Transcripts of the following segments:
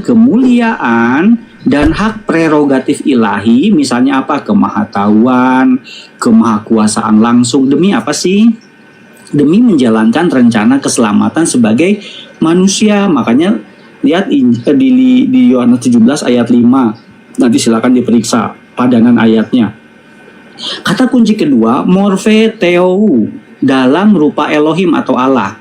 kemuliaan dan hak prerogatif ilahi, misalnya apa? Kemahatauan, kemahakuasaan langsung. Demi apa sih? Demi menjalankan rencana keselamatan sebagai manusia. Makanya lihat di Yohanes 17 ayat 5. Nanti silakan diperiksa padanan ayatnya. Kata kunci kedua, morphe theou, dalam rupa Elohim atau Allah.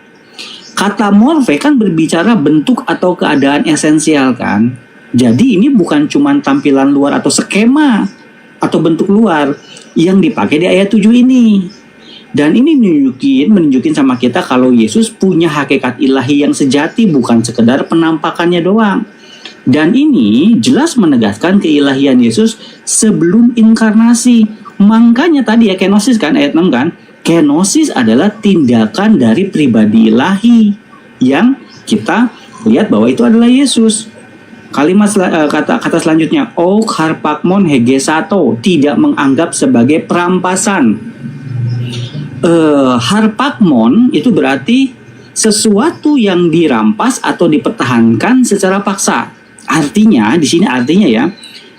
Kata morphe kan berbicara bentuk atau keadaan esensial kan. Jadi ini bukan cuma tampilan luar atau skema atau bentuk luar yang dipakai di ayat 7 ini. Dan ini menunjukin sama kita kalau Yesus punya hakikat ilahi yang sejati, bukan sekedar penampakannya doang. Dan ini jelas menegaskan keilahian Yesus sebelum inkarnasi. Makanya tadi ya kenosis kan, ayat 6 kan. Kenosis adalah tindakan dari pribadi ilahi yang kita lihat bahwa itu adalah Yesus. Kalimat kata selanjutnya, ok harpakmon hegesato, tidak menganggap sebagai perampasan. Harpakmon itu berarti sesuatu yang dirampas atau dipertahankan secara paksa. Artinya di sini artinya ya,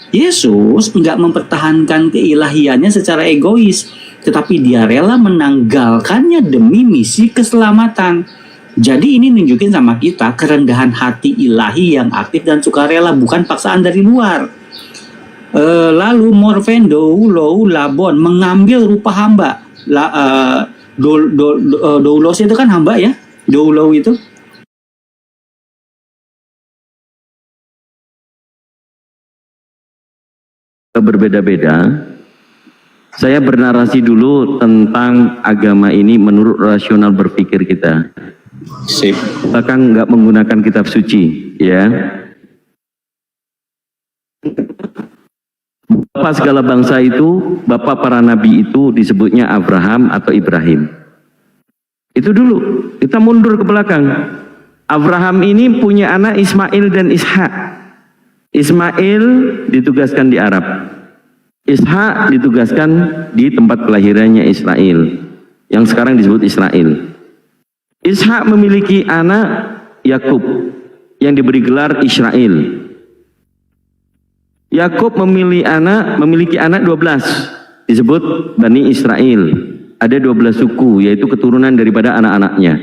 Yesus nggak mempertahankan keilahiannya secara egois, tetapi dia rela menanggalkannya demi misi keselamatan. Jadi ini nunjukin sama kita kerendahan hati ilahi yang aktif dan sukarela, bukan paksaan dari luar. Lalu morfendo lo labon, mengambil rupa hamba. Doulos itu kan hamba ya, doulo itu. Berbeda-beda. Saya bernarasi dulu tentang agama ini menurut rasional berpikir kita. Sip. Bahkan nggak menggunakan kitab suci, ya. Bapak segala bangsa itu, bapak para nabi itu disebutnya Abraham atau Ibrahim. Itu dulu. Kita mundur ke belakang. Abraham ini punya anak Ismail dan Ishak. Ismail ditugaskan di Arab. Ishak ditugaskan di tempat kelahirannya Israel, yang sekarang disebut Israel. Ishak memiliki anak Yakub yang diberi gelar Israel. Yakub memiliki anak 12, disebut Bani Israel. Ada 12 suku, yaitu keturunan daripada anak-anaknya.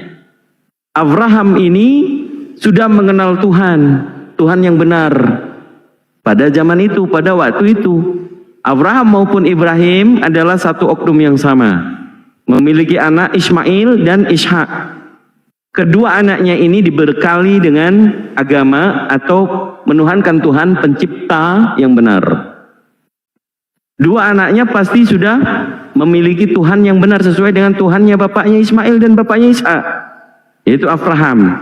Abraham ini sudah mengenal Tuhan, Tuhan yang benar. Pada zaman itu, pada waktu itu, Abraham maupun Ibrahim adalah satu oknum yang sama, memiliki anak Ismail dan Ishak. Kedua anaknya ini diberkali dengan agama atau menuhankan Tuhan pencipta yang benar. Dua anaknya pasti sudah memiliki Tuhan yang benar sesuai dengan Tuhannya bapaknya Ismail dan bapaknya Ishak, yaitu Abraham.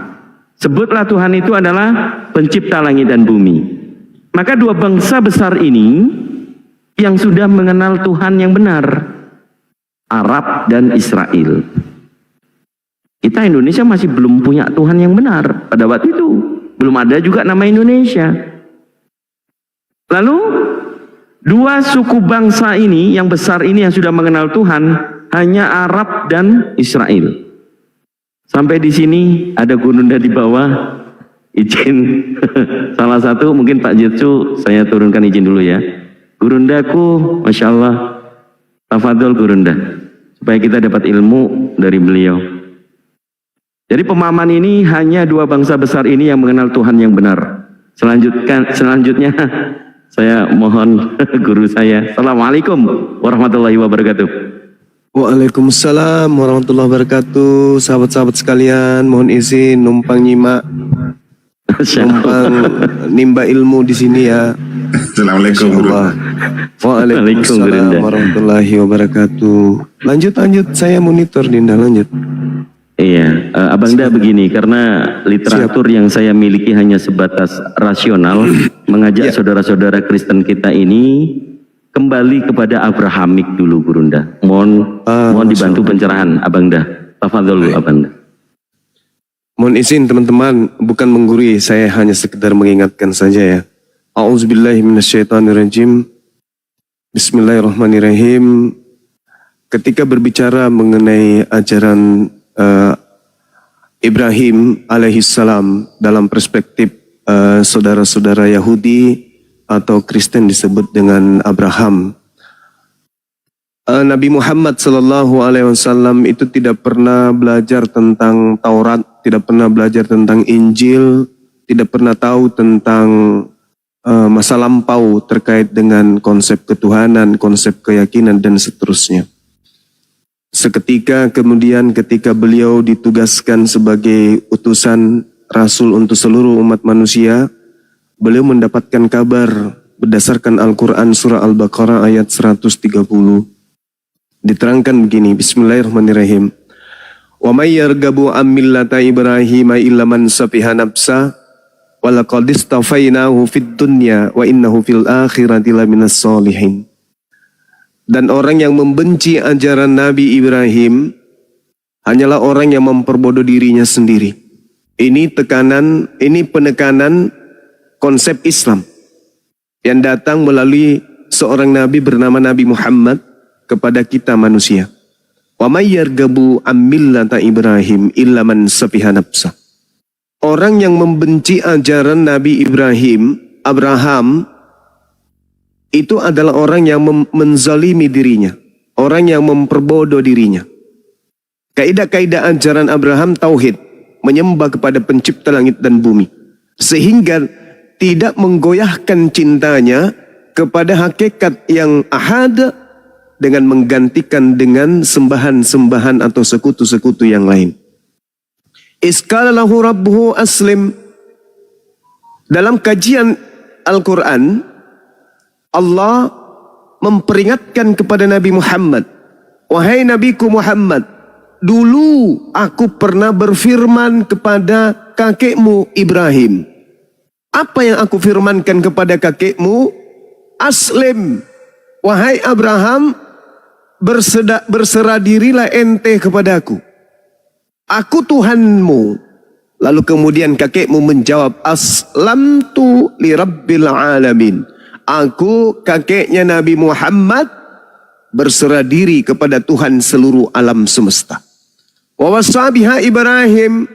Sebutlah Tuhan itu adalah pencipta langit dan bumi. Maka dua bangsa besar ini yang sudah mengenal Tuhan yang benar, Arab dan Israel. Kita Indonesia masih belum punya Tuhan yang benar. Pada waktu itu belum ada juga nama Indonesia. Lalu dua suku bangsa ini yang besar ini yang sudah mengenal Tuhan hanya Arab dan Israel. Sampai di sini ada Gurunda di bawah. Izin salah satu mungkin Pak Jetsu, saya turunkan izin dulu ya. Gurundaku, Masya Allah, tafadhol Gurunda, supaya kita dapat ilmu dari beliau. Jadi pemahaman ini hanya dua bangsa besar ini yang mengenal Tuhan yang benar. Selanjutnya saya mohon guru saya. Assalamualaikum warahmatullahi wabarakatuh. Waalaikumsalam warahmatullahi wabarakatuh. Sahabat-sahabat sekalian, mohon izin numpang nyimak, numpang nimba ilmu di sini ya. Assalamualaikum Waalaikumsalam warahmatullahi wabarakatuh. Lanjut, saya monitor Dinda, lanjut. Iya, Abangda begini, karena literatur yang saya miliki hanya sebatas rasional, mengajak saudara-saudara Kristen kita ini kembali kepada Abrahamik dulu, Gurunda. Mohon dibantu pencerahan, Abangda. Tafadhol, Abangda. Mohon izin teman-teman, bukan menggurui, saya hanya sekedar mengingatkan saja ya. A'udzubillahi minasyaitonirrajim. Bismillahirrahmanirrahim. Ketika berbicara mengenai ajaran Ibrahim alaihissalam dalam perspektif saudara-saudara Yahudi atau Kristen disebut dengan Abraham. Nabi Muhammad SAW itu tidak pernah belajar tentang Taurat, tidak pernah belajar tentang Injil, tidak pernah tahu tentang masa lampau terkait dengan konsep ketuhanan, konsep keyakinan, dan seterusnya. Seketika kemudian ketika beliau ditugaskan sebagai utusan Rasul untuk seluruh umat manusia, beliau mendapatkan kabar berdasarkan Al-Quran surah Al-Baqarah ayat 130. Diterangkan begini, Bismillahirrahmanirrahim. Wa may yarghabu an millata Ibrahim illa man safiha nafsa wa laqad istafainahu fid dunya wa innahu fil akhirati laminas solihin. Dan orang yang membenci ajaran Nabi Ibrahim hanyalah orang yang memperbodoh dirinya sendiri. Ini penekanan konsep Islam yang datang melalui seorang nabi bernama Nabi Muhammad kepada kita manusia. Wa may yarghabu an millata Ibrahim illa man safiha nafsa. Orang yang membenci ajaran Nabi Abraham itu adalah orang yang menzalimi dirinya, orang yang memperbodoh dirinya. Kaidah-kaidah ajaran Abraham tauhid, menyembah kepada pencipta langit dan bumi, sehingga tidak menggoyahkan cintanya kepada hakikat yang ahad dengan menggantikan dengan sembahan-sembahan atau sekutu-sekutu yang lain. Iskala lahu rabbuhu aslim. Dalam kajian Al-Quran, Allah memperingatkan kepada Nabi Muhammad, wahai Nabiku Muhammad, dulu aku pernah berfirman kepada kakekmu Ibrahim. Apa yang aku firmankan kepada kakekmu? Aslim, wahai Abraham, berserah dirilah ente kepadaku. Aku Tuhanmu. Lalu kemudian kakekmu menjawab, aslamtu li rabbil alamin. Aku, kakeknya Nabi Muhammad, berserah diri kepada Tuhan seluruh alam semesta. Wa wasabiha Ibrahim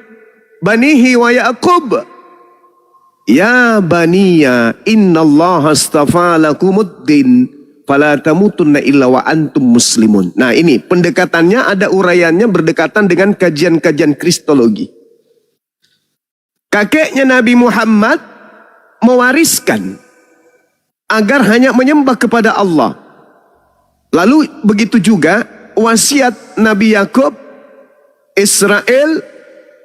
banihi wa Ya'qub. Ya baniya innallaha astafa lakumuddin fala tamutunna illa wa antum muslimun. Nah ini pendekatannya, ada uraiannya berdekatan dengan kajian-kajian kristologi. Kakeknya Nabi Muhammad mewariskan agar hanya menyembah kepada Allah. Lalu begitu juga wasiat Nabi Yakub Israel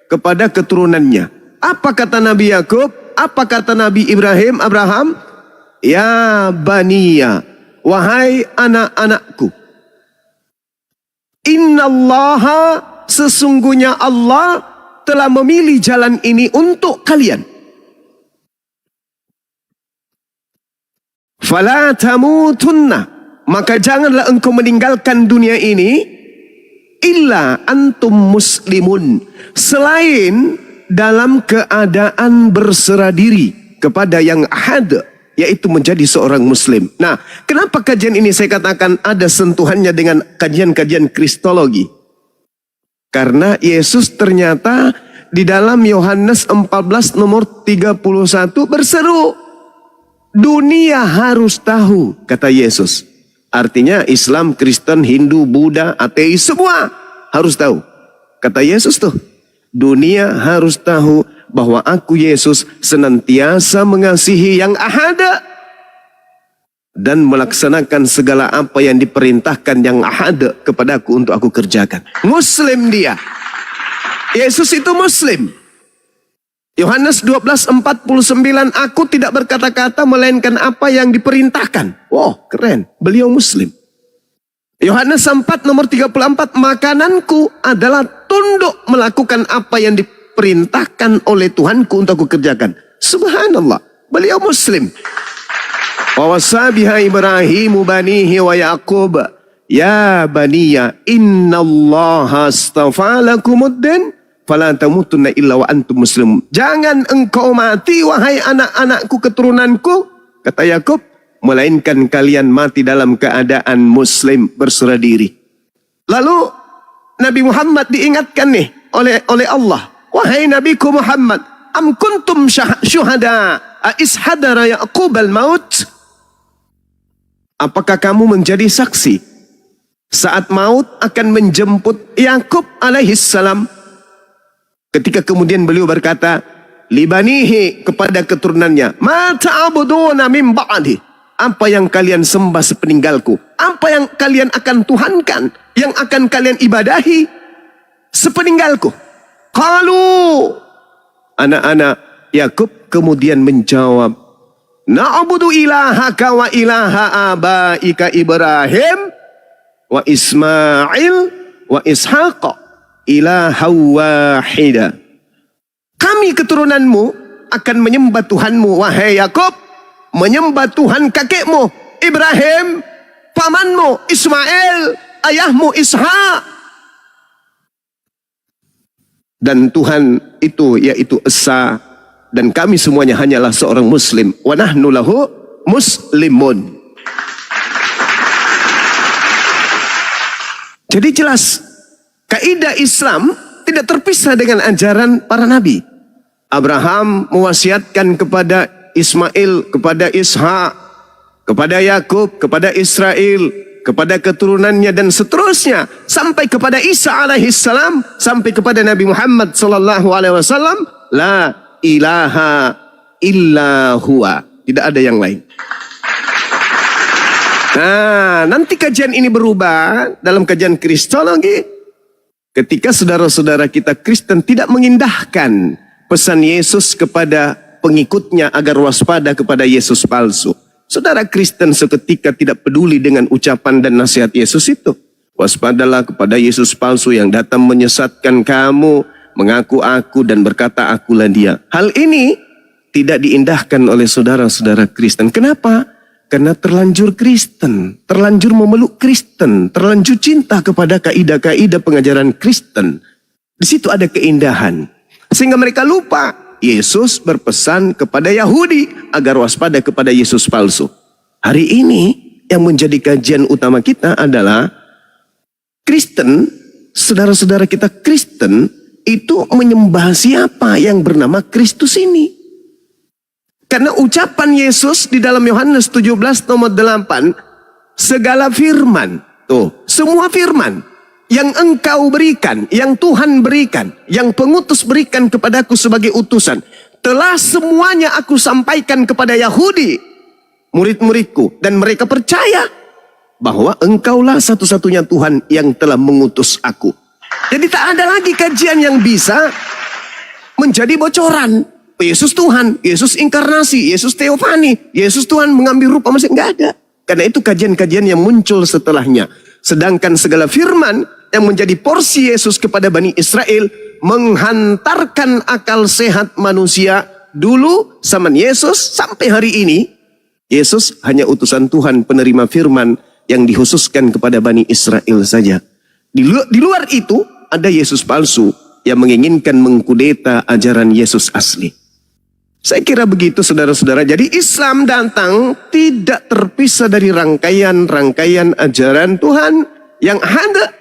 kepada keturunannya. Apa kata Nabi Yakub? Apa kata Nabi Abraham? Ya baniya, wahai anak-anakku, innallaha, sesungguhnya Allah telah memilih jalan ini untuk kalian. Fala tamutunna, maka janganlah engkau meninggalkan dunia ini illa antum muslimun, selain dalam keadaan berserah diri kepada yang ahad, yaitu menjadi seorang muslim. Nah, kenapa kajian ini saya katakan ada sentuhannya dengan kajian-kajian kristologi? Karena Yesus ternyata di dalam Yohanes 14 nomor 31 berseru, dunia harus tahu, kata Yesus. Artinya Islam, Kristen, Hindu, Buddha, ateis, semua harus tahu. Kata Yesus tuh, dunia harus tahu bahwa aku Yesus senantiasa mengasihi yang ahada dan melaksanakan segala apa yang diperintahkan yang ahada kepadaku untuk aku kerjakan. Muslim dia. Yesus itu Muslim. Yohanes 12:49, aku tidak berkata-kata melainkan apa yang diperintahkan. Wow, keren. Beliau Muslim. Yohanes 4 nomor 34, makananku adalah tunduk melakukan apa yang diperintahkan oleh Tuhanku untuk aku kerjakan. Subhanallah, beliau Muslim. Wa wasabiha Ibrahimu banihi wa Ya'qub. Ya baniya innallaha astafa lakumuddin fala tamutunna illa wa antum muslimun. Jangan engkau mati wahai anak-anakku keturunanku, kata Yakub, melainkan kalian mati dalam keadaan muslim, berserah diri. Lalu Nabi Muhammad diingatkan nih oleh Allah, wahai Nabiku Muhammad, am kuntum syuhada is hadara Yaqub al-maut? Apakah kamu menjadi saksi saat maut akan menjemput Yakub alaihissalam? Ketika kemudian beliau berkata, libanihi, kepada keturunannya, ma ta'buduna min ba'di, apa yang kalian sembah sepeninggalku? Apa yang kalian akan tuhankan, yang akan kalian ibadahi sepeninggalku? Qalu, anak-anak Yakub kemudian menjawab, na'budu ilahaka wa ilaha abaika Ibrahim wa Ismail wa Ishaq ilaha wahida. Kami keturunanmu akan menyembah Tuhanmu, wahai Yakub, menyembah Tuhan kakekmu Ibrahim, pamanmu Ismail, ayahmu Ishak, dan Tuhan itu yaitu Esa, dan kami semuanya hanyalah seorang muslim. Wa nahnu lahu muslimun. Jadi jelas, kaidah Islam tidak terpisah dengan ajaran para nabi. Abraham mewasiatkan kepada Ismail, kepada Ishak, kepada Yakub, kepada Israel, kepada keturunannya dan seterusnya sampai kepada Isa alaihissalam, sampai kepada Nabi Muhammad sallallahu alaihi wasallam, la ilaha illa huwa, tidak ada yang lain. Nah, nanti kajian ini berubah dalam kajian Kristologi ketika saudara-saudara kita Kristen tidak mengindahkan pesan Yesus kepada pengikutnya agar waspada kepada Yesus palsu. Saudara Kristen seketika tidak peduli dengan ucapan dan nasihat Yesus itu. Waspadalah kepada Yesus palsu yang datang menyesatkan kamu, mengaku aku dan berkata akulah dia. Hal ini tidak diindahkan oleh saudara-saudara Kristen. Kenapa? Karena terlanjur Kristen, terlanjur memeluk Kristen, terlanjur cinta kepada kaidah-kaidah pengajaran Kristen. Di situ ada keindahan. Sehingga mereka lupa Yesus berpesan kepada Yahudi agar waspada kepada Yesus palsu. Hari ini yang menjadi kajian utama kita adalah Kristen, saudara-saudara kita Kristen itu menyembah siapa yang bernama Kristus ini. Karena ucapan Yesus di dalam Yohanes 17 nomor 8, segala firman, tuh, semua firman yang engkau berikan, yang Tuhan berikan, yang pengutus berikan kepadaku sebagai utusan, telah semuanya aku sampaikan kepada Yahudi, murid-muridku, dan mereka percaya bahwa engkaulah satu-satunya Tuhan yang telah mengutus aku. Jadi tak ada lagi kajian yang bisa menjadi bocoran. Yesus Tuhan, Yesus inkarnasi, Yesus teofani, Yesus Tuhan mengambil rupa manusia, enggak ada. Karena itu kajian-kajian yang muncul setelahnya. Sedangkan segala firman yang menjadi porsi Yesus kepada Bani Israel menghantarkan akal sehat manusia dulu zaman Yesus sampai hari ini. Yesus hanya utusan Tuhan penerima firman yang dikhususkan kepada Bani Israel saja. Di luar itu ada Yesus palsu yang menginginkan mengkudeta ajaran Yesus asli. Saya kira begitu saudara-saudara. Jadi Islam datang tidak terpisah dari rangkaian-rangkaian ajaran Tuhan yang ada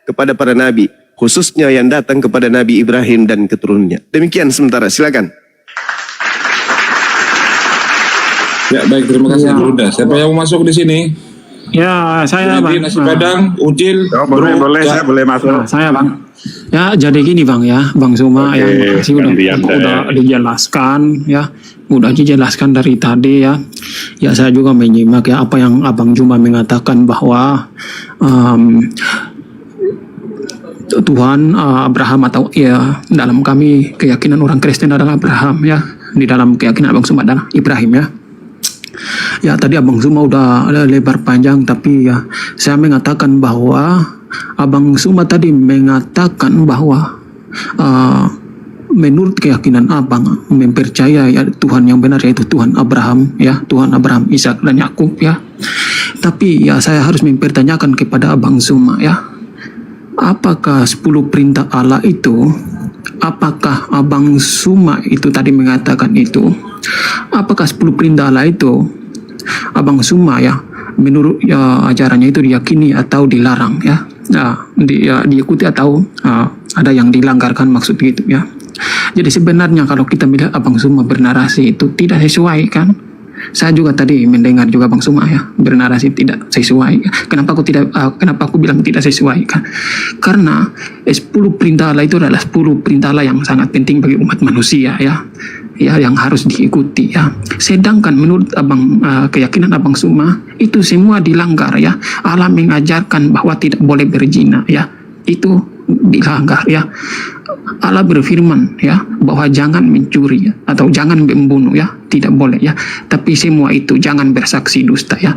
kepada para nabi. Khususnya yang datang kepada Nabi Ibrahim dan keturunannya. Demikian sementara, silakan. Ya baik, terima kasih Bunda. Siapa yang mau masuk di sini? Ya, saya Bang. Nasi Padang, Ucil, boleh, saya boleh masuk. Saya Bang. Ya, jadi gini Bang ya, Bang Suma Oke, ya, makasih udah dijelaskan ya, udah dijelaskan dari tadi ya. Ya saya juga menyimak ya apa yang Abang Juma mengatakan bahwa Tuhan Abraham atau ya dalam kami keyakinan orang Kristen adalah Abraham ya, di dalam keyakinan Abang Suma adalah Ibrahim ya. Ya tadi Abang Suma udah lebar panjang, tapi ya saya mengatakan bahwa Abang Suma tadi mengatakan bahwa menurut keyakinan Abang mempercaya ya Tuhan yang benar yaitu Tuhan Abraham ya, Tuhan Abraham, Ishak dan Yakub ya. Tapi ya saya harus mempertanyakan kepada Abang Suma ya, apakah 10 perintah Allah itu, apakah Abang Suma itu tadi mengatakan itu, apakah 10 perintah Allah itu Abang Suma ya menurut ya ajarannya itu diyakini atau dilarang ya, diikuti atau ada yang dilanggarkan, maksud gitu ya. Jadi sebenarnya kalau kita melihat Abang Suma bernarasi itu tidak sesuai kan. Saya juga tadi mendengar juga Bang Suma ya bernarasi tidak sesuai. Kenapa aku bilang tidak sesuai kan? Karena 10 perintah Allah itu adalah 10 perintah Allah yang sangat penting bagi umat manusia ya yang harus diikuti ya. Sedangkan menurut keyakinan Abang Suma itu semua dilanggar ya. Allah mengajarkan bahwa tidak boleh berzina ya. Itu dilanggar ya. Allah berfirman ya bahwa jangan mencuri ya, atau jangan membunuh ya, tidak boleh ya. Tapi semua itu jangan bersaksi dusta ya.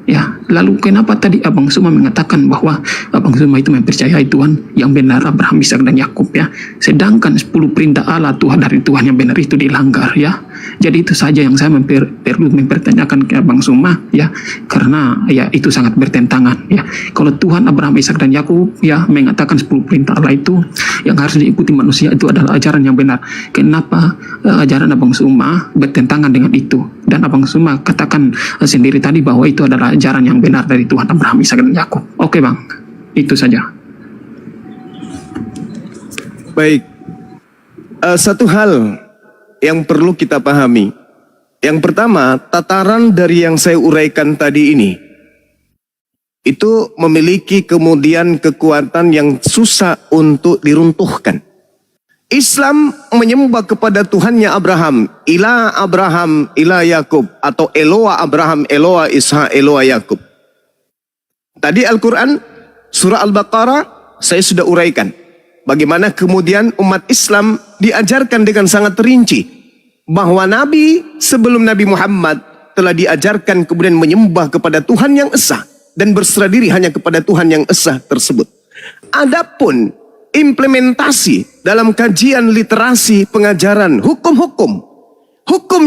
Ya, lalu kenapa tadi Abang Suma mengatakan bahwa Abang Suma itu mempercayai Tuhan yang benar Abraham, Ishak dan Yakub ya. Sedangkan 10 perintah Allah Tuhan dari Tuhan yang benar itu dilanggar ya. Jadi itu saja yang saya perlu mempertanyakan ke Abang Suma ya, karena ya itu sangat bertentangan ya. Kalau Tuhan Abraham, Ishak dan Yakub ya mengatakan 10 perintah Allah itu yang harus diikuti manusia itu adalah ajaran yang benar. Kenapa ajaran Abang Suma bertentangan dengan itu? Dan Abang Suma katakan sendiri tadi bahwa itu adalah ajaran yang benar dari Tuhan Abraham, Ishak dan Yakub. Oke Bang, itu saja. Baik, satu hal yang perlu kita pahami. Yang pertama, tataran dari yang saya uraikan tadi ini, itu memiliki kemudian kekuatan yang susah untuk diruntuhkan. Islam menyembah kepada Tuhannya Abraham, ilah Yakub, atau Eloa Abraham, Eloa Ishak, Eloa Yakub. Tadi Al-Quran, surah Al-Baqarah, saya sudah uraikan. Bagaimana kemudian umat Islam diajarkan dengan sangat terinci, bahwa Nabi sebelum Nabi Muhammad telah diajarkan kemudian menyembah kepada Tuhan yang esa, dan berserah diri hanya kepada Tuhan yang esa tersebut. Adapun implementasi dalam kajian literasi pengajaran hukum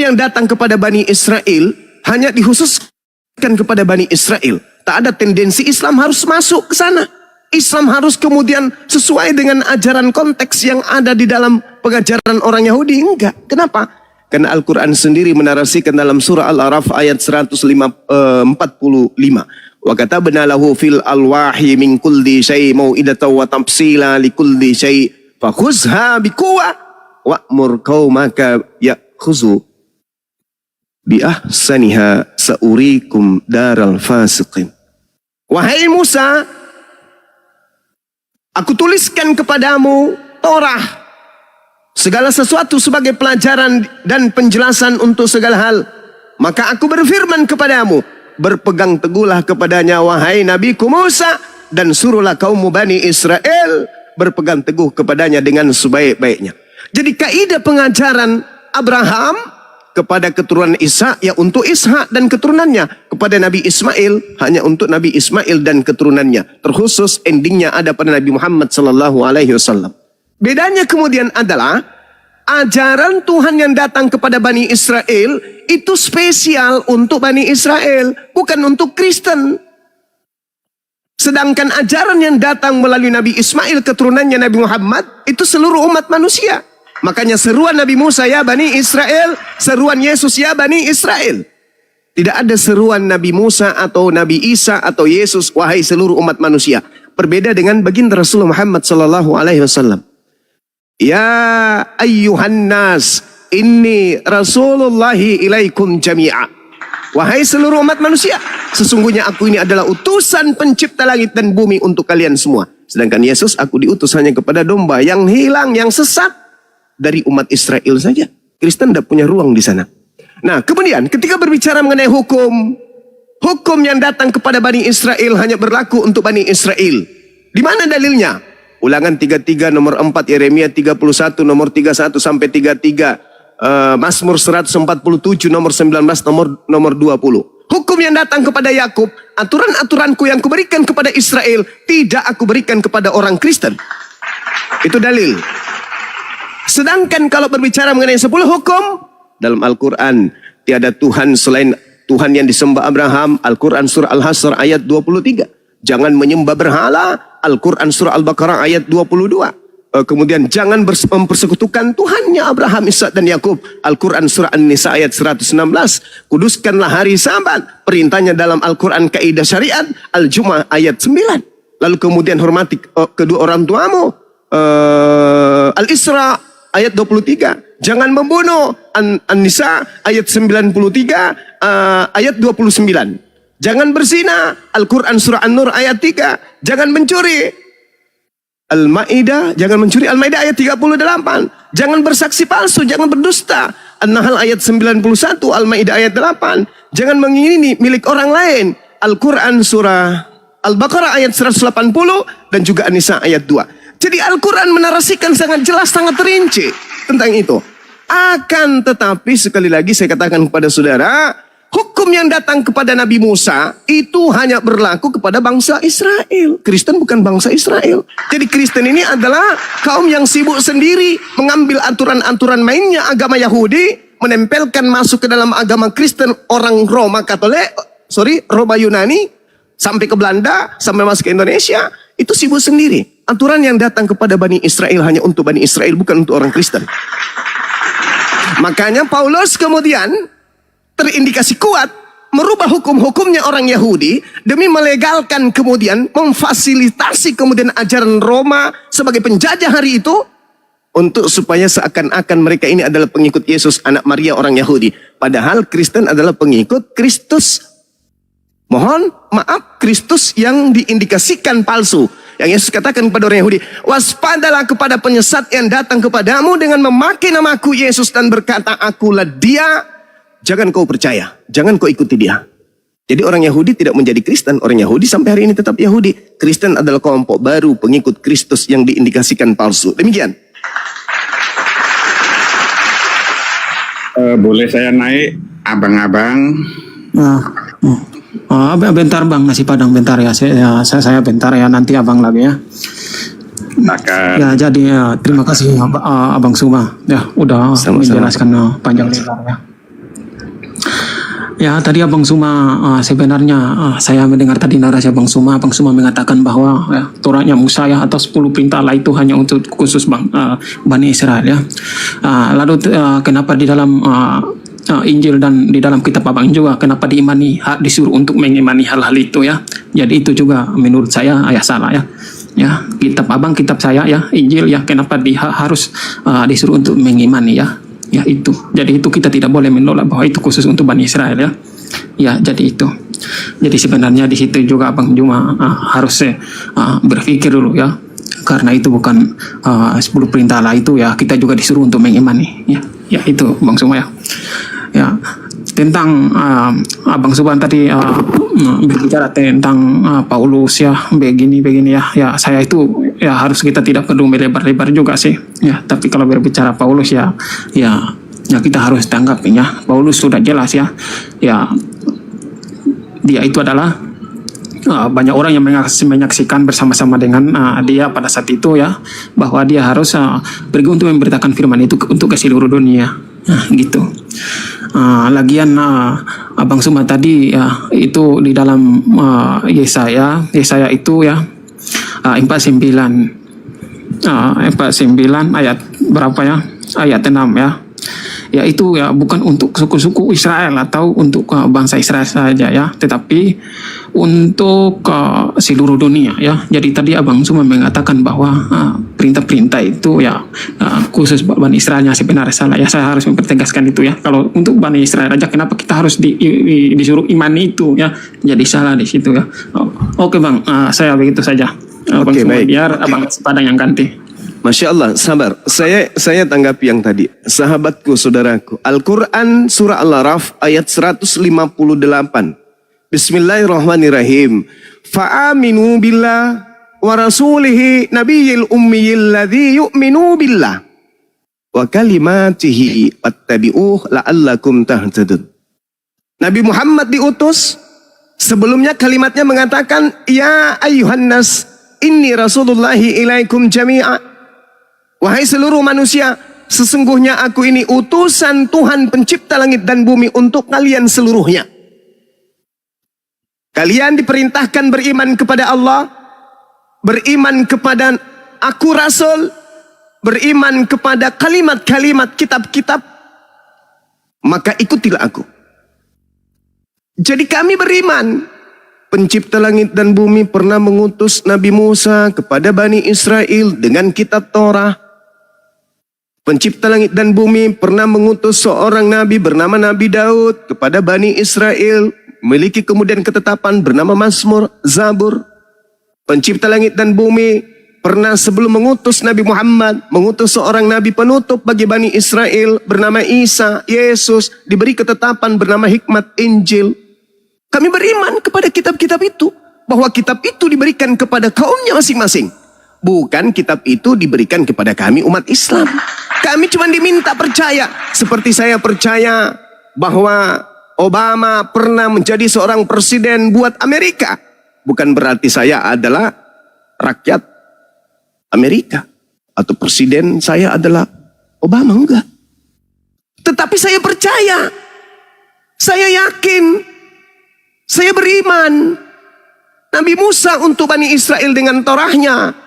yang datang kepada Bani Israel hanya dikhususkan kepada Bani Israel. Tak ada tendensi Islam harus masuk ke sana. Islam harus kemudian sesuai dengan ajaran konteks yang ada di dalam pengajaran orang Yahudi. Enggak. Kenapa? Karena Al-Quran sendiri menarasikan dalam surah Al-A'raf ayat 145. Wa katabna lahu fil alwahi min kulli syai' mau'idatan wa tafsila li kulli syai' fakhuzha biquwwah wa'mur qaumaka ya'khuzu bi ahsaniha sa'urikum daral fasiqin. Wahai Musa, aku tuliskan kepadamu Torah, segala sesuatu sebagai pelajaran dan penjelasan untuk segala hal. Maka aku berfirman kepadamu, berpegang teguhlah kepadanya wahai Nabiku Musa, dan suruhlah kaum Bani Israel berpegang teguh kepadanya dengan sebaik-baiknya. Jadi kaidah pengajaran Abraham kepada keturunan Ishak ya untuk Ishak dan keturunannya, kepada Nabi Ismail hanya untuk Nabi Ismail dan keturunannya. Terkhusus endingnya ada pada Nabi Muhammad sallallahu alaihi wasallam. Bedanya kemudian adalah ajaran Tuhan yang datang kepada Bani Israel itu spesial untuk Bani Israel, bukan untuk Kristen. Sedangkan ajaran yang datang melalui Nabi Ismail, keturunannya Nabi Muhammad, itu seluruh umat manusia. Makanya seruan Nabi Musa ya Bani Israel, seruan Yesus ya Bani Israel. Tidak ada seruan Nabi Musa atau Nabi Isa atau Yesus wahai seluruh umat manusia. Berbeda dengan baginda Rasulullah Muhammad sallallahu alaihi wasallam. Ya ayyuhan nas, inni rasulullahi ilaikum jami'a. Wahai seluruh umat manusia, sesungguhnya aku ini adalah utusan pencipta langit dan bumi untuk kalian semua. Sedangkan Yesus, aku diutus hanya kepada domba yang hilang, yang sesat dari umat Israel saja. Kristen tidak punya ruang di sana. Nah, kemudian ketika berbicara mengenai hukum yang datang kepada Bani Israel hanya berlaku untuk Bani Israel. Di mana dalilnya? Ulangan 33 nomor 4, Yeremia 31 nomor 31 sampai 33, Mazmur 147 nomor 19 nomor 20. Hukum yang datang kepada Yakub, aturan-aturanku yang kuberikan kepada Israel tidak aku berikan kepada orang Kristen. Itu dalil. Sedangkan kalau berbicara mengenai 10 hukum dalam Al-Quran, tiada Tuhan selain Tuhan yang disembah Abraham. Al-Quran surah Al-Hasr ayat 23. Jangan menyembah berhala. Al-Quran surah Al-Baqarah ayat 22. Kemudian jangan mempersekutukan Tuhannya Abraham, Ishak dan Yakub. Al-Quran surah An-Nisa ayat 116. Kuduskanlah hari Sabat. Perintahnya dalam Al-Quran kaidah syariat. Al-Jum'ah ayat 9. Lalu kemudian hormati kedua orang tuamu. Al-Isra ayat 23. Jangan membunuh. An-Nisa ayat 93 ayat 29. Jangan berzina. Al-Quran surah An-Nur ayat 3. Jangan mencuri. Al-Ma'idah, jangan mencuri. Al-Ma'idah ayat 38. Jangan bersaksi palsu, jangan berdusta. An-Nahl ayat 91, Al-Ma'idah ayat 8. Jangan mengingini milik orang lain. Al-Quran surah Al-Baqarah ayat 180 dan juga An-Nisa ayat 2. Jadi Al-Quran menarasikan sangat jelas, sangat terinci tentang itu. Akan tetapi sekali lagi saya katakan kepada saudara, hukum yang datang kepada Nabi Musa itu hanya berlaku kepada bangsa Israel. Kristen bukan bangsa Israel. Jadi Kristen ini adalah kaum yang sibuk sendiri mengambil aturan-aturan mainnya agama Yahudi, menempelkan masuk ke dalam agama Kristen orang Roma Katolik, Roma Yunani, sampai ke Belanda, sampai masuk ke Indonesia. Itu sibuk sendiri. Aturan yang datang kepada Bani Israel hanya untuk Bani Israel, bukan untuk orang Kristen. Makanya Paulus kemudian terindikasi kuat merubah hukum-hukumnya orang Yahudi demi melegalkan kemudian memfasilitasi kemudian ajaran Roma sebagai penjajah hari itu, untuk supaya seakan-akan mereka ini adalah pengikut Yesus anak Maria orang Yahudi. Padahal Kristen adalah pengikut Kristus. Mohon maaf, Kristus yang diindikasikan palsu. Yang Yesus katakan kepada orang Yahudi, waspadalah kepada penyesat yang datang kepadamu dengan memakai namaku Yesus dan berkata, akulah dia. Jangan kau percaya, jangan kau ikuti dia. Jadi orang Yahudi tidak menjadi Kristen. Orang Yahudi sampai hari ini tetap Yahudi. Kristen adalah kelompok baru pengikut Kristus yang diindikasikan palsu. Demikian. Boleh saya naik, abang-abang? Bentar bang, nasi padang bentar ya. Saya bentar ya, nanti abang lagi ya. Ya jadi ya, terima kasih Abang Suma ya udah menjelaskan panjang lebar ya. Ya tadi Abang Suma sebenarnya saya mendengar tadi narasi Abang Suma mengatakan bahwa ya, Tauratnya Musa ya atau 10 perintah Allah itu hanya untuk khusus Bani Israel ya. Lalu kenapa di dalam Injil dan di dalam kitab Abang juga kenapa disuruh untuk mengimani hal-hal itu ya. Jadi itu juga menurut saya salah ya. Ya, kitab Abang, kitab saya ya, Injil ya, kenapa harus disuruh untuk mengimani ya. Ya itu. Jadi itu kita tidak boleh menolak bahwa itu khusus untuk Bani Israel ya. Ya, jadi itu. Jadi sebenarnya di situ juga Abang cuma harus berpikir dulu ya. Karena itu bukan 10 perintah Allah itu ya, kita juga disuruh untuk mengimani ya. Ya itu Bang Suma ya. Ya, tentang Abang Suban tadi berbicara tentang Paulus ya, begini ya. Ya, saya itu ya harus kita tidak perlu melebar-lebar juga sih. Ya, tapi kalau berbicara Paulus ya kita harus tanggapin ya. Paulus sudah jelas ya. Ya, dia itu adalah banyak orang yang menyaksikan bersama-sama dengan dia pada saat itu ya, bahwa dia harus pergi untuk memberitakan firman itu untuk ke seluruh dunia. Gitu. Lagian Abang Suma tadi ya, itu di dalam Yesaya itu ya 49 ayat berapa ya, ayat 6 ya. Ya itu ya bukan untuk suku-suku Israel atau untuk bangsa Israel saja ya, tetapi untuk seluruh dunia ya. Jadi tadi Abang Suma mengatakan bahwa perintah-perintah itu ya khusus Bani Israelnya sebenarnya salah ya. Saya harus mempertegaskan itu ya. Kalau untuk Bani Israel aja kenapa kita harus disuruh imani itu ya, jadi salah di situ ya. Oke Bang, saya begitu saja. Abang Suma, baik. Biar Abang Padang yang ganti. Masya Allah, sabar. Saya tanggapi yang tadi. Sahabatku, saudaraku. Al-Quran surah Al-Araf ayat 158. Bismillahirrahmanirrahim. Fa'aminu billah wa rasulihi nabiyyil ummiyil ladhi yu'minu billah wa kalimatihi wattabi'uh la'allakum tahtadun. Nabi Muhammad diutus. Sebelumnya kalimatnya mengatakan, ya ayuhan nas, inni rasulullahi ilaikum jami'a. Wahai seluruh manusia, sesungguhnya aku ini utusan Tuhan pencipta langit dan bumi untuk kalian seluruhnya. Kalian diperintahkan beriman kepada Allah, beriman kepada aku Rasul, beriman kepada kalimat-kalimat kitab-kitab, maka ikutilah aku. Jadi kami beriman, pencipta langit dan bumi pernah mengutus Nabi Musa kepada Bani Israel dengan kitab Torah. pencipta langit dan bumi, pernah mengutus seorang nabi bernama Nabi Daud kepada Bani Israel, memiliki kemudian ketetapan bernama Mazmur, Zabur. Pencipta langit dan bumi pernah sebelum mengutus Nabi Muhammad, mengutus seorang nabi penutup bagi Bani Israel bernama Isa, Yesus, diberi ketetapan bernama hikmat Injil. Kami beriman kepada kitab-kitab itu, bahwa kitab itu diberikan kepada kaumnya masing-masing. Bukan kitab itu diberikan kepada kami umat Islam. Kami cuma diminta percaya. Seperti saya percaya bahwa Obama pernah menjadi seorang presiden buat Amerika. Bukan berarti saya adalah rakyat Amerika. Atau presiden saya adalah Obama, enggak. Tetapi saya percaya. Saya yakin. Saya beriman. Nabi Musa untuk Bani Israel dengan Torahnya.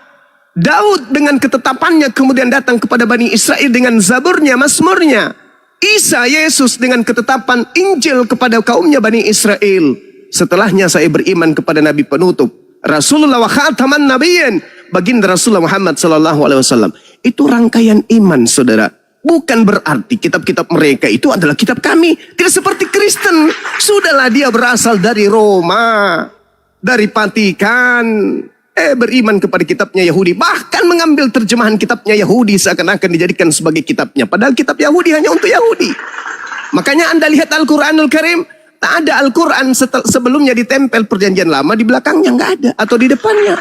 Daud dengan ketetapannya kemudian datang kepada Bani Israel dengan Zaburnya, Mazmurnya. Isa, Yesus dengan ketetapan Injil kepada kaumnya Bani Israel. Setelahnya saya beriman kepada Nabi penutup, Rasulullah wa khataman nabiyyin, baginda Rasulullah Muhammad SAW. Itu rangkaian iman, saudara. Bukan berarti kitab-kitab mereka itu adalah kitab kami. Tidak seperti Kristen. Sudahlah, dia berasal dari Roma, dari Vatikan. Beriman kepada kitabnya Yahudi. Bahkan mengambil terjemahan kitabnya Yahudi seakan-akan dijadikan sebagai kitabnya. Padahal kitab Yahudi hanya untuk Yahudi. Makanya Anda lihat Al-Quranul Karim. Tak ada Al-Quran sebelumnya ditempel perjanjian lama, di belakangnya nggak ada. Atau di depannya.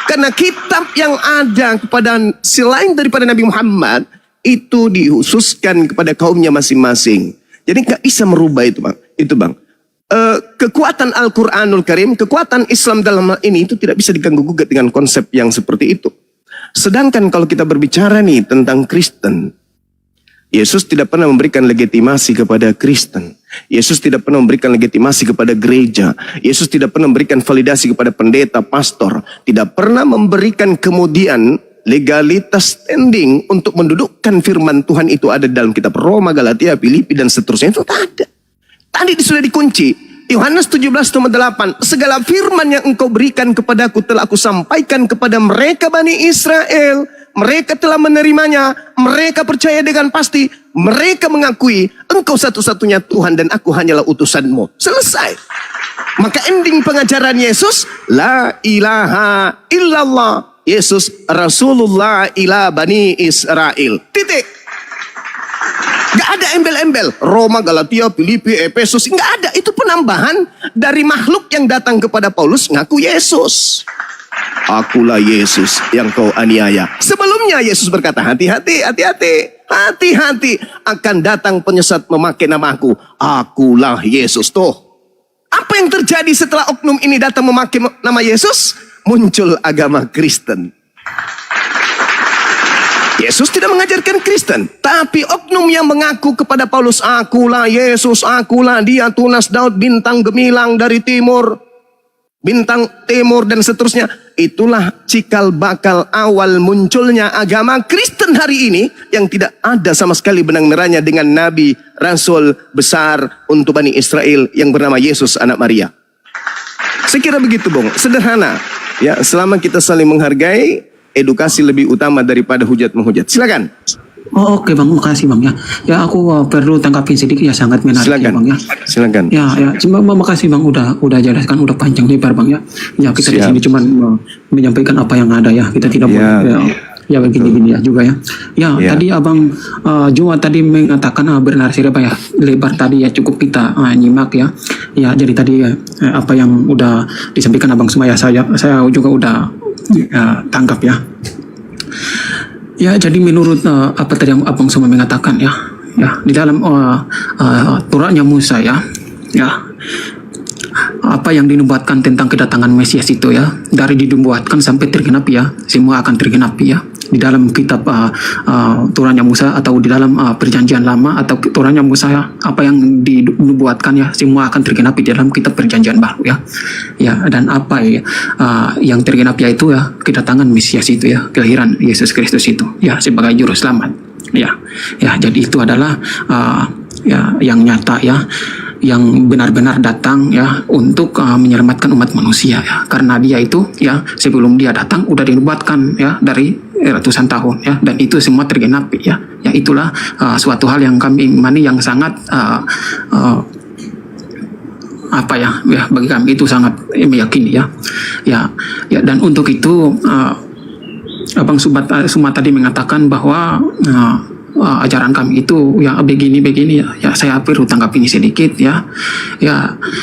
Karena kitab yang ada kepada selain daripada Nabi Muhammad, itu dihususkan kepada kaumnya masing-masing. Jadi nggak bisa merubah itu, Bang. Itu, Bang. Kekuatan Al-Quranul Karim, kekuatan Islam dalam hal ini itu tidak bisa diganggu-gugat dengan konsep yang seperti itu. Sedangkan kalau kita berbicara nih tentang Kristen, Yesus tidak pernah memberikan legitimasi kepada Kristen. Yesus tidak pernah memberikan legitimasi kepada gereja. Yesus tidak pernah memberikan validasi kepada pendeta, pastor. Tidak pernah memberikan kemudian legalitas standing untuk mendudukkan firman Tuhan itu ada dalam kitab Roma, Galatia, Filipi, dan seterusnya. Itu tak ada. Tadi sudah dikunci. Yohanes 17:8. Segala firman yang engkau berikan kepadaku telah aku sampaikan kepada mereka Bani Israel. Mereka telah menerimanya. Mereka percaya dengan pasti. Mereka mengakui engkau satu-satunya Tuhan dan aku hanyalah utusanmu. Selesai. Maka ending pengajaran Yesus, la ilaha illallah. Yesus Rasulullah ila Bani Israel. Titik. Gak ada embel-embel. Roma, Galatia, Filipi, Efesus. Gak ada. Itu penambahan dari makhluk yang datang kepada Paulus ngaku Yesus. Akulah Yesus yang kau aniaya. Sebelumnya Yesus berkata, hati-hati, hati-hati. Hati-hati, akan datang penyesat memakai namaku. Akulah Yesus. Tuh. Apa yang terjadi setelah oknum ini datang memakai nama Yesus? Muncul agama Kristen. Yesus tidak mengajarkan Kristen, tapi oknum yang mengaku kepada Paulus, akulah Yesus, akulah dia, tunas Daud, bintang gemilang dari timur, bintang timur, dan seterusnya. Itulah cikal bakal awal munculnya agama Kristen hari ini, yang tidak ada sama sekali benang merahnya dengan Nabi, Rasul besar untuk Bani Israel yang bernama Yesus anak Maria. Saya kira begitu, Bung. Sederhana. Ya, selama kita saling menghargai, edukasi lebih utama daripada hujat menghujat. Silakan. Oh, oke Bang, makasih Bang ya. Ya aku perlu tangkapin sedikit ya, sangat menarik Silakan. ya Bang ya. Silakan. Ya, cuma makasih Bang udah jelaskan, udah panjang lebar Bang ya. Ya kita di Siap. sini cuma menyampaikan apa yang ada ya. Kita tidak boleh ya begini-gini ya juga ya. Ya, tadi Abang Jumat tadi mengatakan benar sih Pak ya. Lebar tadi ya, cukup kita nyimak ya. Ya, jadi tadi apa yang udah disampaikan Abang semua ya, saya juga udah tangkap ya. Ya, jadi menurut apa tadi yang Abang semua mengatakan ya di dalam Tauratnya Musa ya, apa yang dinubuatkan tentang kedatangan Mesias itu ya, dari dinubuatkan sampai tergenapi ya, semua akan tergenapi ya. Di dalam kitab Tauratnya Musa atau di dalam perjanjian lama atau Tauratnya Musa ya, apa yang dinubuatkan ya, semua akan tergenapi di dalam kitab perjanjian baru ya. Ya, dan apa ya yang tergenapi yaitu ya kedatangan Mesias itu ya, kelahiran Yesus Kristus itu ya sebagai juru selamat. Ya, jadi itu adalah ya yang nyata ya, yang benar-benar datang ya untuk menyelamatkan umat manusia ya, karena dia itu ya sebelum dia datang udah dinubuatkan ya dari ratusan tahun ya, dan itu semua tergenapi ya itulah suatu hal yang kami imani yang sangat bagi kami itu sangat meyakini ya dan untuk itu Abang Suma tadi mengatakan bahwa ajaran kami itu ya begini ya saya perlu tanggapi ini sedikit ya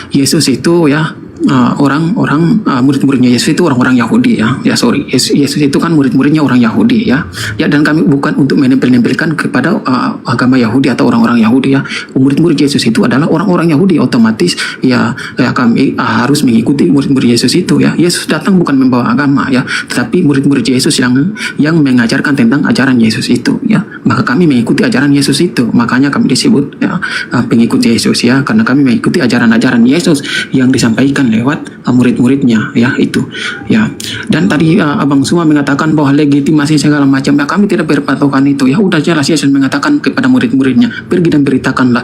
Yesus itu ya murid-muridnya Yesus itu orang-orang Yahudi Yesus itu kan murid-muridnya orang Yahudi ya dan kami bukan untuk menempel-nempelkan kepada agama Yahudi atau orang-orang Yahudi ya. Murid-murid Yesus itu adalah orang-orang Yahudi, otomatis ya kami harus mengikuti murid-murid Yesus itu ya. Yesus datang bukan membawa agama ya, tetapi murid-murid Yesus yang mengajarkan tentang ajaran Yesus itu ya. Maka kami mengikuti ajaran Yesus itu, makanya kami disebut ya pengikut Yesus ya, karena kami mengikuti ajaran-ajaran Yesus yang disampaikan lewat murid-muridnya ya itu ya. Dan tadi Abang Suma mengatakan bahwa legitimasi segala macam ya, kami tidak berpatokan itu ya. Udah jelas Yesus mengatakan kepada murid-muridnya, pergi dan beritakanlah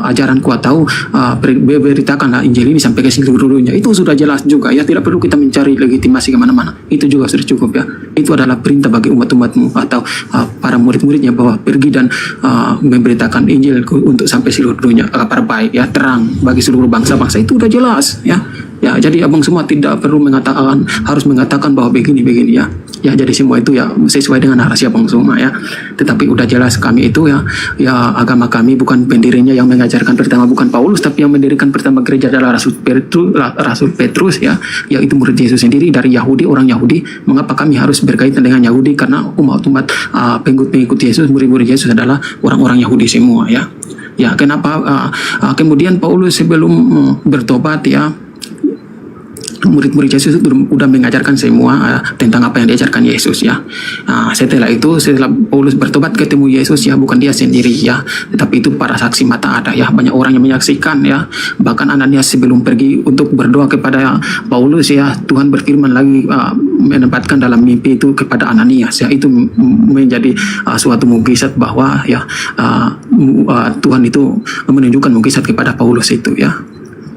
ajaranku atau beritakanlah Injil ini sampai ke seluruh dunia. Itu sudah jelas juga ya, tidak perlu kita mencari legitimasi kemana-mana, itu juga sudah cukup ya. Itu adalah perintah bagi umat-umatmu atau para murid-muridnya bahwa pergi dan memberitakan Injil untuk sampai seluruh dunia, kabar baik ya, terang bagi seluruh bangsa-bangsa. Itu udah jelas ya. Ya, jadi Abang semua tidak perlu harus mengatakan bahwa begini ya. Ya, jadi semua itu ya sesuai dengan narasi Abang semua ya. Tetapi udah jelas kami itu ya agama kami bukan pendirinya yang mengajarkan pertama bukan Paulus, tapi yang mendirikan pertama gereja adalah Rasul Petrus ya. Yaitu murid Yesus sendiri dari Yahudi, orang Yahudi. Mengapa kami harus berkaitan dengan Yahudi? Karena umat-umat pengikut Yesus, murid-murid Yesus adalah orang-orang Yahudi semua ya. Ya, kenapa kemudian Paulus sebelum bertobat ya, murid-murid Yesus sudah mengajarkan semua tentang apa yang diajarkan Yesus ya. Setelah Paulus bertobat ketemu Yesus ya, bukan dia sendiri ya, tetapi itu para saksi mata ada ya, banyak orang yang menyaksikan ya. Bahkan Ananias sebelum pergi untuk berdoa kepada Paulus ya, Tuhan berfirman lagi menempatkan dalam mimpi itu kepada Ananias ya. Itu menjadi suatu mukjizat bahwa ya Tuhan itu menunjukkan mukjizat kepada Paulus itu ya.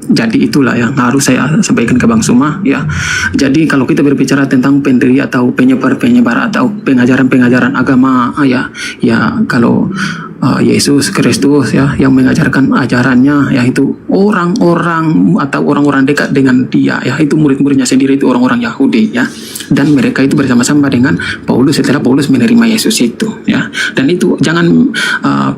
Jadi itulah yang harus saya sampaikan ke Bang Suma ya. Jadi kalau kita berbicara tentang pendiri atau penyebar atau pengajaran agama ya kalau Yesus Kristus ya yang mengajarkan ajarannya yaitu orang-orang atau orang-orang dekat dengan dia ya, itu murid-muridnya sendiri itu orang-orang Yahudi ya, dan mereka itu bersama-sama dengan Paulus setelah Paulus menerima Yesus itu ya. Dan itu jangan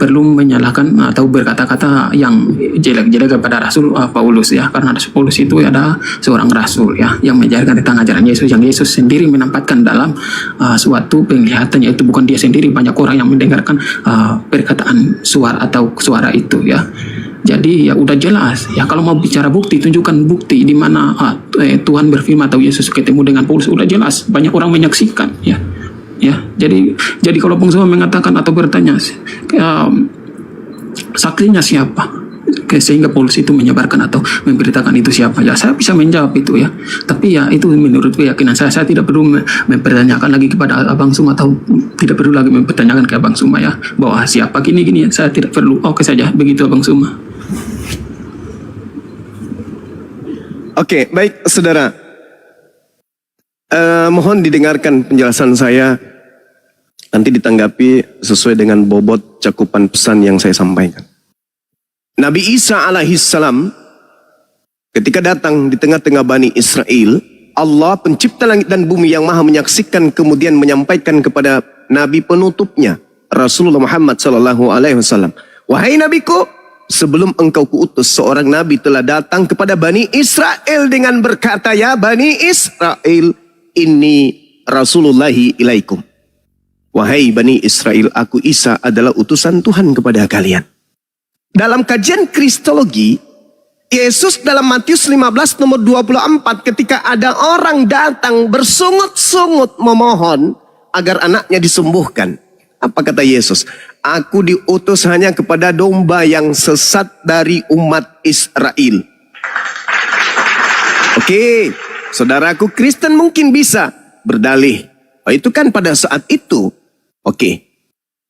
perlu menyalahkan atau berkata-kata yang jelek-jelek kepada Rasul Paulus ya, karena Rasul Paulus itu adalah seorang rasul ya yang mengajarkan tentang ajaran Yesus yang Yesus sendiri menempatkan dalam suatu penglihatan, yaitu bukan dia sendiri, banyak orang yang mendengarkan perkataan suara itu ya. Jadi ya udah jelas ya, kalau mau bicara bukti, tunjukkan bukti di mana Tuhan berfirman atau Yesus ketemu dengan Paulus, udah jelas banyak orang menyaksikan ya. Jadi kalau Bung semua mengatakan atau bertanya saksinya siapa, sehingga Paulus itu menyebarkan atau memberitakan itu siapa ya, saya bisa menjawab itu ya. Tapi ya itu menurut keyakinan saya tidak perlu mempertanyakan lagi kepada Abang Suma atau tidak perlu lagi mempertanyakan ke Abang Suma ya bahwa siapa gini ya, saya tidak perlu. Oke saja begitu Abang Suma. Oke, baik saudara. Mohon didengarkan penjelasan saya, nanti ditanggapi sesuai dengan bobot cakupan pesan yang saya sampaikan. Nabi Isa alaihissalam ketika datang di tengah-tengah Bani Israel, Allah pencipta langit dan bumi yang maha menyaksikan kemudian menyampaikan kepada Nabi penutupnya Rasulullah Muhammad sallallahu alaihi wasallam, wahai nabiku, sebelum engkau kuutus seorang nabi telah datang kepada Bani Israel dengan berkata, ya Bani Israel, ini Rasulullahi ilaikum. Wahai Bani Israel, aku Isa adalah utusan Tuhan kepada kalian. Dalam kajian Kristologi, Yesus dalam Matius 15 nomor 24 ketika ada orang datang bersungut-sungut memohon agar anaknya disembuhkan. Apa kata Yesus? Aku diutus hanya kepada domba yang sesat dari umat Israel. Oke, saudaraku Kristen mungkin bisa berdalih, oh, itu kan pada saat itu. Oke,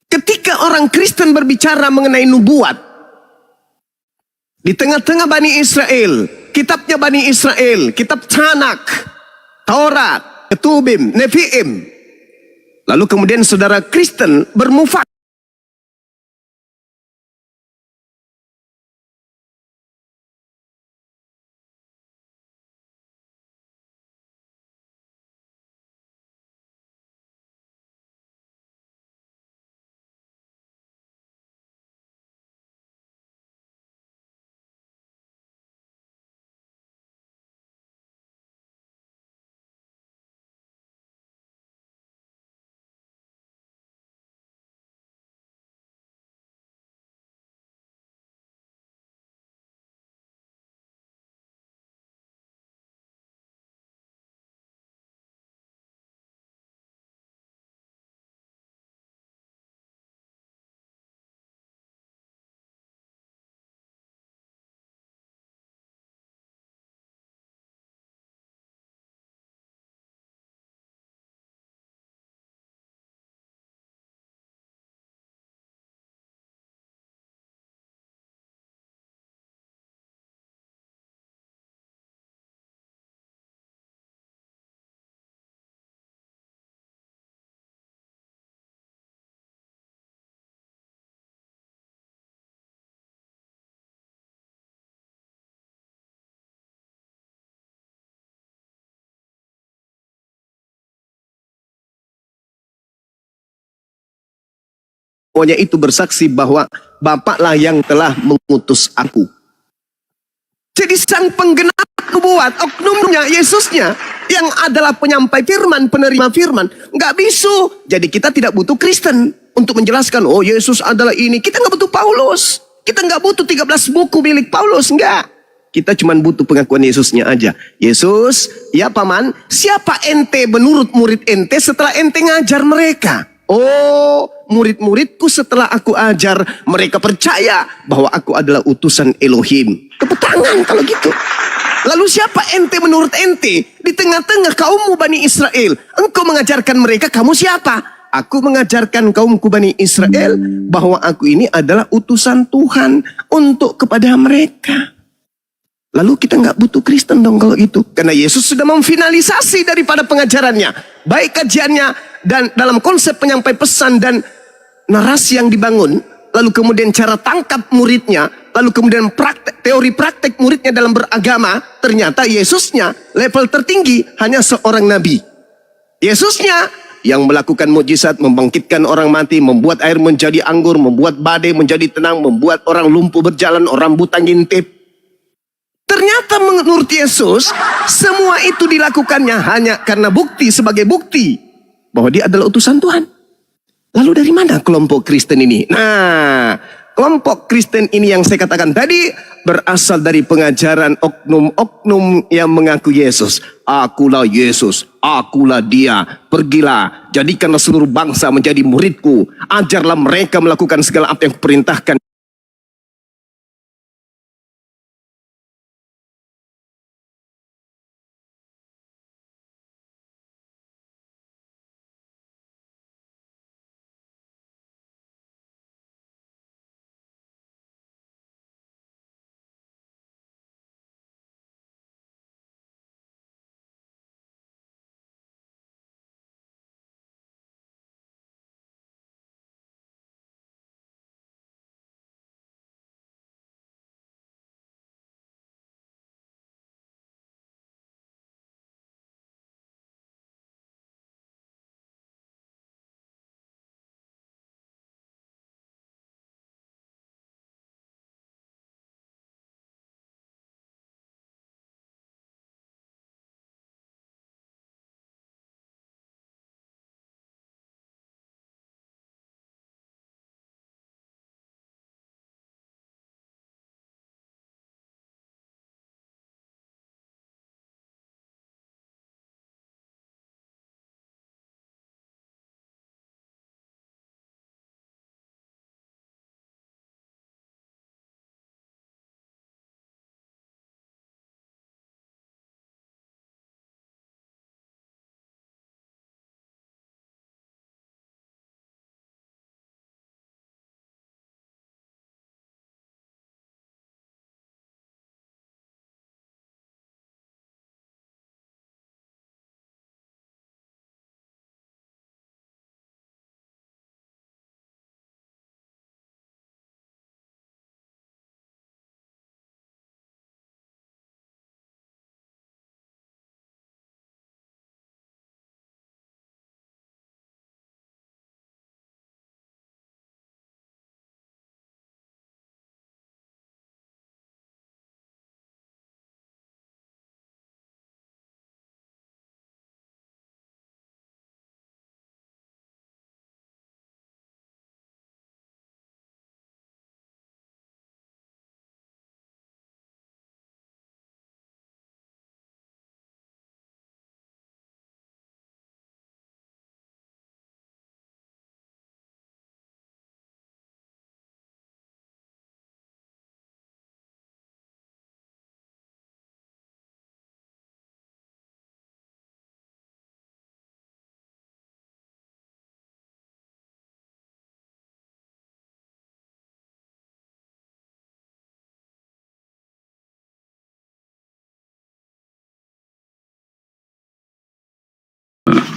ketika orang Kristen berbicara mengenai nubuat, di tengah-tengah Bani Israel, kitabnya Bani Israel, kitab Tanak, Taurat, Ketubim, Nefiim. Lalu kemudian saudara Kristen bermufak semuanya itu bersaksi bahwa Bapaklah yang telah mengutus aku. Jadi sang penggenap nubuat, oknumnya, Yesusnya, yang adalah penyampai firman, penerima firman, nggak bisu. Jadi kita tidak butuh Kristen untuk menjelaskan, oh Yesus adalah ini. Kita nggak butuh Paulus. Kita nggak butuh 13 buku milik Paulus, enggak. Kita cuma butuh pengakuan Yesusnya aja. Yesus, ya paman, siapa ente menurut murid ente setelah ente ngajar mereka? Oh, murid-muridku setelah aku ajar, mereka percaya bahwa aku adalah utusan Elohim. Tepuk tangan kalau gitu. Lalu siapa ente menurut ente? Di tengah-tengah kaummu Bani Israel, engkau mengajarkan mereka, kamu siapa? Aku mengajarkan kaumku Bani Israel bahwa aku ini adalah utusan Tuhan untuk kepada mereka. Lalu kita nggak butuh Kristen dong kalau itu. Karena Yesus sudah memfinalisasi daripada pengajarannya. Baik kajiannya dan dalam konsep penyampai pesan dan narasi yang dibangun. Lalu kemudian cara tangkap muridnya. Lalu kemudian teori praktek muridnya dalam beragama. Ternyata Yesusnya level tertinggi hanya seorang nabi. Yesusnya yang melakukan mukjizat, membangkitkan orang mati, membuat air menjadi anggur, membuat badai menjadi tenang, membuat orang lumpuh berjalan, orang buta ngintip. Ternyata menurut Yesus, semua itu dilakukannya hanya karena bukti, sebagai bukti bahwa dia adalah utusan Tuhan. Lalu dari mana kelompok Kristen ini? Nah, kelompok Kristen ini yang saya katakan tadi berasal dari pengajaran oknum-oknum yang mengaku Yesus. Akulah Yesus, akulah dia. Pergilah, jadikanlah seluruh bangsa menjadi muridku. Ajarlah mereka melakukan segala apa yang kuperintahkan.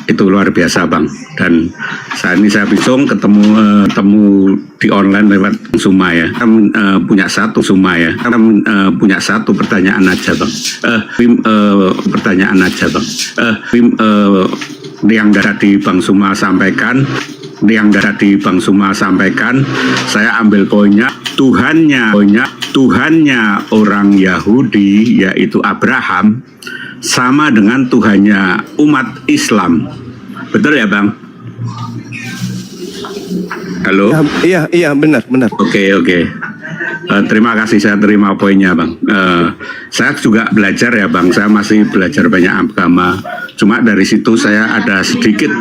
Itu luar biasa Bang, dan saat ini saya bingung ketemu di online lewat Suma ya. Punya satu pertanyaan aja Bang. Pertanyaan aja Bang. Yang tadi Bang Suma sampaikan yang tadi Bang Suma sampaikan, saya ambil poinnya, Tuhannya orang Yahudi yaitu Abraham sama dengan Tuhannya umat Islam. Betul ya Bang? Halo? Iya, benar. Oke. Terima kasih, saya terima poinnya Bang. Saya juga belajar ya Bang, saya masih belajar banyak agama. Cuma dari situ saya ada sedikit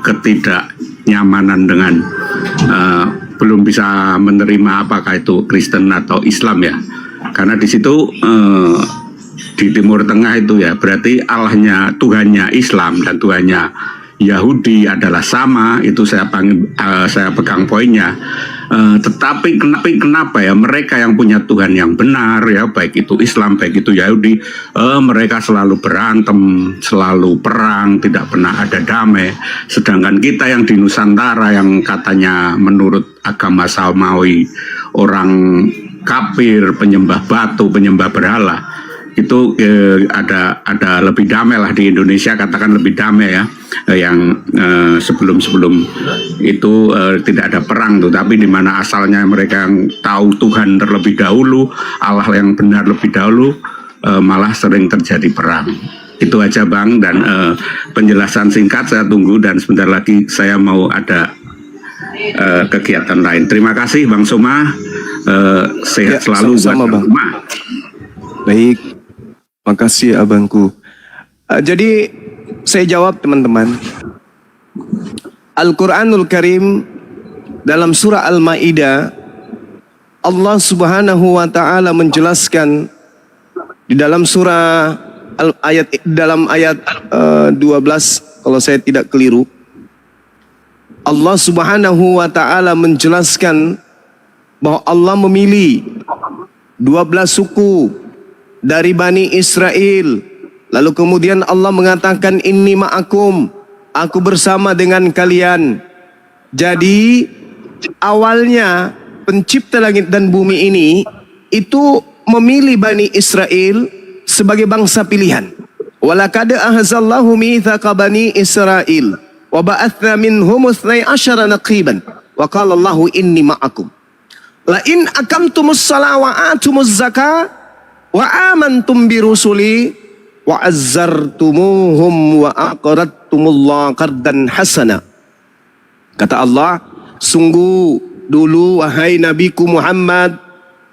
ketidaknyamanan dengan belum bisa menerima apakah itu Kristen atau Islam ya. Karena di situ di Timur Tengah itu ya berarti Allahnya, Tuhannya Islam dan Tuhannya Yahudi adalah sama, itu saya pegang poinnya. Tetapi kenapa ya mereka yang punya Tuhan yang benar ya, baik itu Islam baik itu Yahudi, mereka selalu berantem, selalu perang, tidak pernah ada damai. Sedangkan kita yang di Nusantara yang katanya menurut agama Samawi orang kafir, penyembah batu, penyembah berhala, itu ada lebih damai lah di Indonesia, katakan lebih damai ya, yang sebelum itu tidak ada perang tuh, tapi di mana asalnya mereka yang tahu Tuhan terlebih dahulu, Allah yang benar lebih dahulu, malah sering terjadi perang. Itu aja Bang, dan penjelasan singkat saya tunggu, dan sebentar lagi saya mau ada kegiatan lain. Terima kasih Bang Suma, sehat selalu sama-sama, buat Bang Bang. Suma. Baik, makasih abangku. Jadi saya jawab teman-teman. Al-Quranul Karim dalam surah Al-Ma'idah, Allah Subhanahu wa Ta'ala menjelaskan di dalam surah dalam ayat 12 kalau saya tidak keliru. Allah Subhanahu wa Ta'ala menjelaskan bahwa Allah memilih 12 suku dari Bani Israel. Lalu kemudian Allah mengatakan, inni ma'akum, aku bersama dengan kalian. Jadi awalnya pencipta langit dan bumi ini itu memilih Bani Israel sebagai bangsa pilihan. Walaqad ahzallahu mitsaqa Bani Israel wa ba'athna minhum 12 naqiban wa qala Allahu inni ma'akum la in aqamtumus salata wa atumuz zakata wa amantum bi rusuli wa azzartumuhum wa aqradtumullah qardan hasana. Kata Allah, sungguh dulu wahai Nabiku Muhammad,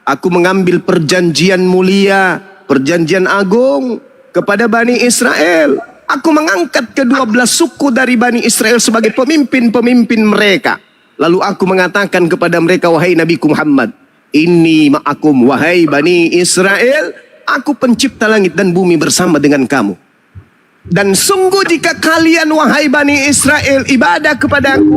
aku mengambil perjanjian mulia, perjanjian agung kepada Bani Israel. Aku mengangkat ke-12 suku dari Bani Israel sebagai pemimpin-pemimpin mereka. Lalu aku mengatakan kepada mereka, wahai Nabiku Muhammad, inni ma'akum, wahai Bani Israel, aku pencipta langit dan bumi bersama dengan kamu. Dan sungguh jika kalian wahai Bani Israel ibadah kepadaku,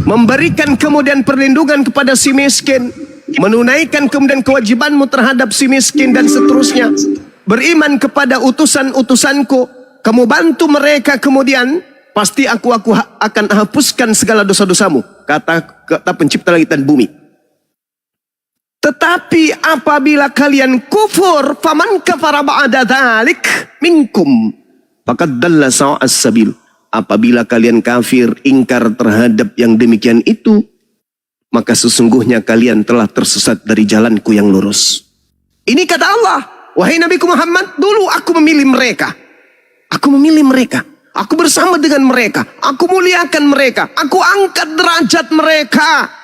memberikan kemudian perlindungan kepada si miskin, menunaikan kemudian kewajibanmu terhadap si miskin dan seterusnya, beriman kepada utusan-utusanku, kamu bantu mereka, kemudian pasti aku akan hapuskan segala dosa-dosamu, kata pencipta langit dan bumi. Tetapi apabila kalian kufur, faman kafara ba'da dzalik minkum faqad dalla sawa'as sabil. Apabila kalian kafir, ingkar terhadap yang demikian itu, maka sesungguhnya kalian telah tersesat dari jalanku yang lurus. Ini kata Allah, wahai Nabiku Muhammad, dulu aku memilih mereka. Aku memilih mereka. Aku bersama dengan mereka. Aku muliakan mereka. Aku angkat derajat mereka.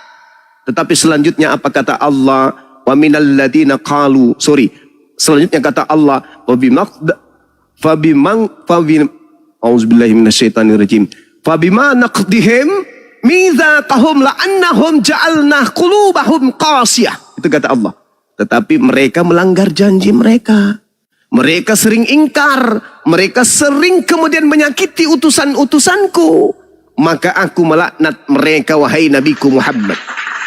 Tetapi selanjutnya apa kata Allah? Wa minal ladina qalu, selanjutnya kata Allah, auzubillahi minasyaitonirrajim. Fabima naqdihim mitsaqahum la'annahum ja'alna qulubahum qasiyah. Itu kata Allah. Tetapi mereka melanggar janji mereka. Mereka sering ingkar, mereka sering kemudian menyakiti utusan-utusanku. Maka aku melaknat mereka, wahai Nabiku Muhammad.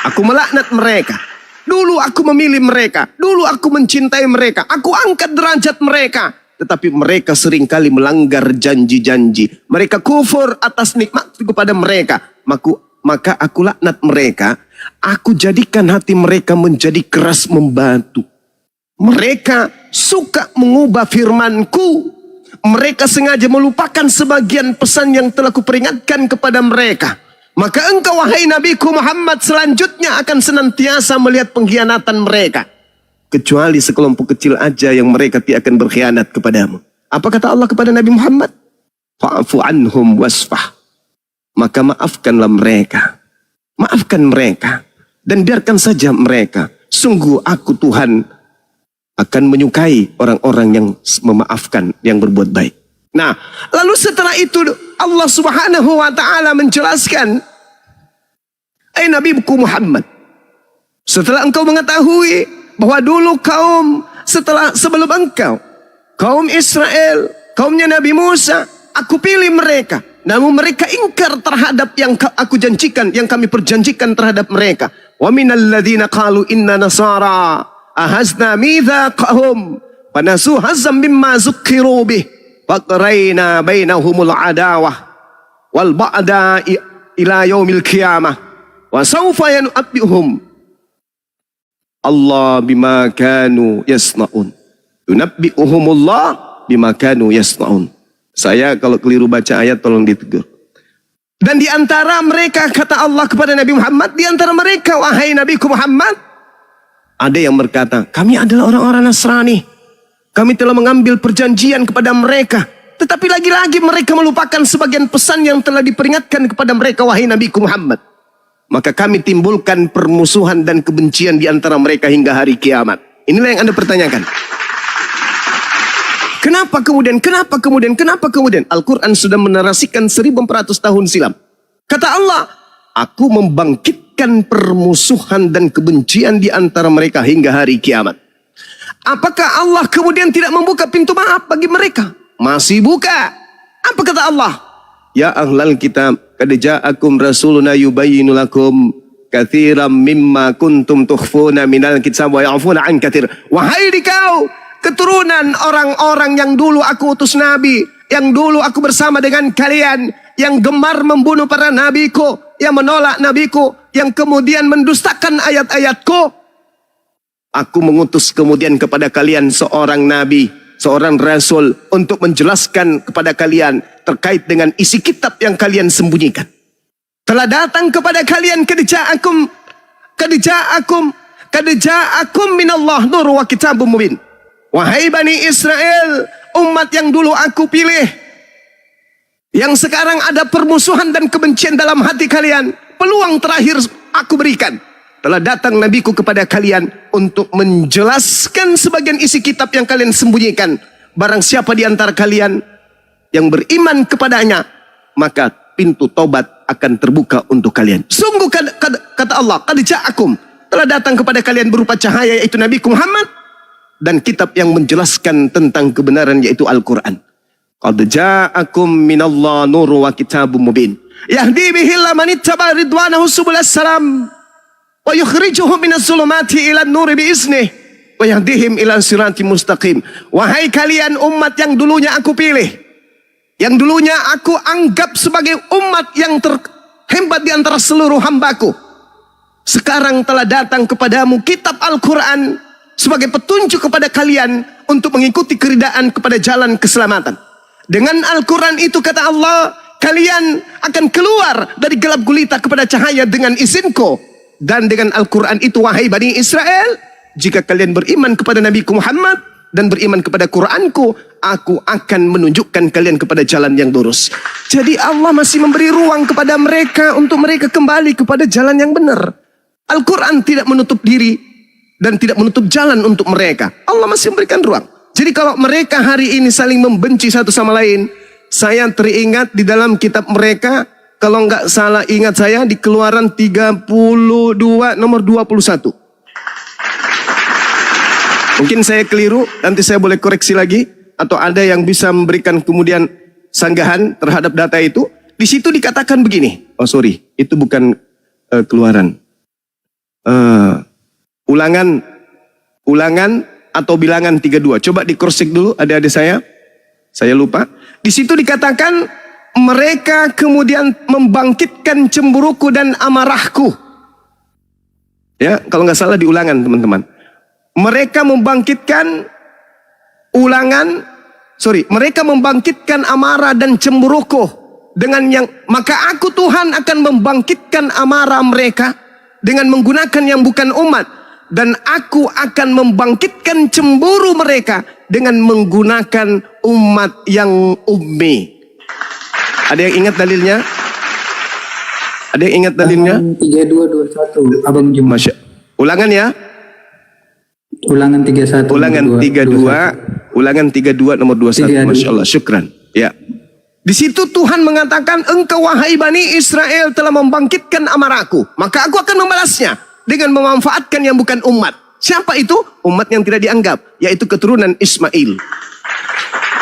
Aku melaknat mereka. Dulu aku memilih mereka. Dulu aku mencintai mereka. Aku angkat derajat mereka. Tetapi mereka seringkali melanggar janji-janji. Mereka kufur atas nikmat kepada mereka. Maka aku laknat mereka. Aku jadikan hati mereka menjadi keras membatu. Mereka suka mengubah firmanku. mereka sengaja melupakan sebagian pesan yang telah kuperingatkan kepada mereka. Maka engkau wahai Nabiku Muhammad selanjutnya akan senantiasa melihat pengkhianatan mereka. Kecuali sekelompok kecil aja yang mereka tidak akan berkhianat kepadamu. Apa kata Allah kepada Nabi Muhammad? Fa'fu anhum wasfah. Maka maafkanlah mereka. Maafkan mereka. Dan biarkan saja mereka. Sungguh aku Tuhan akan menyukai orang-orang yang memaafkan, yang berbuat baik. Nah, lalu setelah itu Allah Subhanahu wa taala menjelaskan, "Ai Nabiku Muhammad, setelah engkau mengetahui bahwa dulu kaum sebelum engkau, kaum Israel, kaumnya Nabi Musa, aku pilih mereka, namun mereka ingkar terhadap yang aku janjikan, yang kami perjanjikan terhadap mereka. Wa minal ladzina qalu inna nasara ahazna mitsaqahum fanasu hazzam mimma zukkiru bih faqraina bainahumul adawah wal ba'da ila yaumil qiyamah wa sawfa yanabbi'uhum Allah bima kanu yasnaun. Yunabbi'uhumullah bima kanu yasnaun." Saya kalau keliru baca ayat tolong ditegur. Dan di antara mereka kata Allah kepada Nabi Muhammad, di antara mereka wahai Nabiku Muhammad, ada yang berkata, kami adalah orang-orang Nasrani. Kami telah mengambil perjanjian kepada mereka. Tetapi lagi-lagi mereka melupakan sebagian pesan yang telah diperingatkan kepada mereka wahai Nabiku Muhammad. Maka kami timbulkan permusuhan dan kebencian di antara mereka hingga hari kiamat. Inilah yang Anda pertanyakan. Kenapa kemudian? Al-Quran sudah menarasikan 1400 tahun silam. Kata Allah, aku membangkitkan permusuhan dan kebencian di antara mereka hingga hari kiamat. Apakah Allah kemudian tidak membuka pintu maaf bagi mereka? Masih buka. Apa kata Allah? Ya ahlal kitab, qad ja'akum rasuluna yubayyinu lakum katsiran mimma kuntum tukhfuna minal kitab wa ya'funa an katsir. Wahai dikau keturunan orang-orang yang dulu aku utus nabi, yang dulu aku bersama dengan kalian, yang gemar membunuh para nabiku, yang menolak nabiku, yang kemudian mendustakan ayat-ayatku. Aku mengutus kemudian kepada kalian seorang nabi, seorang rasul untuk menjelaskan kepada kalian terkait dengan isi kitab yang kalian sembunyikan. Telah datang kepada kalian qad ja'akum minallah nur wa kitabun mubin. Wahai Bani Israel, umat yang dulu aku pilih, yang sekarang ada permusuhan dan kebencian dalam hati kalian, peluang terakhir aku berikan. Telah datang nabiku kepada kalian untuk menjelaskan sebagian isi kitab yang kalian sembunyikan. Barang siapa di antara kalian yang beriman kepadanya, maka pintu taubat akan terbuka untuk kalian. Sungguh kata Allah, qad ja'akum, telah datang kepada kalian berupa cahaya yaitu Nabi Muhammad, dan kitab yang menjelaskan tentang kebenaran yaitu Al-Quran. Qad ja'akum minallah nur wa kitabun mubin. Yahdi bihillah manittaba ridwanahu subulas salam. Wa yukhrijuhum minaz zulumati ilan nuri biiznih. Wa yahdihim ila siratim mustaqim. Wahai kalian umat yang dulunya aku pilih, yang dulunya aku anggap sebagai umat yang terhebat di antara seluruh hambaku, sekarang telah datang kepadamu kitab Al-Quran sebagai petunjuk kepada kalian untuk mengikuti keridaan kepada jalan keselamatan. Dengan Al-Quran itu kata Allah, kalian akan keluar dari gelap gulita kepada cahaya dengan izinku. Dan dengan Al-Quran itu wahai Bani Israel, jika kalian beriman kepada Nabi Muhammad dan beriman kepada Quranku, aku akan menunjukkan kalian kepada jalan yang lurus. Jadi Allah masih memberi ruang kepada mereka untuk mereka kembali kepada jalan yang benar. Al-Quran tidak menutup diri dan tidak menutup jalan untuk mereka. Allah masih memberikan ruang. Jadi kalau mereka hari ini saling membenci satu sama lain, saya teringat di dalam kitab mereka, kalau nggak salah ingat saya di Keluaran 32 nomor 21. Mungkin saya keliru, nanti saya boleh koreksi lagi, atau ada yang bisa memberikan kemudian sanggahan terhadap data itu. Di situ dikatakan begini. Oh sorry, itu bukan Keluaran. Ulangan atau bilangan 32. Coba dikoreksi dulu adik-adik saya. Saya lupa. Di situ dikatakan mereka kemudian membangkitkan cemburuku dan amarahku. Ya, kalau nggak salah di Ulangan teman-teman. Mereka membangkitkan Ulangan mereka membangkitkan amarah dan cemburuku dengan yang, maka aku Tuhan akan membangkitkan amarah mereka dengan menggunakan yang bukan umat, dan aku akan membangkitkan cemburu mereka dengan menggunakan umat yang ummi. Ada yang ingat dalilnya? Ada yang ingat dalilnya? 3221 Abang Jum. Ulangan ya. Ulangan 31. Ulangan 32, ulangan 32 nomor 21. Masya Allah, syukran. Ya. Di situ Tuhan mengatakan, engkau wahai Bani Israel telah membangkitkan amarahku, maka aku akan membalasnya dengan memanfaatkan yang bukan umat. Siapa itu? Umat yang tidak dianggap, yaitu keturunan Ismail.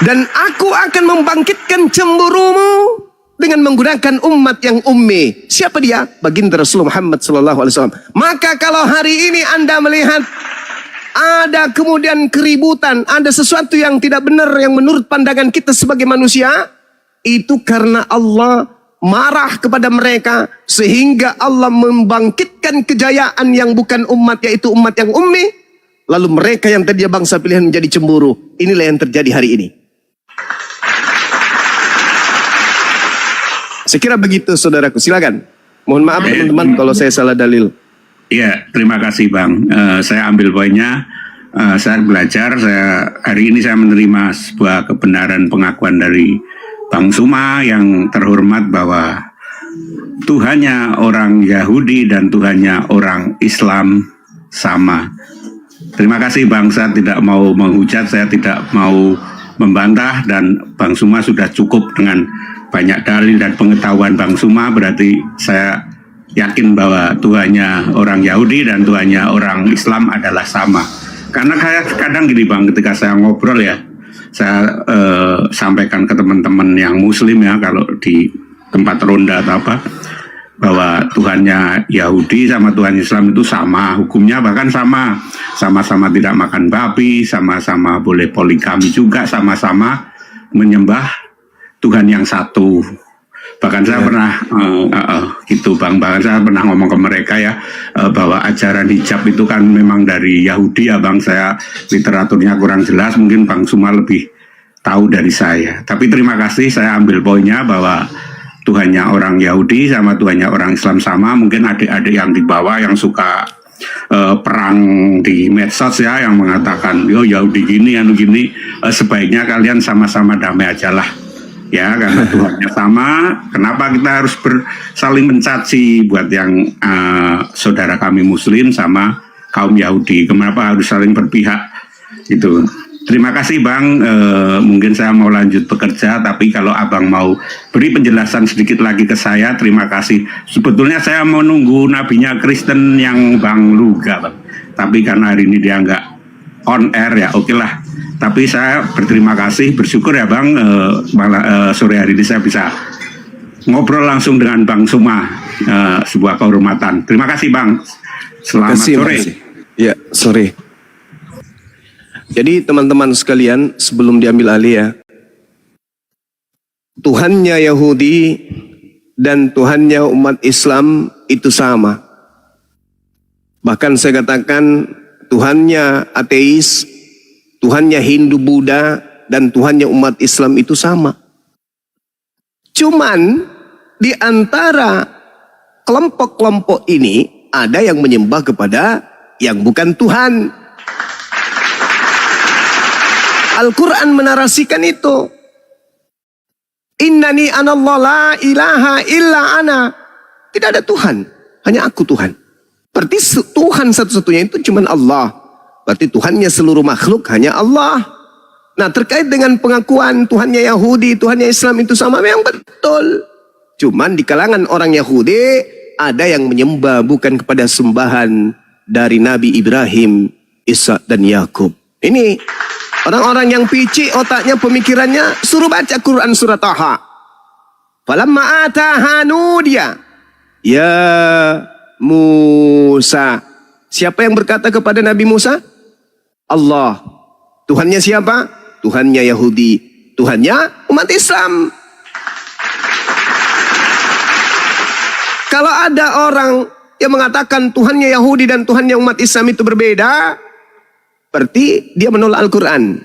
Dan aku akan membangkitkan cemburumu dengan menggunakan umat yang ummi. Siapa dia? Baginda Rasulullah Muhammad SAW. Maka kalau hari ini Anda melihat ada kemudian keributan, ada sesuatu yang tidak benar yang menurut pandangan kita sebagai manusia, itu karena Allah marah kepada mereka sehingga Allah membangkitkan kejayaan yang bukan umat, yaitu umat yang ummi. Lalu mereka yang tadinya bangsa pilihan menjadi cemburu. Inilah yang terjadi hari ini. Saya kira begitu saudaraku, silakan. Mohon maaf teman-teman kalau saya salah dalil. Iya, terima kasih Bang. Saya ambil poinnya. Saya belajar. Hari ini saya menerima sebuah kebenaran pengakuan dari Bang Suma yang terhormat bahwa Tuhannya orang Yahudi dan Tuhannya orang Islam sama. Terima kasih Bang. Saya tidak mau menghujat, saya tidak mau membantah, dan Bang Suma sudah cukup dengan banyak dalil dan pengetahuan Bang Suma. Berarti saya yakin bahwa Tuhannya orang Yahudi dan Tuhannya orang Islam adalah sama. Karena kadang gini Bang, ketika saya ngobrol ya, saya sampaikan ke teman-teman yang Muslim ya, kalau di tempat ronda atau apa, bahwa Tuhannya Yahudi sama Tuhan Islam itu sama, hukumnya bahkan sama, sama-sama tidak makan babi, sama-sama boleh poligami juga, sama-sama menyembah Tuhan yang satu. Bahkan saya pernah gitu Bang, bahkan saya pernah ngomong ke mereka ya, bahwa ajaran hijab itu kan memang dari Yahudi ya Bang. Saya literaturnya kurang jelas, mungkin Bang Suma lebih tahu dari saya. Tapi terima kasih, saya ambil poinnya bahwa Tuhannya orang Yahudi sama Tuhannya orang Islam sama. Mungkin adik-adik yang di bawah yang suka perang di medsos ya, yang mengatakan yo Yahudi gini anu gini, sebaiknya kalian sama-sama damai aja lah ya, karena Tuhannya sama. Kenapa kita harus saling mencaci buat yang saudara kami Muslim sama kaum Yahudi? Kenapa harus saling berpihak gitu? Terima kasih Bang. Mungkin saya mau lanjut bekerja, tapi kalau Abang mau beri penjelasan sedikit lagi ke saya, terima kasih. Sebetulnya saya mau nunggu nabinya Kristen yang Bang Luga Bang, tapi karena hari ini dia nggak on air ya, oke lah. Tapi saya berterima kasih, bersyukur ya Bang, sore hari ini saya bisa ngobrol langsung dengan Bang Suma, sebuah kehormatan. Terima kasih Bang. Selamat sore. Ya, sore. Jadi teman-teman sekalian, sebelum diambil alih ya, Tuhannya Yahudi dan Tuhannya umat Islam itu sama. Bahkan saya katakan Tuhannya ateis, Tuhannya Hindu Buddha, dan Tuhannya umat Islam itu sama. Cuman di antara kelompok-kelompok ini ada yang menyembah kepada yang bukan Tuhan. Al-Quran menarasikan itu. Innani anallah la ilaha illa ana. Tidak ada Tuhan, hanya aku Tuhan. Berarti Tuhan satu-satunya itu cuma Allah. Berarti Tuhannya seluruh makhluk hanya Allah. Nah, terkait dengan pengakuan Tuhannya Yahudi, Tuhannya Islam itu sama, memang betul. Cuman di kalangan orang Yahudi ada yang menyembah bukan kepada sembahan dari Nabi Ibrahim, Ishak dan Yakub. Ini orang-orang yang picik otaknya, pemikirannya, suruh baca Quran surat Taha. Falamma ataha nudiya ya Musa. Siapa yang berkata kepada Nabi Musa? Allah. Tuhannya siapa? Tuhannya Yahudi. Tuhannya umat Islam. Kalau ada orang yang mengatakan Tuhannya Yahudi dan Tuhannya umat Islam itu berbeda, berarti dia menolak Al-Quran.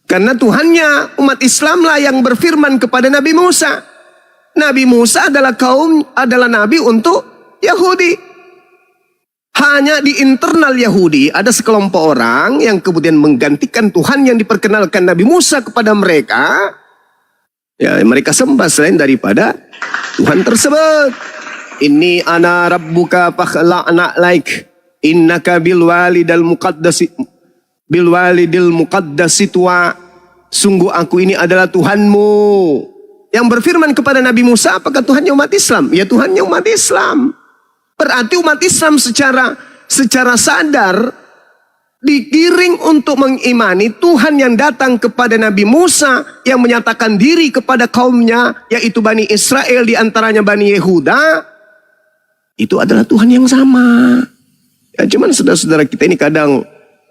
Karena Tuhannya umat Islamlah yang berfirman kepada Nabi Musa. Nabi Musa adalah nabi untuk Yahudi. Hanya di internal Yahudi ada sekelompok orang yang kemudian menggantikan Tuhan yang diperkenalkan Nabi Musa kepada mereka. Ya, mereka sembah selain daripada Tuhan tersebut. Inni ana rabbuka fakhla'na laik. Innaka bil walidil muqaddasi tua. Sungguh aku ini adalah Tuhanmu. Yang berfirman kepada Nabi Musa, apakah Tuhannya umat Islam? Ya, Tuhannya umat Islam. Berarti umat Islam secara sadar digiring untuk mengimani Tuhan yang datang kepada Nabi Musa yang menyatakan diri kepada kaumnya, yaitu Bani Israel, di antaranya Bani Yehuda. Itu adalah Tuhan yang sama. Ya, cuman saudara-saudara kita ini kadang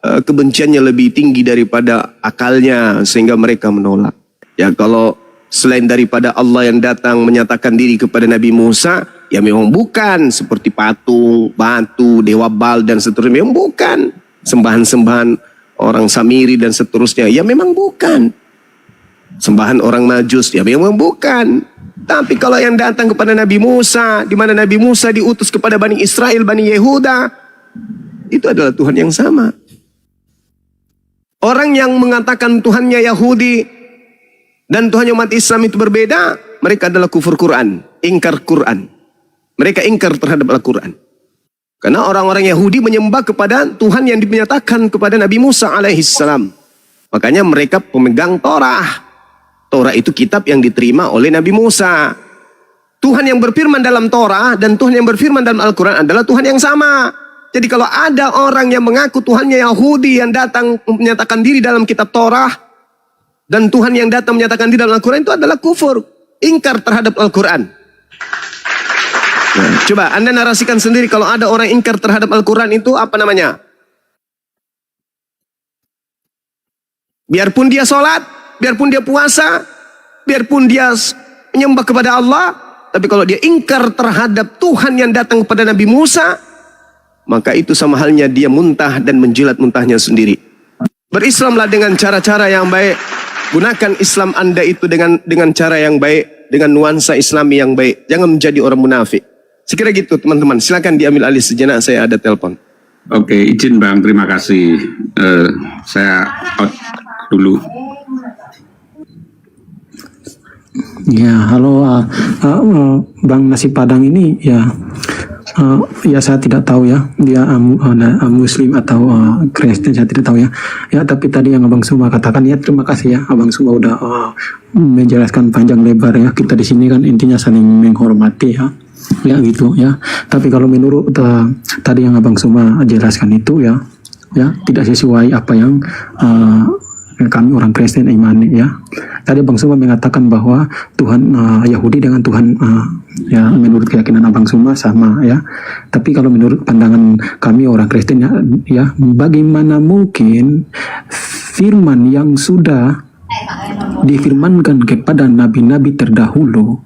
kebenciannya lebih tinggi daripada akalnya sehingga mereka menolak. Ya, kalau selain daripada Allah yang datang menyatakan diri kepada Nabi Musa, ya memang bukan seperti patung, batu, dewa Baal dan seterusnya, memang bukan. Sembahan-sembahan orang Samiri dan seterusnya, ya memang bukan. Sembahan orang Majus, ya memang bukan. Tapi kalau yang datang kepada Nabi Musa, di mana Nabi Musa diutus kepada Bani Israel, Bani Yehuda, itu adalah Tuhan yang sama. Orang yang mengatakan Tuhannya Yahudi dan Tuhannya umat Islam itu berbeda, mereka adalah kufur Quran, ingkar Quran. Mereka ingkar terhadap Al-Quran. Karena orang-orang Yahudi menyembah kepada Tuhan yang dinyatakan kepada Nabi Musa alaihissalam. Makanya mereka pemegang Torah. Torah itu kitab yang diterima oleh Nabi Musa. Tuhan yang berfirman dalam Torah dan Tuhan yang berfirman dalam Al-Quran adalah Tuhan yang sama. Jadi kalau ada orang yang mengaku Tuhannya Yahudi yang datang menyatakan diri dalam kitab Torah, dan Tuhan yang datang menyatakan diri dalam Al-Quran, itu adalah kufur, ingkar terhadap Al-Quran. Nah, coba Anda narasikan sendiri kalau ada orang ingkar terhadap Al-Quran itu apa namanya? Biarpun dia sholat, biarpun dia puasa, biarpun dia menyembah kepada Allah, tapi kalau dia ingkar terhadap Tuhan yang datang kepada Nabi Musa, maka itu sama halnya dia muntah dan menjilat muntahnya sendiri. Berislamlah dengan cara-cara yang baik. Gunakan Islam Anda itu dengan cara yang baik, dengan nuansa Islami yang baik. Jangan menjadi orang munafik. Sekira gitu teman-teman. Silakan diambil alih sejenak, saya ada telepon. Oke, izin Bang, terima kasih. Saya out dulu. Ya, halo Bang Nasi Padang ini ya. Ya saya tidak tahu ya dia Muslim atau Kristen, saya tidak tahu ya. Ya tapi tadi yang Abang Suma katakan, ya terima kasih ya Abang Suma udah menjelaskan panjang lebar ya. Kita di sini kan intinya saling menghormati ya. Ya gitu ya. Tapi kalau menurut tadi yang Abang Suma jelaskan itu ya tidak sesuai apa yang kami orang Kristen imani ya. Tadi Abang Suma mengatakan bahwa Tuhan Yahudi dengan Tuhan ya menurut keyakinan Abang Suma sama ya. Tapi kalau menurut pandangan kami orang Kristen ya bagaimana mungkin firman yang sudah difirmankan kepada nabi-nabi terdahulu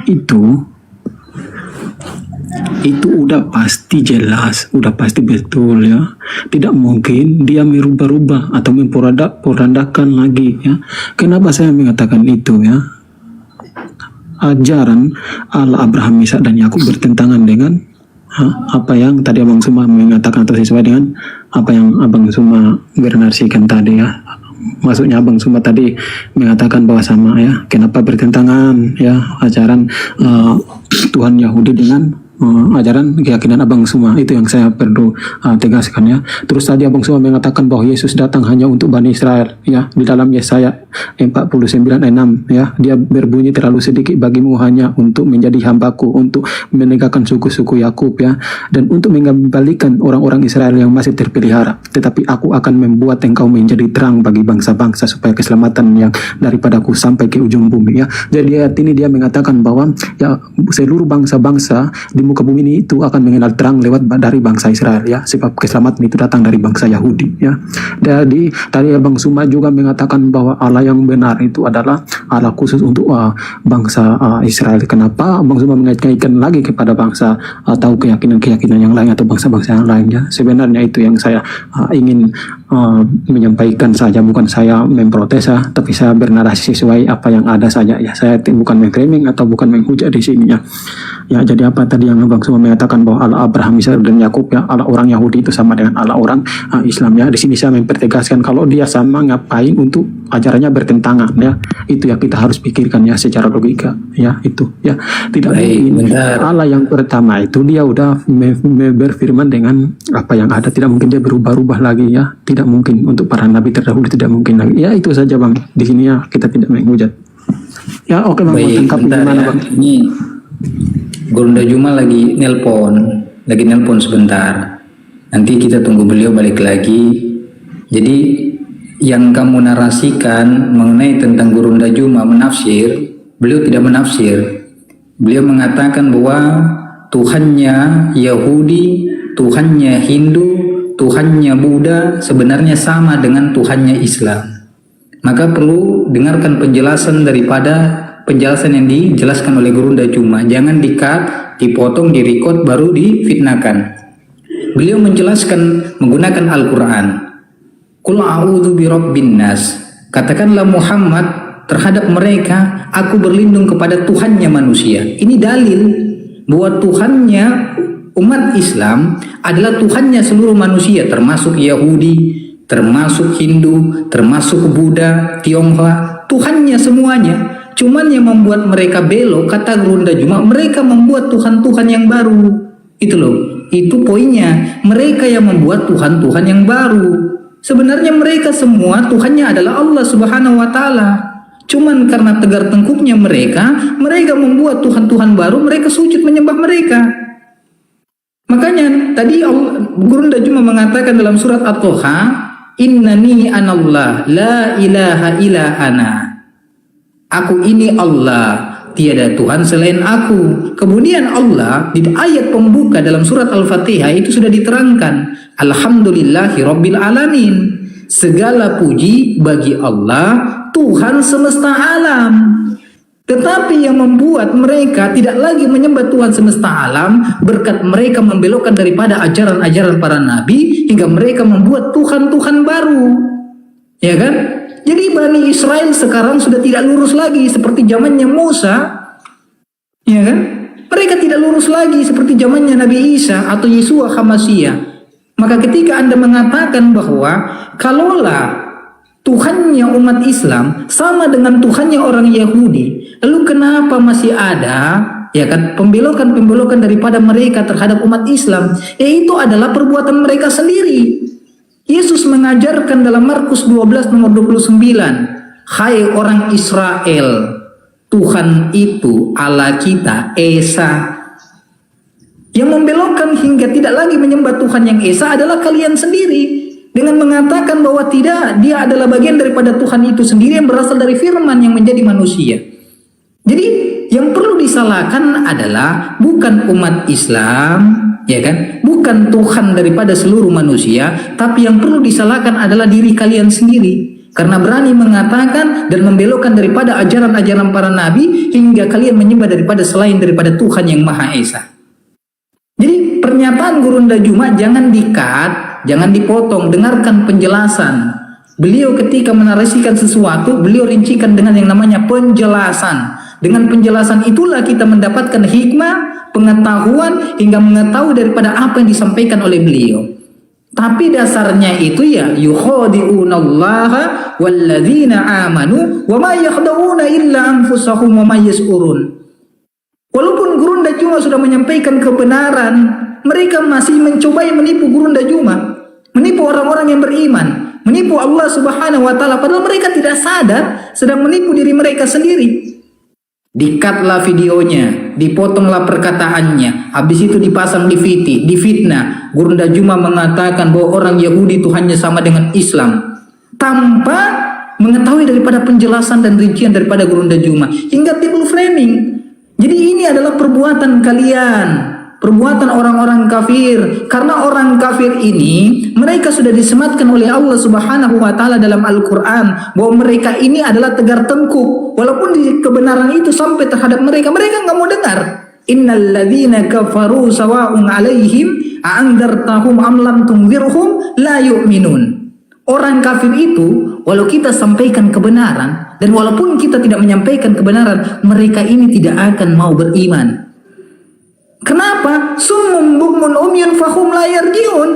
itu udah pasti jelas, udah pasti betul ya. Tidak mungkin dia merubah-rubah atau memporandakan lagi ya. Kenapa saya mengatakan itu ya? Ajaran Allah, Abraham, Ishak dan Yakub bertentangan dengan apa yang tadi Abang Suma mengatakan atau sesuai dengan apa yang Abang Suma bernarasikan tadi ya. Maksudnya Abang Suma tadi mengatakan bahwa sama ya. Kenapa bertentangan ya ajaran Tuhan Yahudi dengan ajaran keyakinan Abang Suma? Itu yang saya perlu tegaskan ya. Terus tadi Abang Suma mengatakan bahwa Yesus datang hanya untuk Bani Israel ya. Di dalam Yesaya 49:6 ya, dia berbunyi terlalu sedikit bagimu hanya untuk menjadi hambaku, untuk menegakkan suku-suku Yakub ya, dan untuk mengembalikan orang-orang Israel yang masih terpelihara. Tetapi aku akan membuat engkau menjadi terang bagi bangsa-bangsa supaya keselamatan yang daripadaku sampai ke ujung bumi ya. Jadi ayat ini dia mengatakan bahwa ya seluruh bangsa-bangsa muka bumi ini itu akan mengenal terang lewat dari bangsa Israel ya, sebab keselamatan itu datang dari bangsa Yahudi ya. Jadi tadi Abang Suma juga mengatakan bahwa Allah yang benar itu adalah Allah khusus untuk bangsa Israel. Kenapa Abang Suma mengaitkan lagi kepada bangsa atau keyakinan-keyakinan yang lain atau bangsa-bangsa yang lain ya? Sebenarnya itu yang saya ingin menyampaikan saja, bukan saya memprotes tapi saya bernarasi sesuai apa yang ada saja ya. Saya bukan mengklaiming atau bukan menghujat di sini ya. Ya, jadi apa tadi yang Abang Suma mengatakan bahwa Allah Abraham, Ishak dan Yakub ya, Allah orang Yahudi itu sama dengan Allah orang Islam ya. Di sini saya mempertegaskan kalau dia sama, ngapain untuk ajarannya bertentangan ya. Itu yang kita harus pikirkan ya secara logika ya, itu ya. Tidak mungkin Allah yang pertama itu dia udah berfirman dengan apa yang ada, tidak mungkin dia berubah-ubah lagi ya. Tidak mungkin untuk para nabi terdahulu, tidak mungkin lagi. Ya itu saja Bang. Di sini ya kita tidak menghujat. Ya oke Bang, tangkap gimana Bang? Ini Gurunda Juma lagi nelpon sebentar. Nanti kita tunggu beliau balik lagi. Jadi yang kamu narasikan mengenai tentang Gurunda Juma menafsir, beliau tidak menafsir. Beliau mengatakan bahwa Tuhannya Yahudi, Tuhannya Hindu, Tuhannya Buddha sebenarnya sama dengan Tuhannya Islam. Maka perlu dengarkan penjelasan daripada penjelasan yang dijelaskan oleh Gurunda Juma. Jangan di-cut, dipotong, di-record, baru difitnahkan. Beliau menjelaskan menggunakan Al-Quran. Qul a'udzu birabbin nas. Katakanlah Muhammad terhadap mereka, aku berlindung kepada Tuhannya manusia. Ini dalil bahwa Tuhannya umat Islam adalah Tuhannya seluruh manusia, termasuk Yahudi, termasuk Hindu, termasuk Buddha, Tionghoa, Tuhannya semuanya. Cuman yang membuat mereka belok, kata Gurunda Juma, mereka membuat Tuhan-Tuhan yang baru. Itu loh, itu poinnya. Mereka yang membuat Tuhan-Tuhan yang baru. Sebenarnya mereka semua Tuhannya adalah Allah Subhanahu wa Ta'ala. Cuman karena tegar tengkuknya mereka membuat Tuhan-Tuhan baru, mereka sujud menyembah mereka. Makanya tadi Gurunda Juma mengatakan dalam surat At-Toha, Innani anallah la ilaha illa ana. Aku ini Allah, tiada Tuhan selain aku. Kemudian Allah di ayat pembuka dalam surat Al-Fatihah itu sudah diterangkan, Alhamdulillahi Rabbil Alamin. Segala puji bagi Allah, Tuhan semesta alam. Tetapi yang membuat mereka tidak lagi menyembah Tuhan semesta alam, berkat mereka membelokkan daripada ajaran-ajaran para nabi, hingga mereka membuat Tuhan-Tuhan baru. Ya kan? Jadi Bani Israel sekarang sudah tidak lurus lagi seperti zamannya Musa. Ya kan? Mereka tidak lurus lagi seperti zamannya Nabi Isa atau Yesua Hamasiyah. Maka ketika Anda mengatakan bahwa kalaulah Tuhannya umat Islam sama dengan Tuhannya orang Yahudi, lalu kenapa masih ada ya kan pembelokan daripada mereka terhadap umat Islam? Yaitu adalah perbuatan mereka sendiri. Yesus mengajarkan dalam Markus 12 nomor 29, hai orang Israel, Tuhan itu Allah kita Esa. Yang membelokkan hingga tidak lagi menyembah Tuhan yang Esa adalah kalian sendiri, dengan mengatakan bahwa tidak, dia adalah bagian daripada Tuhan itu sendiri yang berasal dari firman yang menjadi manusia. Jadi yang perlu disalahkan adalah bukan umat Islam, ya kan, bukan Tuhan daripada seluruh manusia, tapi yang perlu disalahkan adalah diri kalian sendiri, karena berani mengatakan dan membelokkan daripada ajaran-ajaran para nabi hingga kalian menyembah daripada selain daripada Tuhan yang Maha Esa. Jadi pernyataan Gurunda Juma jangan di-cut, jangan dipotong, dengarkan penjelasan. Beliau ketika menarasikan sesuatu, beliau rincikan dengan yang namanya penjelasan. Dengan penjelasan itulah kita mendapatkan hikmah, pengetahuan, hingga mengetahui daripada apa yang disampaikan oleh beliau. Tapi dasarnya itu ya yukhadi'unallaha walladzina amanu wa ma yakhda'una illa anfusahum wa ma yash'urun. Walaupun Gurunda Juma sudah menyampaikan kebenaran, mereka masih mencobai menipu Gurunda Juma, menipu orang-orang yang beriman, menipu Allah Subhanahu wa Ta'ala, padahal mereka tidak sadar sedang menipu diri mereka sendiri. Di-cutlah videonya, dipotonglah perkataannya, habis itu dipasang di fitnah. Gurunda Juma mengatakan bahwa orang Yahudi Tuhannya sama dengan Islam, tanpa mengetahui daripada penjelasan dan rincian daripada Gurunda Juma, hingga timbul framing. Jadi ini adalah perbuatan kalian, perbuatan orang-orang kafir. Karena orang kafir ini mereka sudah disematkan oleh Allah Subhanahu wa taala dalam Al-Qur'an bahwa mereka ini adalah tegar tengkuk. Walaupun di kebenaran itu sampai terhadap mereka nggak mau dengar. Innal ladzina kafaru sawa'un 'alaihim a'andzartahum am lam tunzirhum la yu'minun. Orang kafir itu, walau kita sampaikan kebenaran dan walaupun kita tidak menyampaikan kebenaran, mereka ini tidak akan mau beriman. Kenapa? Summum bukmun umyun fahum la yarji'un.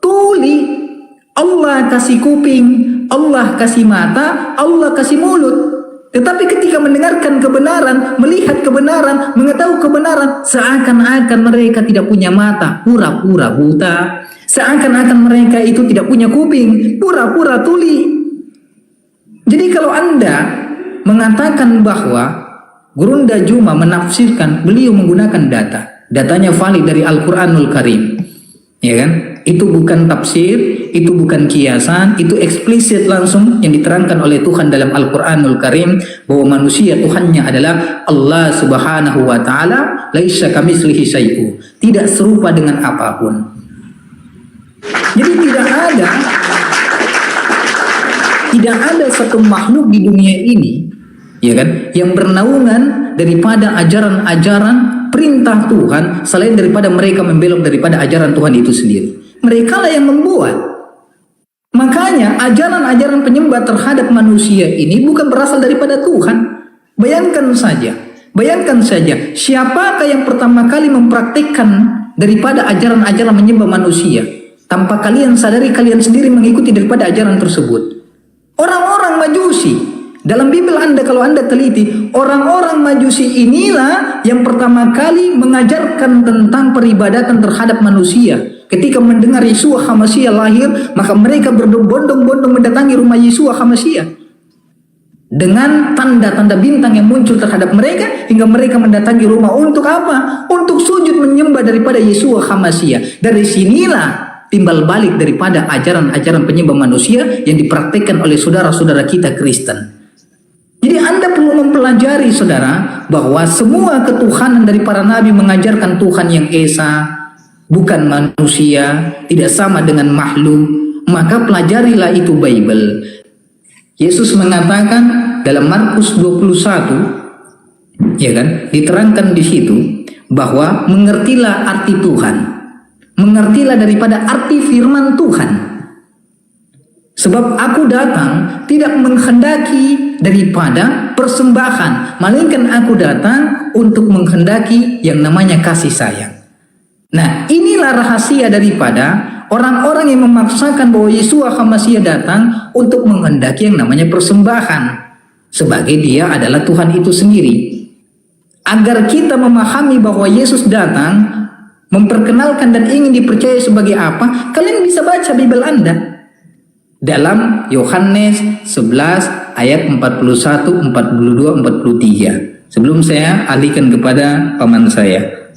Tuli. Allah kasih kuping, Allah kasih mata, Allah kasih mulut. Tetapi ketika mendengarkan kebenaran, melihat kebenaran, mengetahui kebenaran, seakan-akan mereka tidak punya mata, pura-pura buta. Seakan-akan mereka itu tidak punya kuping, pura-pura tuli. Jadi kalau Anda mengatakan bahwa Gurunda Juma menafsirkan, beliau menggunakan datanya valid dari Al-Quranul Karim, ya kan? Itu bukan tafsir, itu bukan kiasan, itu eksplisit langsung yang diterangkan oleh Tuhan dalam Al-Quranul Karim bahwa manusia Tuhannya adalah Allah Subhanahu wa taala, laisa kamitslihi syai'un, tidak serupa dengan apapun. Jadi tidak ada satu makhluk di dunia ini, ya kan, yang bernaungan daripada ajaran-ajaran perintah Tuhan selain daripada mereka membelok daripada ajaran Tuhan itu sendiri. Mereka lah yang membuat. Makanya ajaran-ajaran penyembah terhadap manusia ini bukan berasal daripada Tuhan. Bayangkan saja, siapakah yang pertama kali mempraktikkan daripada ajaran-ajaran menyembah manusia tanpa kalian sadari kalian sendiri mengikuti daripada ajaran tersebut? Orang-orang Majusi. Dalam Bible Anda kalau Anda teliti, orang-orang Majusi inilah yang pertama kali mengajarkan tentang peribadatan terhadap manusia. Ketika mendengar Yeshua HaMasyiah lahir, maka mereka berbondong-bondong mendatangi rumah Yeshua HaMasyiah dengan tanda-tanda bintang yang muncul terhadap mereka, hingga mereka mendatangi rumah untuk apa? Untuk sujud menyembah daripada Yeshua HaMasyiah. Dari sinilah timbal balik daripada ajaran-ajaran penyembah manusia yang dipraktikkan oleh saudara-saudara kita Kristen. Jadi Anda perlu mempelajari, saudara, bahwa semua ketuhanan dari para nabi mengajarkan Tuhan yang esa, bukan manusia, tidak sama dengan makhluk. Maka pelajarilah itu Bible. Yesus mengatakan dalam Markus 21, ya kan, diterangkan di situ bahwa mengertilah arti Tuhan, mengertilah daripada arti firman Tuhan. Sebab aku datang tidak menghendaki daripada persembahan, melainkan aku datang untuk menghendaki yang namanya kasih sayang. Nah, inilah rahasia daripada orang-orang yang memaksakan bahwa Yeshua HaMasyiah datang untuk menghendaki yang namanya persembahan, sebagai dia adalah Tuhan itu sendiri. Agar kita memahami bahwa Yesus datang memperkenalkan dan ingin dipercaya sebagai apa, kalian bisa baca Bible Anda dalam Yohanes 11 ayat 41, 42, 43. Sebelum saya alihkan kepada paman saya,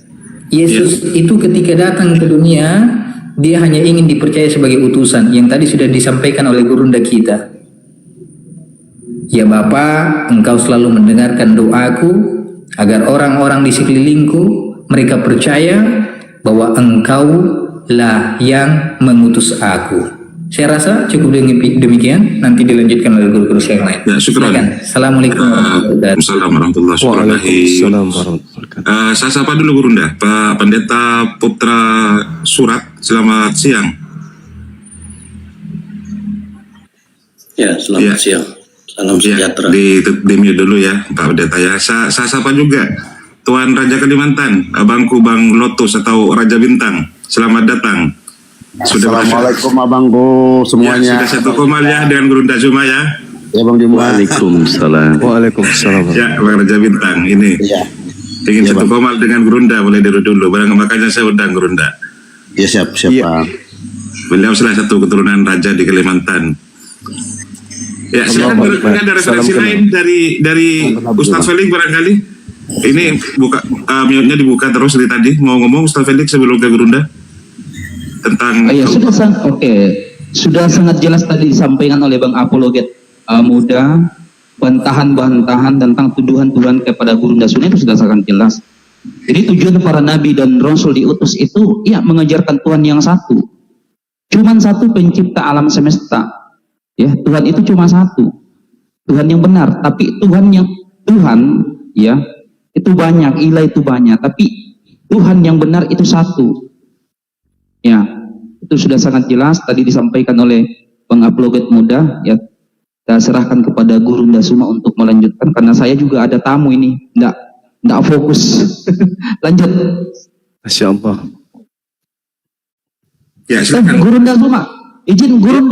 Yesus itu ketika datang ke dunia, dia hanya ingin dipercaya sebagai utusan yang tadi sudah disampaikan oleh gurunda kita. Ya Bapa, Engkau selalu mendengarkan doaku agar orang-orang di sekelilingku mereka percaya bahwa Engkau lah yang mengutus aku. Saya rasa cukup demikian. Nanti dilanjutkan oleh guru-guru yang lain. Ya, syukran. Assalamualaikum warahmatullahi wabarakatuh. Saya sapa dulu Gurunda, Pak Pendeta Putra Surat. Selamat siang. Ya, selamat siang. Salam sejahtera. Di mute dulu ya, Pak Pendeta ya. Saya sapa juga Tuan Raja Kalimantan, Abangku Bang Lotus atau Raja Bintang. Selamat datang. Assalamualaikum abangku semuanya. Ya, sudah satu komal ya dengan Gurunda Juma ya. Ya Bang Juma. Waalaikumsalam. Waalaikumsalam. Ya Bang Raja Bintang ini. Iya. Ingin Ya, satu Bang. komal dengan Gurunda boleh dulu. Makanya saya undang Gurunda. Ya siap Ya. Bang. Beliau salah satu keturunan raja di Kalimantan. Ya, silakan barangkali ada referensi lain dari Ustaz Felix barangkali. Ini buka mute-nya dibuka terus dari tadi. Mau ngomong Ustaz Felix sebelum ke Gurunda tentang ya sudah sangat jelas tadi disampaikan oleh Bang Apologet Muda, bantahan-bantahan tentang tuduhan-tuduhan kepada Gurunda Sunda itu sudah sangat jelas. Jadi tujuan para nabi dan rasul diutus itu ya mengajarkan Tuhan yang satu. Cuman satu pencipta alam semesta. Ya, Tuhan itu cuma satu. Tuhan yang benar, tapi Tuhan ya itu banyak, ilah itu banyak, tapi Tuhan yang benar itu satu. Ya, itu sudah sangat jelas tadi disampaikan oleh Bang Apologet Muda ya. Saya serahkan kepada Guru Dasuma untuk melanjutkan karena saya juga ada tamu ini, enggak fokus. Lanjut. Masya Allah. Ya, silakan. Guru Dasuma, izin Guru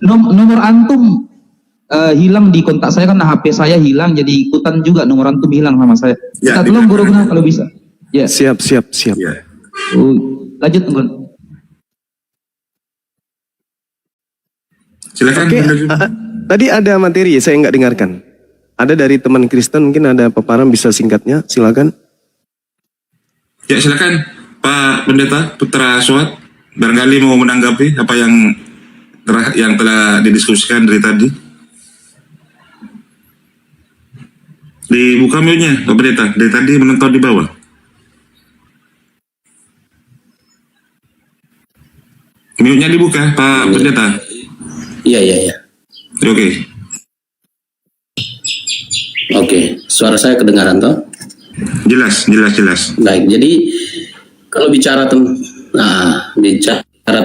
nomor antum hilang di kontak saya karena HP saya hilang, jadi ikutan juga nomor antum hilang sama saya. Ya, Kita tolong Guru kalau bisa. Ya. Siap. Ya. Lanjut Guru. Silakan. Oke, tadi ada materi saya nggak dengarkan. Ada dari teman Kristen, mungkin ada paparan bisa singkatnya, silakan. Ya, silakan Pak Pendeta Putra Suat, barangkali mau menanggapi apa yang telah didiskusikan dari tadi. Dibuka mute-nya Pak Pendeta, dari tadi menonton di bawah. Mute-nya dibuka Pak Pendeta. Iya. Oke, suara saya kedengaran toh? Jelas. Baik, jadi kalau bicara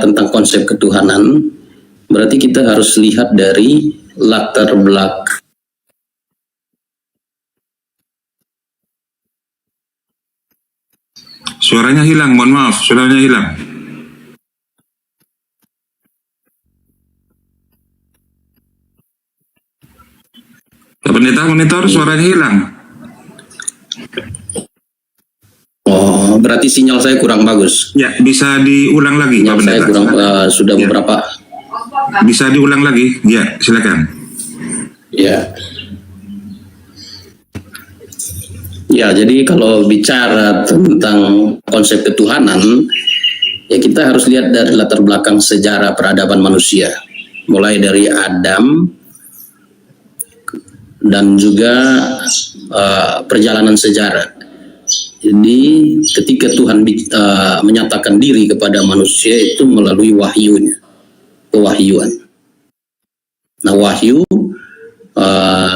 tentang konsep ketuhanan, berarti kita harus lihat dari latar belakang. Suaranya hilang, mohon maaf, suaranya hilang. Pak Pendeta monitor, suaranya hilang. Oh, berarti sinyal saya kurang bagus. Ya, bisa diulang lagi Pak Sinyal saya Pendeta. kurang sudah Ya. beberapa. Bisa diulang lagi? Ya, silakan. Ya. Ya, jadi kalau bicara tentang konsep ketuhanan, ya kita harus lihat dari latar belakang sejarah peradaban manusia. Mulai dari Adam dan juga perjalanan sejarah. Jadi ketika Tuhan menyatakan diri kepada manusia itu melalui wahyunya, pewahyuan. Nah, wahyu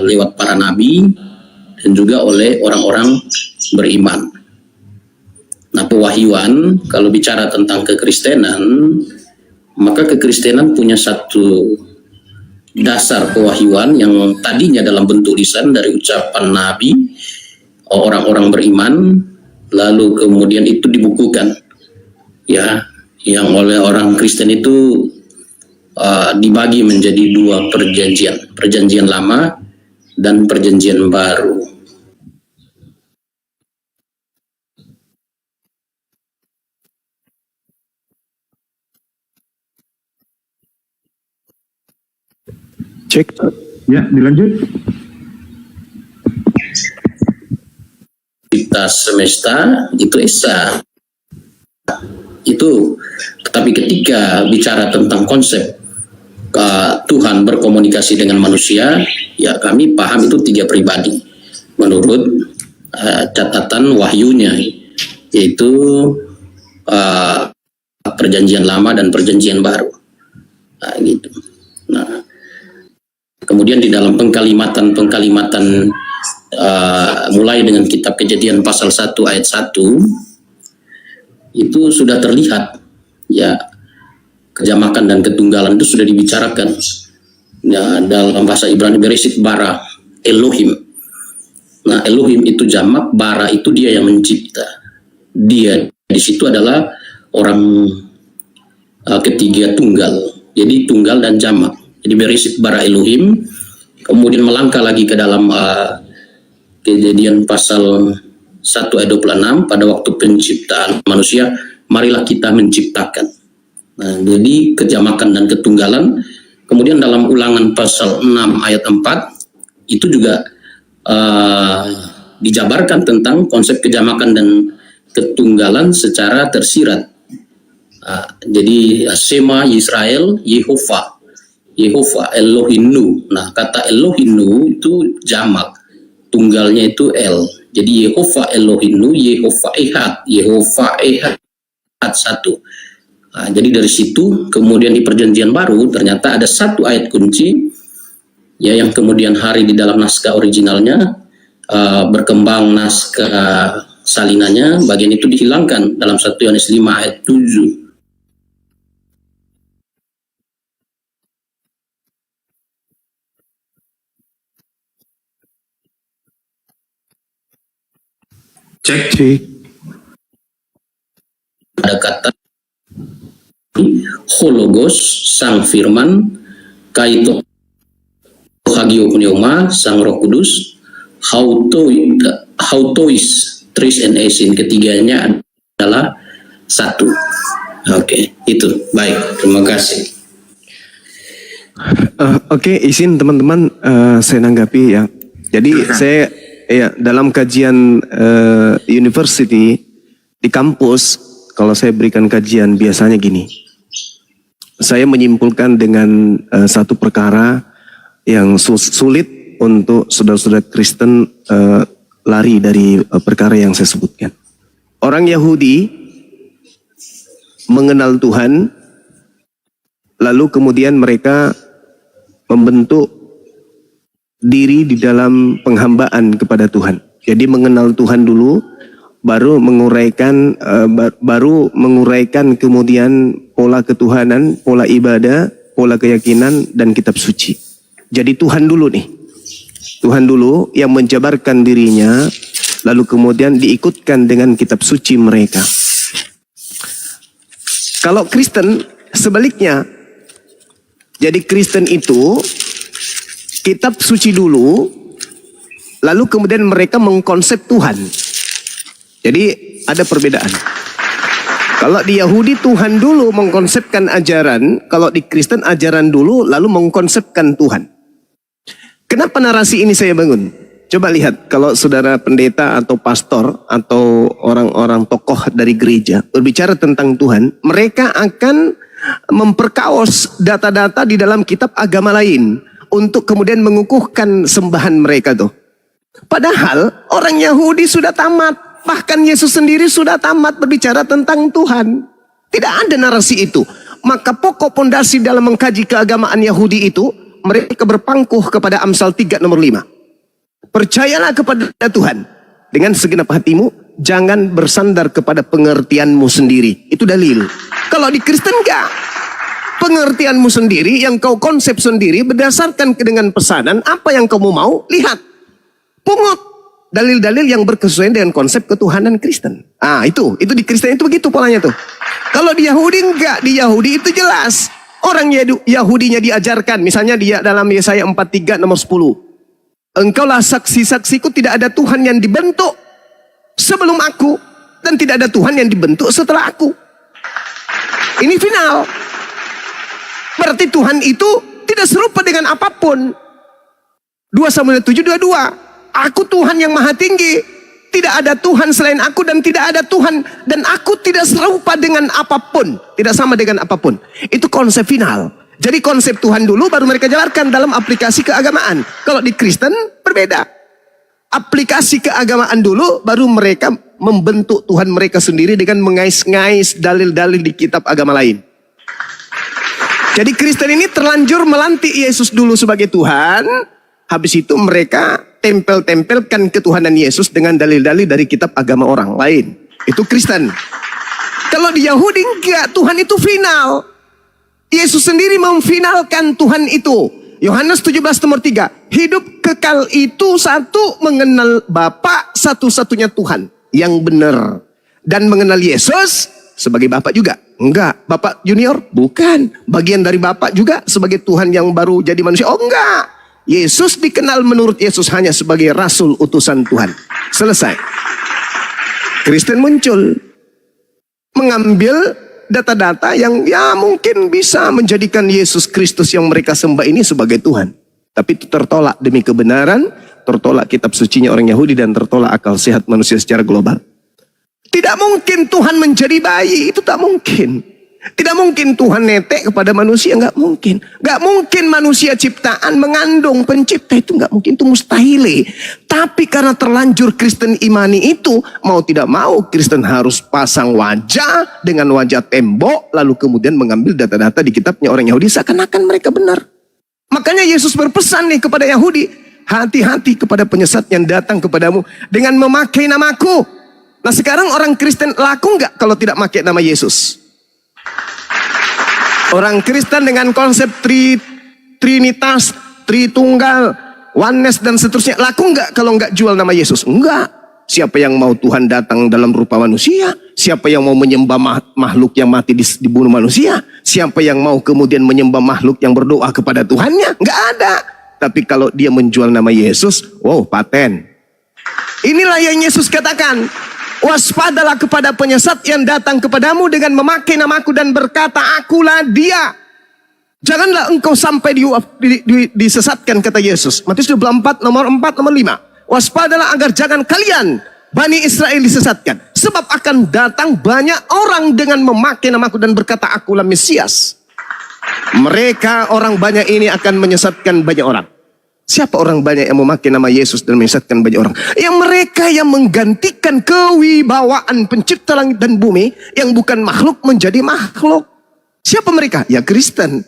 lewat para nabi dan juga oleh orang-orang beriman. Nah, pewahyuan kalau bicara tentang kekristenan, maka kekristenan punya satu dasar pewahyuan yang tadinya dalam bentuk lisan dari ucapan nabi, orang-orang beriman, lalu kemudian itu dibukukan, ya, yang oleh orang Kristen itu dibagi menjadi dua perjanjian lama dan perjanjian baru. Cek. Ya, dilanjut. Kita semesta itu esa. Itu, tetapi ketika bicara tentang konsep Tuhan berkomunikasi dengan manusia, ya kami paham itu tiga pribadi menurut catatan wahyunya, yaitu perjanjian lama dan perjanjian baru. Nah, gitu. Nah, kemudian di dalam pengkalimatan mulai dengan kitab Kejadian pasal 1 ayat 1 itu sudah terlihat, ya, kejamakan dan ketunggalan itu sudah dibicarakan. Ya, dalam bahasa Ibrani Bereshit bara Elohim. Nah, Elohim itu jamak, bara itu dia yang mencipta. Dia di situ adalah orang ketiga tunggal. Jadi tunggal dan jamak. Jadi Bereshit bara Elohim. Kemudian melangkah lagi ke dalam Kejadian pasal 1 ayat 26, pada waktu penciptaan manusia, marilah kita menciptakan. Nah, jadi kejamakan dan ketunggalan. Kemudian dalam Ulangan pasal 6 ayat 4 itu juga dijabarkan tentang konsep kejamakan dan ketunggalan secara tersirat. Jadi Shema Yisrael, Yehova Elohinu. Nah, kata Elohinu itu jamak, tunggalnya itu El. Jadi Yehova Elohinu, Yehova Ehad satu. Nah, jadi dari situ kemudian di Perjanjian Baru ternyata ada satu ayat kunci ya yang kemudian hari di dalam naskah originalnya berkembang naskah salinannya, bagian itu dihilangkan dalam 1 Yohanes 5 ayat 7. Cek. Ada kata hologos sang firman, kaito hagio pneuma sang roh kudus, hautois tris and esin, ketiganya adalah satu. Oke, itu baik, terima kasih. Oke, izin teman-teman saya nanggapi ya. Jadi saya dalam kajian university di kampus, kalau saya berikan kajian biasanya gini. Saya menyimpulkan dengan satu perkara yang sulit untuk saudara-saudara Kristen lari dari perkara yang saya sebutkan. Orang Yahudi mengenal Tuhan, lalu kemudian mereka membentuk diri di dalam penghambaan kepada Tuhan. Jadi mengenal Tuhan dulu, baru menguraikan kemudian pola ketuhanan, pola ibadah, pola keyakinan dan kitab suci. Jadi Tuhan dulu nih. Tuhan dulu yang menjabarkan dirinya, lalu kemudian diikutkan dengan kitab suci mereka. Kalau Kristen sebaliknya. Jadi Kristen itu kitab suci dulu, lalu kemudian mereka mengkonsep Tuhan. Jadi ada perbedaan. Kalau di Yahudi Tuhan dulu mengkonsepkan ajaran, kalau di Kristen ajaran dulu lalu mengkonsepkan Tuhan. Kenapa narasi ini saya bangun? Coba lihat, kalau saudara pendeta atau pastor atau orang-orang tokoh dari gereja berbicara tentang Tuhan, mereka akan memperkaos data-data di dalam kitab agama lain untuk kemudian mengukuhkan sembahan mereka tuh. Padahal orang Yahudi sudah tamat, bahkan Yesus sendiri sudah tamat berbicara tentang Tuhan. Tidak ada narasi itu. Maka pokok pondasi dalam mengkaji keagamaan Yahudi itu, mereka berpangkuh kepada Amsal 3 nomor 5. Percayalah kepada Tuhan dengan segenap hatimu, jangan bersandar kepada pengertianmu sendiri. Itu dalil. Kalau di Kristen enggak. Pengertianmu sendiri yang kau konsep sendiri berdasarkan dengan pesanan apa yang kamu mau, lihat. Pungut dalil-dalil yang berkesesuaian dengan konsep ketuhanan Kristen. Ah, itu di Kristen itu begitu polanya tuh. Kalau di Yahudi enggak, di Yahudi itu jelas. Orang Yahudinya diajarkan, misalnya dia dalam Yesaya 43 nomor 10. Engkaulah saksi-saksiku, tidak ada Tuhan yang dibentuk sebelum aku, dan tidak ada Tuhan yang dibentuk setelah aku. Ini final. Berarti Tuhan itu tidak serupa dengan apapun. 2 Samuel 7:22. Aku Tuhan yang maha tinggi. Tidak ada Tuhan selain aku dan tidak ada Tuhan. Dan aku tidak serupa dengan apapun. Tidak sama dengan apapun. Itu konsep final. Jadi konsep Tuhan dulu baru mereka jalankan dalam aplikasi keagamaan. Kalau di Kristen berbeda. Aplikasi keagamaan dulu baru mereka membentuk Tuhan mereka sendiri dengan mengais-ngais dalil-dalil di kitab agama lain. Jadi Kristen ini terlanjur melantik Yesus dulu sebagai Tuhan. Habis itu mereka tempel-tempelkan ketuhanan Yesus dengan dalil-dalil dari kitab agama orang lain. Itu Kristen. Kalau di Yahudi enggak, Tuhan itu final. Yesus sendiri memfinalkan Tuhan itu. Yohanes 17 nomor 3. Hidup kekal itu satu, mengenal Bapa satu-satunya Tuhan yang benar. Dan mengenal Yesus sebagai Bapa juga. Enggak, Bapak junior? Bukan. Bagian dari Bapak juga sebagai Tuhan yang baru jadi manusia? Oh enggak. Yesus dikenal menurut Yesus hanya sebagai Rasul utusan Tuhan. Selesai. Kristen muncul. Mengambil data-data yang ya mungkin bisa menjadikan Yesus Kristus yang mereka sembah ini sebagai Tuhan. Tapi itu tertolak demi kebenaran, tertolak kitab sucinya orang Yahudi, dan tertolak akal sehat manusia secara global. Tidak mungkin Tuhan menjadi bayi, itu tak mungkin. Tidak mungkin Tuhan netek kepada manusia, nggak mungkin. Nggak mungkin manusia ciptaan mengandung pencipta, itu nggak mungkin, itu mustahil. Tapi karena terlanjur Kristen imani itu, mau tidak mau Kristen harus pasang wajah dengan wajah tembok, lalu kemudian mengambil data-data di kitabnya orang Yahudi seakan-akan mereka benar. Makanya Yesus berpesan nih kepada Yahudi, hati-hati kepada penyesat yang datang kepadamu dengan memakai namaku. Nah sekarang orang Kristen laku nggak kalau tidak pakai nama Yesus? Orang Kristen dengan konsep Trinitas, Tritunggal, Oneness dan seterusnya, laku nggak kalau nggak jual nama Yesus? Enggak. Siapa yang mau Tuhan datang dalam rupa manusia? Siapa yang mau menyembah makhluk yang mati dibunuh manusia? Siapa yang mau kemudian menyembah makhluk yang berdoa kepada Tuhannya? Nggak ada. Tapi kalau dia menjual nama Yesus, wow, paten. Inilah yang Yesus katakan. Waspadalah kepada penyesat yang datang kepadamu dengan memakai namaku dan berkata, akulah dia. Janganlah engkau sampai disesatkan, kata Yesus. Matius 24, nomor 4, nomor 5. Waspadalah agar jangan kalian, Bani Israel, disesatkan. Sebab akan datang banyak orang dengan memakai namaku dan berkata, akulah Mesias. Mereka, orang banyak ini akan menyesatkan banyak orang. Siapa orang banyak yang memakai nama Yesus dan menyesatkan banyak orang? Yang mereka yang menggantikan kewibawaan pencipta langit dan bumi, yang bukan makhluk menjadi makhluk. Siapa mereka? Ya Kristen.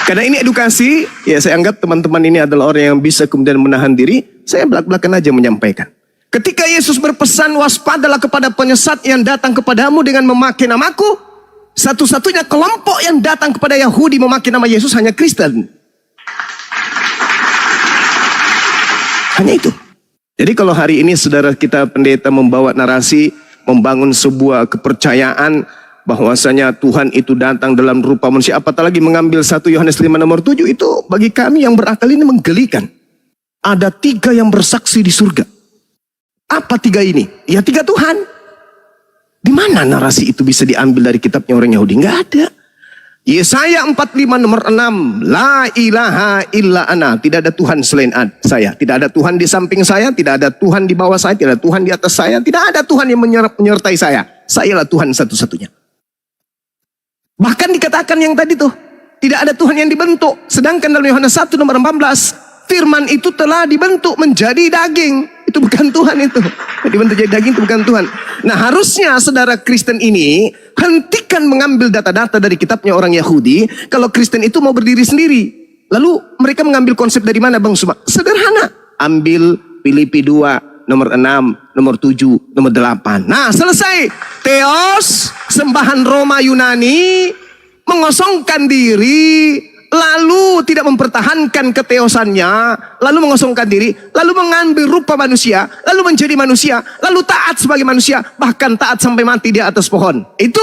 Karena ini edukasi, ya saya anggap teman-teman ini adalah orang yang bisa kemudian menahan diri. Saya belak-belakan aja menyampaikan. Ketika Yesus berpesan, waspadalah kepada penyesat yang datang kepadamu dengan memakai namaku, satu-satunya kelompok yang datang kepada Yahudi memakai nama Yesus hanya Kristen. Hanya itu. Jadi kalau hari ini saudara kita pendeta membawa narasi, membangun sebuah kepercayaan bahwasanya Tuhan itu datang dalam rupa manusia, apatah lagi mengambil 1 Yohanes 5 nomor 7, itu bagi kami yang berakal ini menggelikan. Ada 3 yang bersaksi di surga. Apa 3 ini? Ya 3 Tuhan. Di mana narasi itu bisa diambil dari kitabnya orang Yahudi? Nggak ada. Yesaya 45 nomor 6, la ilaha illa ana, tidak ada Tuhan selain saya, tidak ada Tuhan di samping saya, tidak ada Tuhan di bawah saya, tidak ada Tuhan di atas saya, tidak ada Tuhan yang menyertai saya. Sayalah Tuhan satu-satunya. Bahkan dikatakan yang tadi tuh, tidak ada Tuhan yang dibentuk. Sedangkan dalam Yohanes 1 nomor 14, firman itu telah dibentuk menjadi daging. Itu bukan Tuhan itu. Dibentuk jadi daging itu bukan Tuhan. Nah harusnya saudara Kristen ini hentikan mengambil data-data dari kitabnya orang Yahudi. Kalau Kristen itu mau berdiri sendiri. Lalu mereka mengambil konsep dari mana Bang Suma? Sederhana. Ambil Filipi 2 nomor 6, nomor 7, nomor 8. Nah selesai. Theos, sembahan Roma Yunani, mengosongkan diri, lalu tidak mempertahankan keteosannya, lalu mengosongkan diri, lalu mengambil rupa manusia, lalu menjadi manusia, lalu taat sebagai manusia, bahkan taat sampai mati di atas pohon. Itu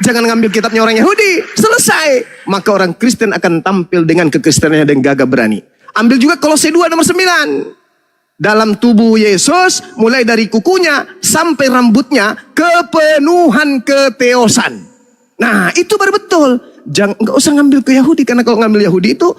jangan ngambil kitabnya orang Yahudi. Selesai. Maka orang Kristen akan tampil dengan kekristenannya dan gagah berani. Ambil juga Kolose 2 nomor 9. Dalam tubuh Yesus, mulai dari kukunya sampai rambutnya, kepenuhan keteosan. Nah itu baru betul. Jangan, nggak usah ngambil ke Yahudi, karena kalau ngambil Yahudi itu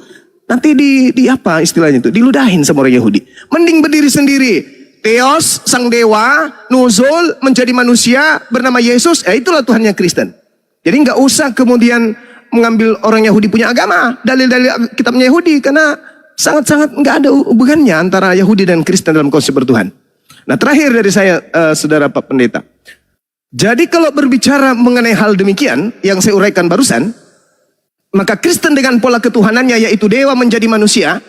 nanti di apa istilahnya itu, diludahin sama orang Yahudi. Mending berdiri sendiri. Theos, sang dewa, nuzul, menjadi manusia, bernama Yesus. Itulah Tuhannya Kristen. Jadi nggak usah kemudian mengambil orang Yahudi punya agama, dalil-dalil kitabnya Yahudi, karena sangat-sangat nggak ada hubungannya antara Yahudi dan Kristen dalam konsep bertuhan. Nah terakhir dari saya, saudara Pak Pendeta. Jadi kalau berbicara mengenai hal demikian yang saya uraikan barusan, maka Kristen dengan pola ketuhanannya yaitu dewa menjadi manusia,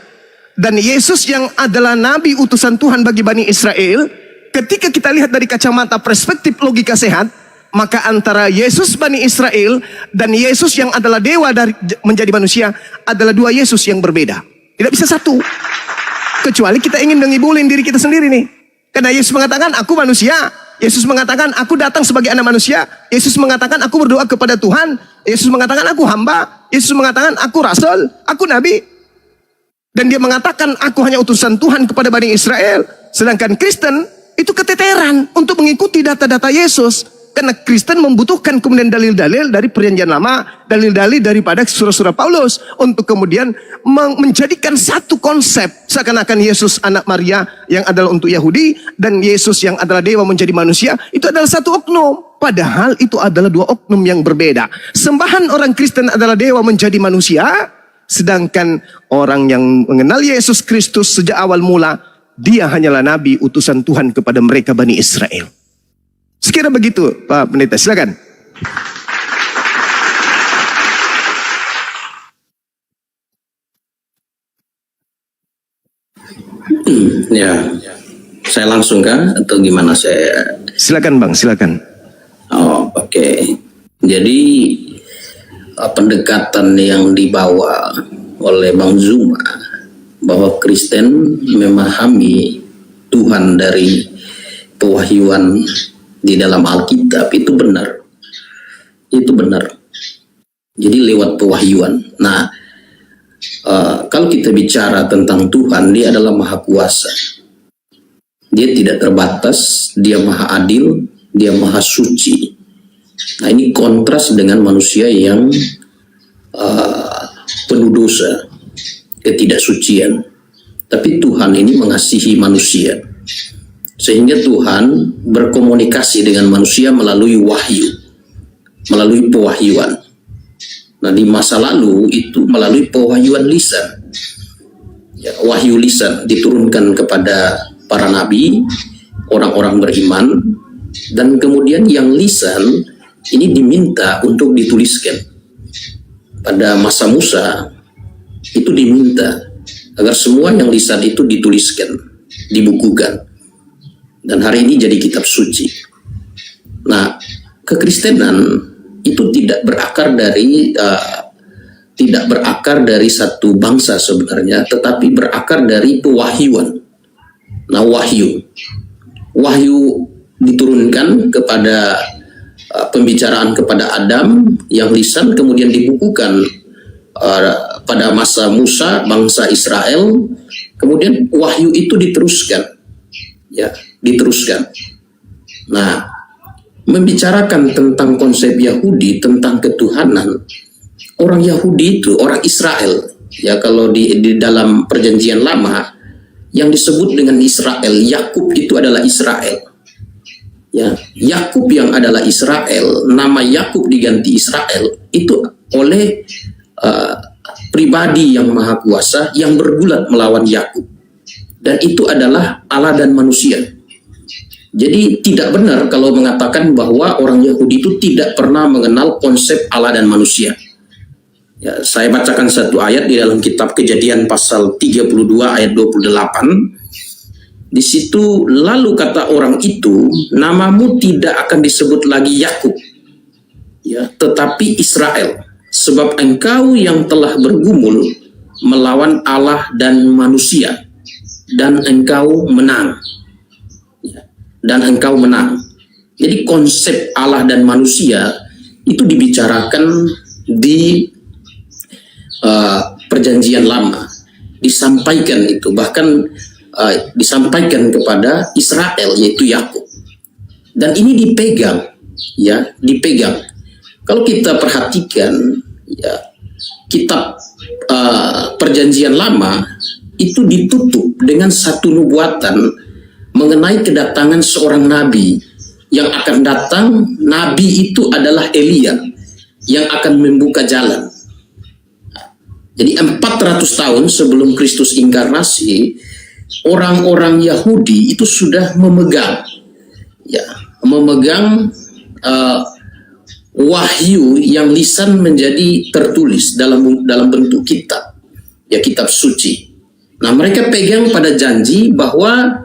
dan Yesus yang adalah nabi utusan Tuhan bagi Bani Israel, ketika kita lihat dari kacamata perspektif logika sehat, maka antara Yesus Bani Israel dan Yesus yang adalah dewa dari menjadi manusia adalah 2 Yesus yang berbeda. Tidak bisa satu. Kecuali kita ingin mengibulin diri kita sendiri nih. Karena Yesus mengatakan aku manusia. Yesus mengatakan aku datang sebagai anak manusia. Yesus mengatakan aku berdoa kepada Tuhan. Yesus mengatakan aku hamba. Yesus mengatakan aku rasul, aku nabi. Dan dia mengatakan aku hanya utusan Tuhan kepada Bani Israel. Sedangkan Kristen itu keteteran untuk mengikuti data-data Yesus. Karena Kristen membutuhkan kemudian dalil-dalil dari perjanjian lama, dalil-dalil daripada surah-surah Paulus untuk kemudian menjadikan satu konsep seakan-akan Yesus anak Maria yang adalah untuk Yahudi dan Yesus yang adalah dewa menjadi manusia itu adalah satu oknum. Padahal itu adalah dua oknum yang berbeda. Sembahan orang Kristen adalah dewa menjadi manusia, sedangkan orang yang mengenal Yesus Kristus sejak awal mula, dia hanyalah nabi utusan Tuhan kepada mereka Bani Israel. Sekira begitu, Pak Pendeta, silakan. Ya, saya langsung kah atau gimana saya? Silakan Bang, silakan. Oh, oke. Jadi pendekatan yang dibawa oleh Bang Zuma bahwa Kristen memahami Tuhan dari pewahyuan di dalam Alkitab itu benar. Itu benar. Jadi lewat pewahyuan. Nah, kalau kita bicara tentang Tuhan, dia adalah maha kuasa. Dia tidak terbatas, dia maha adil, dia maha suci. Nah, ini kontras dengan manusia yang penuh dosa, ketidaksucian. Tapi Tuhan ini mengasihi manusia. Sehingga Tuhan berkomunikasi dengan manusia melalui wahyu, melalui pewahyuan. Nah, di masa lalu itu melalui pewahyuan lisan. Ya, wahyu lisan diturunkan kepada para nabi, orang-orang beriman, dan kemudian yang lisan ini diminta untuk dituliskan. Pada masa Musa itu diminta agar semua yang lisan itu dituliskan, dibukukan. Dan hari ini jadi kitab suci. Nah, kekristenan itu tidak berakar dari satu bangsa sebenarnya, tetapi berakar dari pewahyuan. Nah, wahyu diturunkan kepada pembicaraan kepada Adam yang lisan kemudian dibukukan pada masa Musa, bangsa Israel. Kemudian wahyu itu diteruskan, ya, diteruskan. Nah, membicarakan tentang konsep Yahudi, tentang ketuhanan, orang Yahudi itu, orang Israel, ya, kalau di dalam perjanjian lama, yang disebut dengan Israel, Yakub itu adalah Israel. Ya, Yakub yang adalah Israel, nama Yakub diganti Israel, itu oleh pribadi yang maha kuasa yang bergulat melawan Yakub. Dan itu adalah Allah dan manusia. Jadi tidak benar kalau mengatakan bahwa orang Yahudi itu tidak pernah mengenal konsep Allah dan manusia. Ya, saya bacakan satu ayat di dalam kitab Kejadian pasal 32 ayat 28. Di situ lalu kata orang itu, namamu tidak akan disebut lagi Yakub, ya, tetapi Israel, sebab engkau yang telah bergumul melawan Allah dan manusia, dan engkau menang. Dan engkau menang. Jadi konsep Allah dan manusia itu dibicarakan di perjanjian lama, disampaikan itu, bahkan disampaikan kepada Israel, yaitu Yakub. Dan ini dipegang, ya, dipegang. Kalau kita perhatikan, ya, kitab perjanjian lama itu ditutup dengan satu nubuatan mengenai kedatangan seorang nabi yang akan datang. Nabi itu adalah Elia yang akan membuka jalan. Jadi 400 tahun sebelum Kristus inkarnasi, orang-orang Yahudi itu sudah memegang, ya, memegang wahyu yang lisan menjadi tertulis dalam bentuk kitab, ya, kitab suci. Nah, mereka pegang pada janji bahwa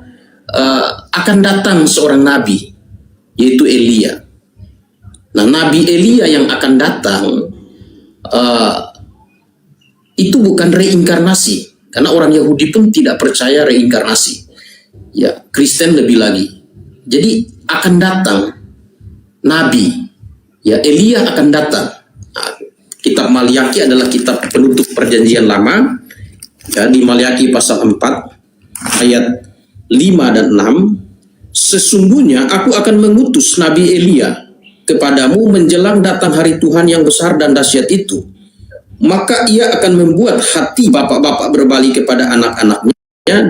akan datang seorang nabi, yaitu Elia. Nah, Nabi Elia yang akan datang itu bukan reinkarnasi, karena orang Yahudi pun tidak percaya reinkarnasi. Ya, Kristen lebih lagi. Jadi akan datang nabi, ya, Elia akan datang. Nah, kitab Maliaki adalah kitab penutup perjanjian lama. Ya, di Maliaki pasal 4 ayat 5 dan 6, sesungguhnya aku akan mengutus Nabi Elia kepadamu menjelang datang hari Tuhan yang besar dan dahsyat itu. Maka ia akan membuat hati bapak-bapak berbalik kepada anak-anaknya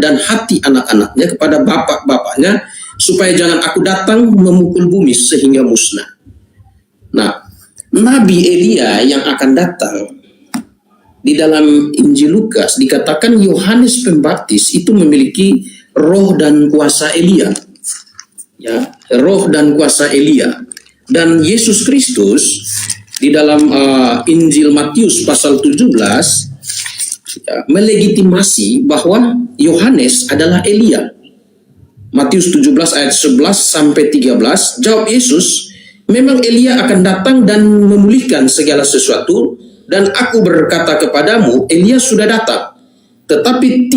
dan hati anak-anaknya kepada bapak-bapaknya, supaya jangan aku datang memukul bumi sehingga musnah. Nah, Nabi Elia yang akan datang di dalam Injil Lukas dikatakan Yohanes Pembaptis itu memiliki roh dan kuasa Elia. Ya, roh dan kuasa Elia. Dan Yesus Kristus di dalam Injil Matius pasal 17 ya, melegitimasi bahwa Yohanes adalah Elia. Matius 17 ayat 11 sampai 13, jawab Yesus, memang Elia akan datang dan memulihkan segala sesuatu, dan aku berkata kepadamu, Elia sudah datang, tetapi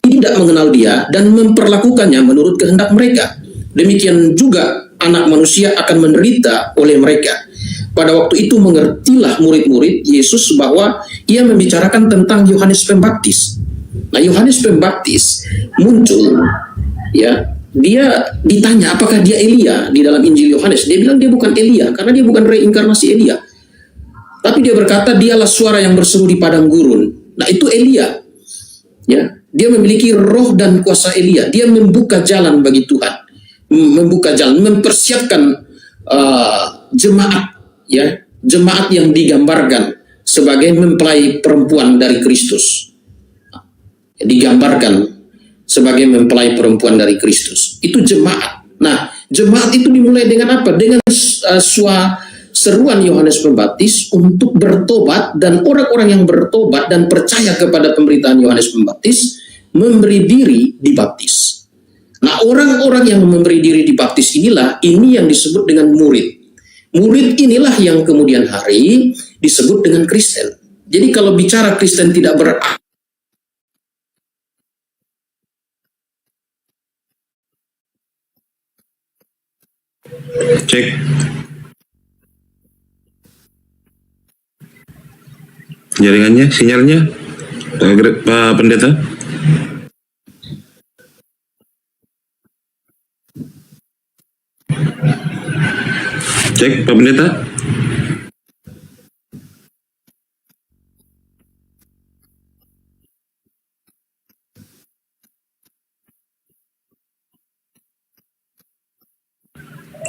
tidak mengenal dia dan memperlakukannya menurut kehendak mereka. Demikian juga anak manusia akan menderita oleh mereka. Pada waktu itu mengertilah murid-murid Yesus bahwa ia membicarakan tentang Yohanes Pembaptis. Nah, Yohanes Pembaptis muncul, ya, dia ditanya apakah dia Elia di dalam Injil Yohanes. Dia bilang dia bukan Elia karena dia bukan reinkarnasi Elia. Tapi dia berkata dialah suara yang berseru di padang gurun. Nah, itu Elia. Ya, dia memiliki roh dan kuasa Elia. Dia membuka jalan bagi Tuhan, membuka jalan, mempersiapkan jemaat, ya, jemaat yang digambarkan sebagai mempelai perempuan dari Kristus. Digambarkan sebagai mempelai perempuan dari Kristus. Itu jemaat. Nah, jemaat itu dimulai dengan apa? Dengan seruan Yohanes Pembaptis untuk bertobat, dan orang-orang yang bertobat dan percaya kepada pemberitaan Yohanes Pembaptis memberi diri dibaptis. Nah, orang-orang yang memberi diri dibaptis inilah yang disebut dengan murid. Murid inilah yang kemudian hari disebut dengan Kristen. Jadi kalau bicara Kristen tidak Cek. Jaringannya, sinyalnya, Pak Pendeta. Cek, Pak Pendeta.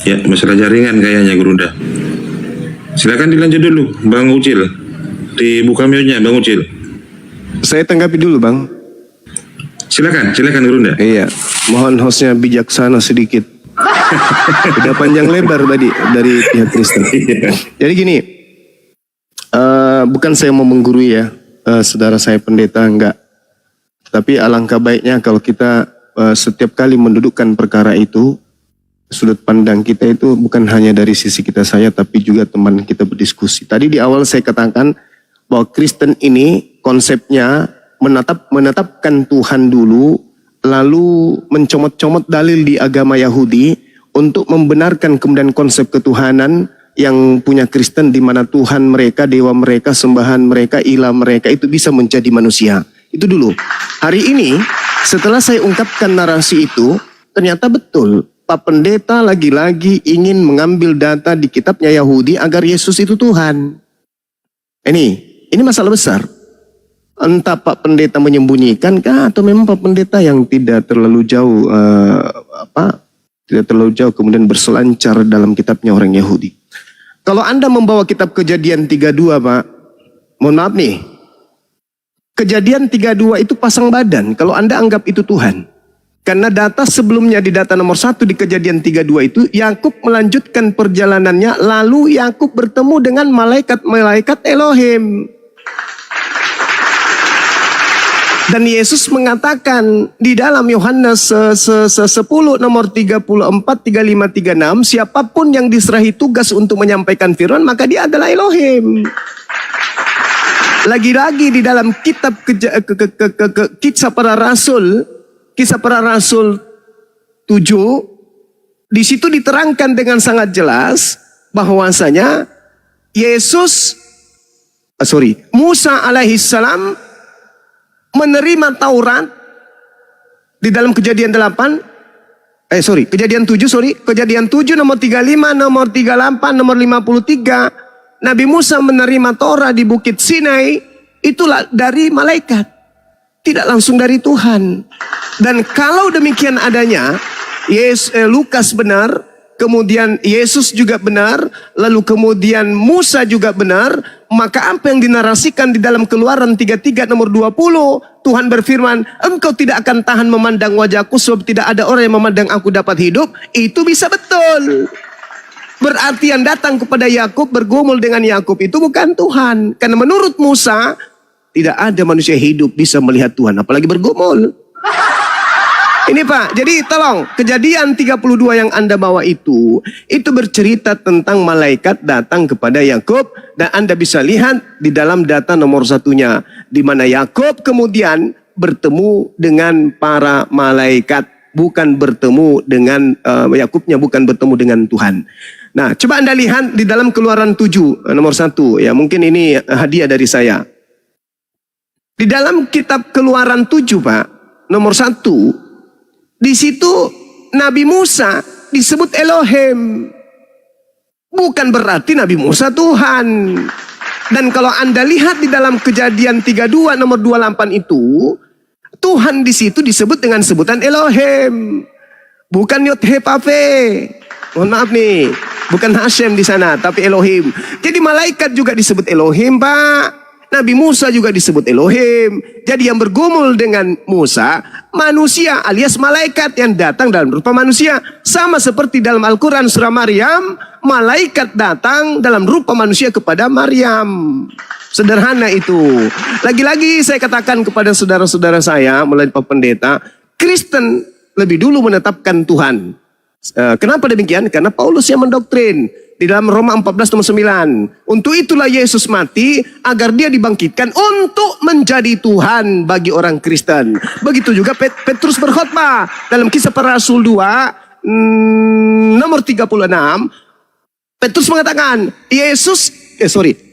Ya, masalah jaringan kayaknya, Gurunda. Silakan dilanjut dulu, Bang Ucil. Dibuka mute-nya, Bang Ucil. Saya tanggapi dulu, Bang. Silakan Gurunda. Iya, mohon hostnya bijaksana sedikit. Udah panjang lebar tadi dari pihak Kristen. Jadi gini, bukan saya mau menggurui ya, saudara saya pendeta, enggak. Tapi alangkah baiknya kalau kita setiap kali mendudukkan perkara itu, sudut pandang kita itu bukan hanya dari sisi kita saya, tapi juga teman kita berdiskusi. Tadi di awal saya katakan bahwa Kristen ini konsepnya menetapkan Tuhan dulu, lalu mencomot-comot dalil di agama Yahudi untuk membenarkan kemudian konsep ketuhanan yang punya Kristen, di mana Tuhan mereka, dewa mereka, sembahan mereka, ilah mereka itu bisa menjadi manusia. Itu dulu. Hari ini setelah saya ungkapkan narasi itu, ternyata betul Pak Pendeta lagi-lagi ingin mengambil data di kitabnya Yahudi agar Yesus itu Tuhan. Ini masalah besar. Entah Pak Pendeta menyembunyikan kah, atau memang Pak Pendeta yang tidak terlalu jauh tidak terlalu jauh kemudian berselancar dalam kitabnya orang Yahudi. Kalau Anda membawa kitab Kejadian 32, Pak, mohon maaf nih. Kejadian 32 itu pasang badan kalau Anda anggap itu Tuhan. Karena data sebelumnya di data nomor 1 di Kejadian 32 itu, Yakub melanjutkan perjalanannya, lalu Yakub bertemu dengan malaikat-malaikat Elohim. Dan Yesus mengatakan di dalam Yohanes 10 nomor 34, 35, 36, siapapun yang diserahi tugas untuk menyampaikan firman, maka dia adalah Elohim. Lagi-lagi di dalam kitab Kisah Para Rasul, Kisah Para Rasul 7, di situ diterangkan dengan sangat jelas bahwasanya Musa alaihissalam menerima Taurat Di dalam Kejadian 7 nomor 35, nomor 38, nomor 53. Nabi Musa menerima Torah di Bukit Sinai, itulah dari malaikat, tidak langsung dari Tuhan. Dan kalau demikian adanya, Lukas benar, kemudian Yesus juga benar, lalu kemudian Musa juga benar, maka apa yang dinarasikan di dalam Keluaran 33 nomor 20, Tuhan berfirman, engkau tidak akan tahan memandang wajahku sebab tidak ada orang yang memandang aku dapat hidup, itu bisa betul. Berarti yang datang kepada Yakub, bergumul dengan Yakub itu bukan Tuhan. Karena menurut Musa, tidak ada manusia hidup bisa melihat Tuhan, apalagi bergumul. Ini Pak, jadi tolong, Kejadian 32 yang Anda bawa itu bercerita tentang malaikat datang kepada Yakub, dan Anda bisa lihat di dalam data nomor 1-nya, di mana Yakub kemudian bertemu dengan para malaikat, bukan bertemu dengan Yakubnya bukan bertemu dengan Tuhan. Nah, coba Anda lihat di dalam Keluaran 7 nomor 1, ya mungkin ini hadiah dari saya. Di dalam kitab Keluaran 7 Pak, nomor 1, di situ Nabi Musa disebut Elohim. Bukan berarti Nabi Musa Tuhan. Dan kalau Anda lihat di dalam Kejadian 32 nomor 28 itu, Tuhan di situ disebut dengan sebutan Elohim. Bukan Yod-He-Vav-He. Mohon maaf nih, bukan Hashem di sana, tapi Elohim. Jadi malaikat juga disebut Elohim, Pak. Nabi Musa juga disebut Elohim. Jadi yang bergumul dengan Musa, manusia alias malaikat yang datang dalam rupa manusia. Sama seperti dalam Al-Quran surah Maryam, malaikat datang dalam rupa manusia kepada Maryam. Sederhana itu. Lagi-lagi saya katakan kepada saudara-saudara saya melalui Pak Pendeta, Kristen lebih dulu menetapkan Tuhan. Kenapa demikian? Karena Paulus yang mendoktrin. Di dalam Roma 14 nomor 9. Untuk itulah Yesus mati agar dia dibangkitkan untuk menjadi Tuhan bagi orang Kristen. Begitu juga Petrus berkhotbah dalam Kisah Para Rasul 2 nomor 36. Petrus mengatakan,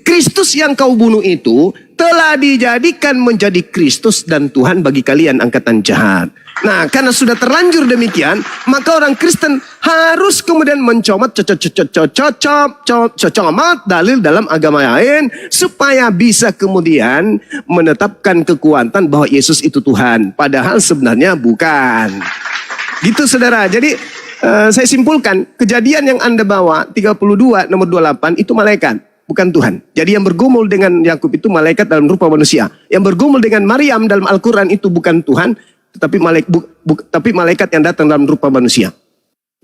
Kristus yang kau bunuh itu telah dijadikan menjadi Kristus dan Tuhan bagi kalian angkatan jahat. Nah, karena sudah terlanjur demikian, maka orang Kristen harus kemudian mencomot dalil dalam agama lain supaya bisa kemudian menetapkan kekuatan bahwa Yesus itu Tuhan, padahal sebenarnya bukan. Gitu saudara. Jadi saya simpulkan, Kejadian yang Anda bawa 32 nomor 28 itu malaikat, bukan Tuhan. Jadi yang bergumul dengan Yakub itu malaikat dalam rupa manusia. Yang bergumul dengan Maryam dalam Al-Quran itu bukan Tuhan, tapi malaikat yang datang dalam rupa manusia.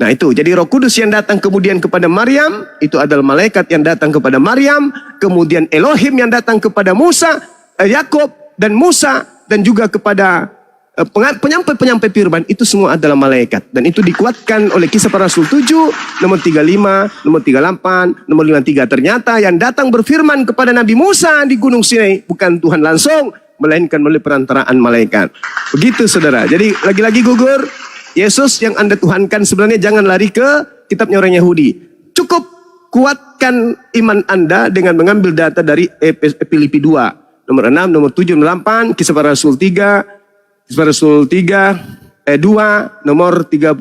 Nah itu, jadi Roh Kudus yang datang kemudian kepada Maryam, itu adalah malaikat yang datang kepada Maryam. Kemudian Elohim yang datang kepada Musa, Yakub dan Musa, dan juga kepada penyampai-penyampai firman, itu semua adalah malaikat. Dan itu dikuatkan oleh Kisah Para Rasul 7, nomor 35, nomor 38, nomor 53. Ternyata yang datang berfirman kepada Nabi Musa di Gunung Sinai bukan Tuhan langsung, melainkan melalui perantaraan malaikat. Begitu saudara. Jadi lagi-lagi gugur, Yesus yang Anda tuhankan sebenarnya jangan lari ke kitabnya orang Yahudi. Cukup kuatkan iman Anda dengan mengambil data dari Filipi 2, nomor 6, nomor 7, nomor 8, Kisah Para Rasul 3, Kisah Para Rasul 2, nomor 36,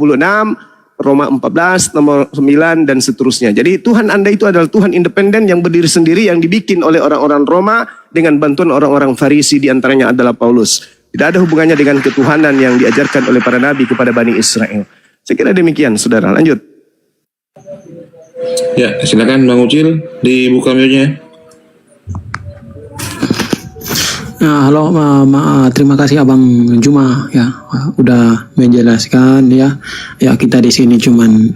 Roma 14, nomor 9, dan seterusnya. Jadi Tuhan Anda itu adalah Tuhan independen yang berdiri sendiri, yang dibikin oleh orang-orang Roma dengan bantuan orang-orang Farisi, diantaranya adalah Paulus. Tidak ada hubungannya dengan ketuhanan yang diajarkan oleh para nabi kepada Bani Israel. Saya kira demikian, saudara. Lanjut. Ya, silakan Bang Ucil, dibuka mute-nya. Ya, halo, terima kasih Abang Juma ya, udah menjelaskan ya. Ya kita di sini cuman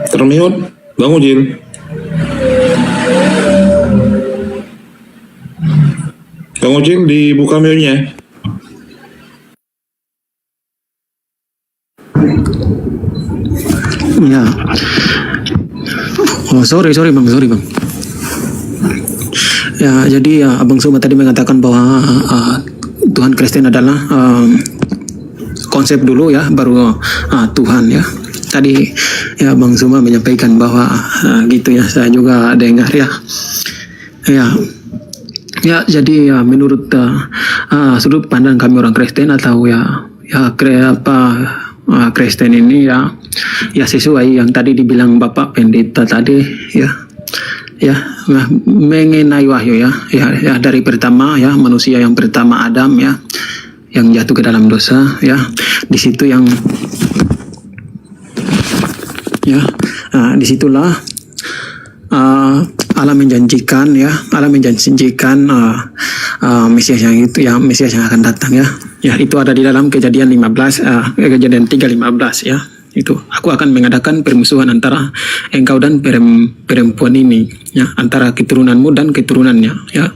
Termute, Bang Ucil. Bang Ucil, dibuka mute-nya. ya. Oh sorry bang. Ya jadi ya, Abang Suma tadi mengatakan bahwa Tuhan Kristen adalah konsep dulu ya, baru Tuhan ya. tadi ya Bang Suma menyampaikan bahwa gitu ya, saya juga dengar ya. Ya, jadi ya menurut sudut pandang kami orang Kristen atau Kristen ini ya sesuai yang tadi dibilang Bapak Pendeta tadi mengenai wahyu ya dari pertama ya, manusia yang pertama Adam ya, yang jatuh ke dalam dosa ya, di situ yang disitulah Allah menjanjikan Mesias yang akan datang ya itu ada di dalam Kejadian 15 Kejadian 3:15 ya. Itu aku akan mengadakan permusuhan antara engkau dan perempuan ini ya, antara keturunanmu dan keturunannya ya,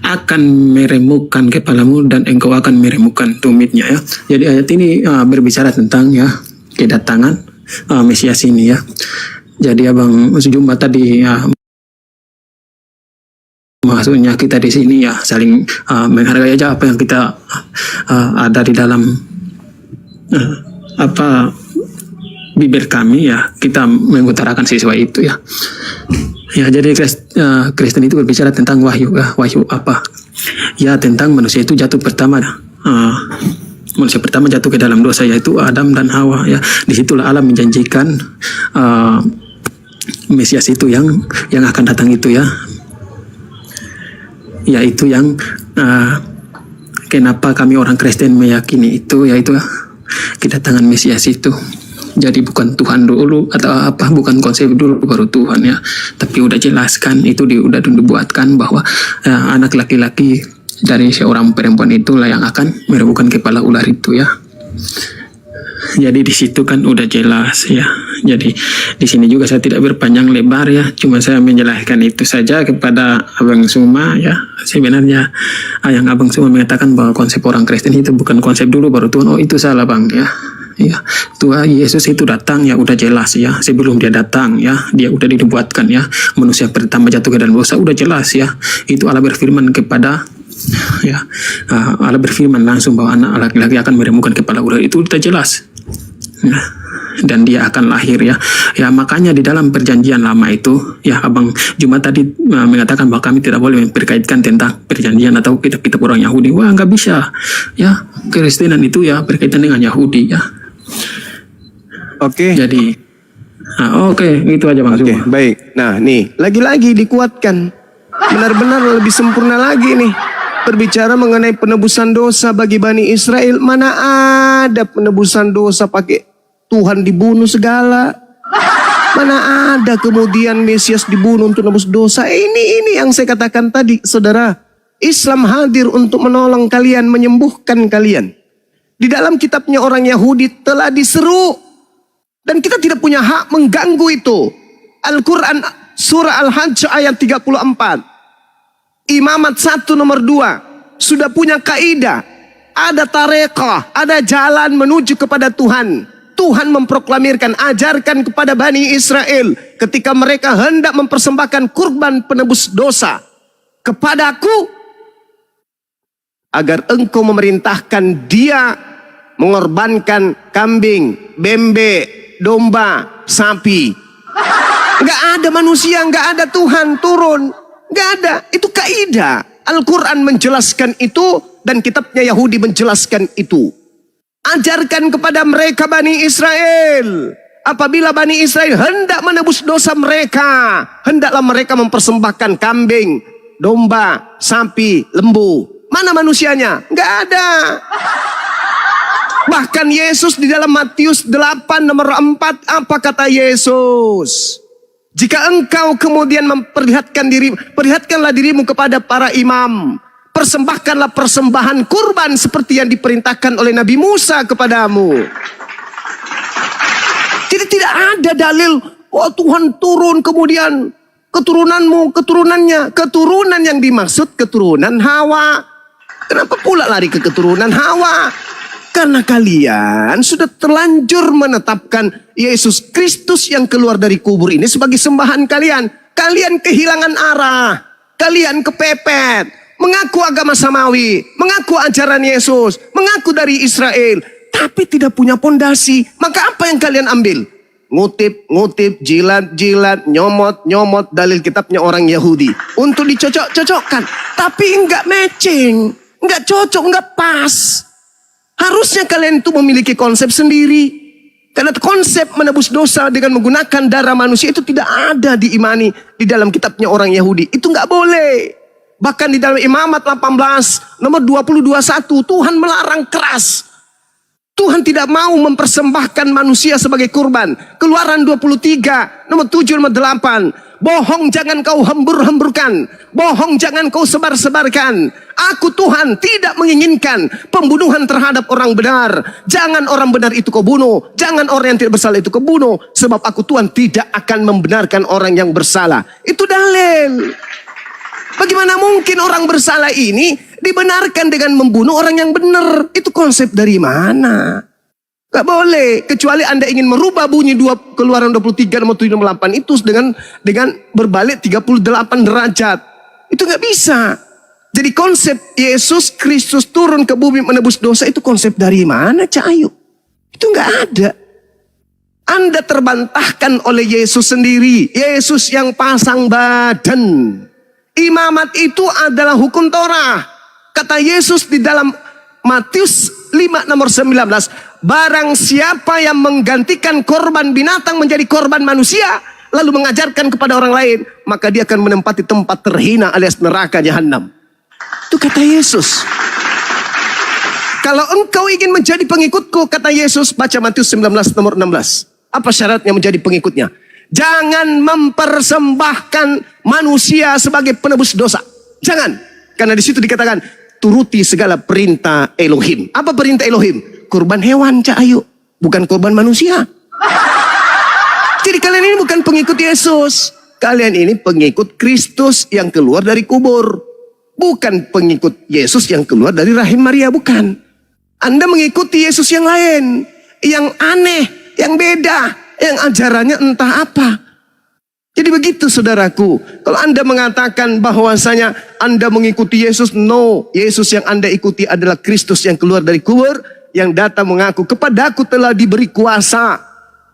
akan meremukkan kepalamu dan engkau akan meremukkan tumitnya ya. Jadi ayat ini berbicara tentang ya kedatangan Mesias ini ya. Jadi Abang Jumba tadi maksudnya kita di sini ya saling menghargai aja apa yang kita ada di dalam bibir kami ya, kita mengutarakan sesuai itu ya. Ya jadi Kristen itu berbicara tentang wahyu ya. Wahyu apa? Ya tentang manusia itu jatuh pertama manusia pertama jatuh ke dalam dosa, yaitu Adam dan Hawa ya. Disitulah Allah menjanjikan Mesias itu yang akan datang itu ya. Yaitu yang kenapa kami orang Kristen meyakini itu, yaitu kedatangan Mesias itu. Jadi bukan Tuhan dulu atau bukan konsep dulu baru Tuhan ya, tapi udah jelaskan itu, udah dibuatkan bahwa anak laki-laki dari seorang perempuan itulah yang akan merebutkan kepala ular itu ya. Jadi di situ kan udah jelas ya. Jadi di sini juga saya tidak berpanjang lebar ya, cuma saya menjelaskan itu saja kepada Abang Suma ya. Sebenarnya yang Abang Suma mengatakan bahwa konsep orang Kristen itu bukan konsep dulu baru Tuhan, itu salah Bang ya. Ya, Tuhan Yesus itu datang ya udah jelas ya. Sebelum dia datang ya, dia udah dibuatkan ya. Manusia pertama jatuh ke dalam dosa udah jelas ya. Itu Allah berfirman kepada Allah berfirman langsung bahwa anak laki-laki akan meremukkan kepala ular, itu udah jelas. Ya, dan dia akan lahir ya. Ya makanya di dalam perjanjian lama itu ya, Abang Juma tadi mengatakan bahwa kami tidak boleh memperkaitkan tentang perjanjian atau kitab-kitab orang Yahudi. Wah, nggak bisa ya. Kekristenan itu ya berkaitan dengan Yahudi ya. Oke. Jadi itu aja Bang Juma. Baik. Nah, nih lagi-lagi dikuatkan. Benar-benar lebih sempurna lagi nih. Berbicara mengenai penebusan dosa bagi Bani Israel. Mana ada penebusan dosa pakai Tuhan dibunuh segala. Mana ada kemudian Mesias dibunuh untuk menebus dosa. Ini yang saya katakan tadi, saudara. Islam hadir untuk menolong kalian, menyembuhkan kalian. Di dalam kitabnya orang Yahudi telah diseru. Dan kita tidak punya hak mengganggu itu. Al-Quran surah Al-Hajj ayat 34. Imamat 1 nomor 2. Sudah punya kaidah. Ada tarekah. Ada jalan menuju kepada Tuhan. Tuhan memproklamirkan, ajarkan kepada Bani Israel. Ketika mereka hendak mempersembahkan kurban penebus dosa. Kepadaku. Agar engkau memerintahkan dia mengorbankan kambing, bembe, domba, sapi. Nggak ada manusia, nggak ada Tuhan turun. Nggak ada. Itu kaidah. Al-Quran menjelaskan itu dan kitabnya Yahudi menjelaskan itu. Ajarkan kepada mereka Bani Israel. Apabila Bani Israel hendak menebus dosa mereka, hendaklah mereka mempersembahkan kambing, domba, sapi, lembu. Mana manusianya? Nggak ada. Bahkan Yesus di dalam Matius 8 nomor 4, apa kata Yesus? Jika engkau kemudian perlihatkanlah dirimu kepada para imam. Persembahkanlah persembahan kurban seperti yang diperintahkan oleh Nabi Musa kepadamu. Jadi tidak ada dalil, Tuhan turun kemudian keturunanmu, keturunannya. Keturunan yang dimaksud keturunan Hawa. Kenapa pula lari ke keturunan Hawa? Karena kalian sudah terlanjur menetapkan Yesus Kristus yang keluar dari kubur ini sebagai sembahan kalian. Kalian kehilangan arah. Kalian kepepet. Mengaku agama samawi. Mengaku ajaran Yesus. Mengaku dari Israel. tapi tidak punya pondasi. Maka apa yang kalian ambil? Ngutip, jilat, nyomot dalil kitabnya orang Yahudi untuk dicocok-cocokkan. Tapi enggak matching, enggak cocok, enggak pas. Harusnya kalian itu memiliki konsep sendiri. Karena konsep menebus dosa dengan menggunakan darah manusia itu tidak ada diimani di dalam kitabnya orang Yahudi. Itu enggak boleh. Bahkan di dalam Imamat 18 nomor 20-21 Tuhan melarang keras. Tuhan tidak mau mempersembahkan manusia sebagai kurban. Keluaran 23 nomor 7 nomor 8. Bohong jangan kau hembur-hemburkan. Bohong jangan kau sebar-sebarkan. Aku Tuhan tidak menginginkan pembunuhan terhadap orang benar. Jangan orang benar itu kau bunuh. Jangan orang yang tidak bersalah itu kau bunuh. Sebab aku Tuhan tidak akan membenarkan orang yang bersalah. Itu dalil. Bagaimana mungkin orang bersalah ini dibenarkan dengan membunuh orang yang benar? Itu konsep dari mana? Gak boleh. Kecuali Anda ingin merubah bunyi Keluaran 23 nomor 7 nomor 8 itu dengan berbalik 38 derajat. Itu gak bisa. Jadi konsep Yesus Kristus turun ke bumi menebus dosa itu konsep dari mana, Cak Ayu? Itu gak ada. Anda terbantahkan oleh Yesus sendiri. Yesus yang pasang badan. Imamat itu adalah hukum Torah. Kata Yesus di dalam Matius 5 nomor 19. Barang siapa yang menggantikan korban binatang menjadi korban manusia, lalu mengajarkan kepada orang lain, maka dia akan menempati tempat terhina alias neraka jahanam. Itu kata Yesus. Kalau engkau ingin menjadi pengikutku, kata Yesus, baca Matius 19 nomor 16. Apa syaratnya menjadi pengikutnya? Jangan mempersembahkan manusia sebagai penebus dosa. Jangan. Karena di situ dikatakan turuti segala perintah Elohim. Apa perintah Elohim? Kurban hewan, Cak Ayu. Bukan kurban manusia. Jadi kalian ini bukan pengikut Yesus. Kalian ini pengikut Kristus yang keluar dari kubur. Bukan pengikut Yesus yang keluar dari rahim Maria. Bukan. Anda mengikuti Yesus yang lain. Yang aneh. Yang beda. Yang ajarannya entah apa. Jadi begitu saudaraku. Kalau Anda mengatakan bahwasanya Anda mengikuti Yesus, no. Yesus yang Anda ikuti adalah Kristus yang keluar dari kubur, yang datang mengaku, kepadaku telah diberi kuasa,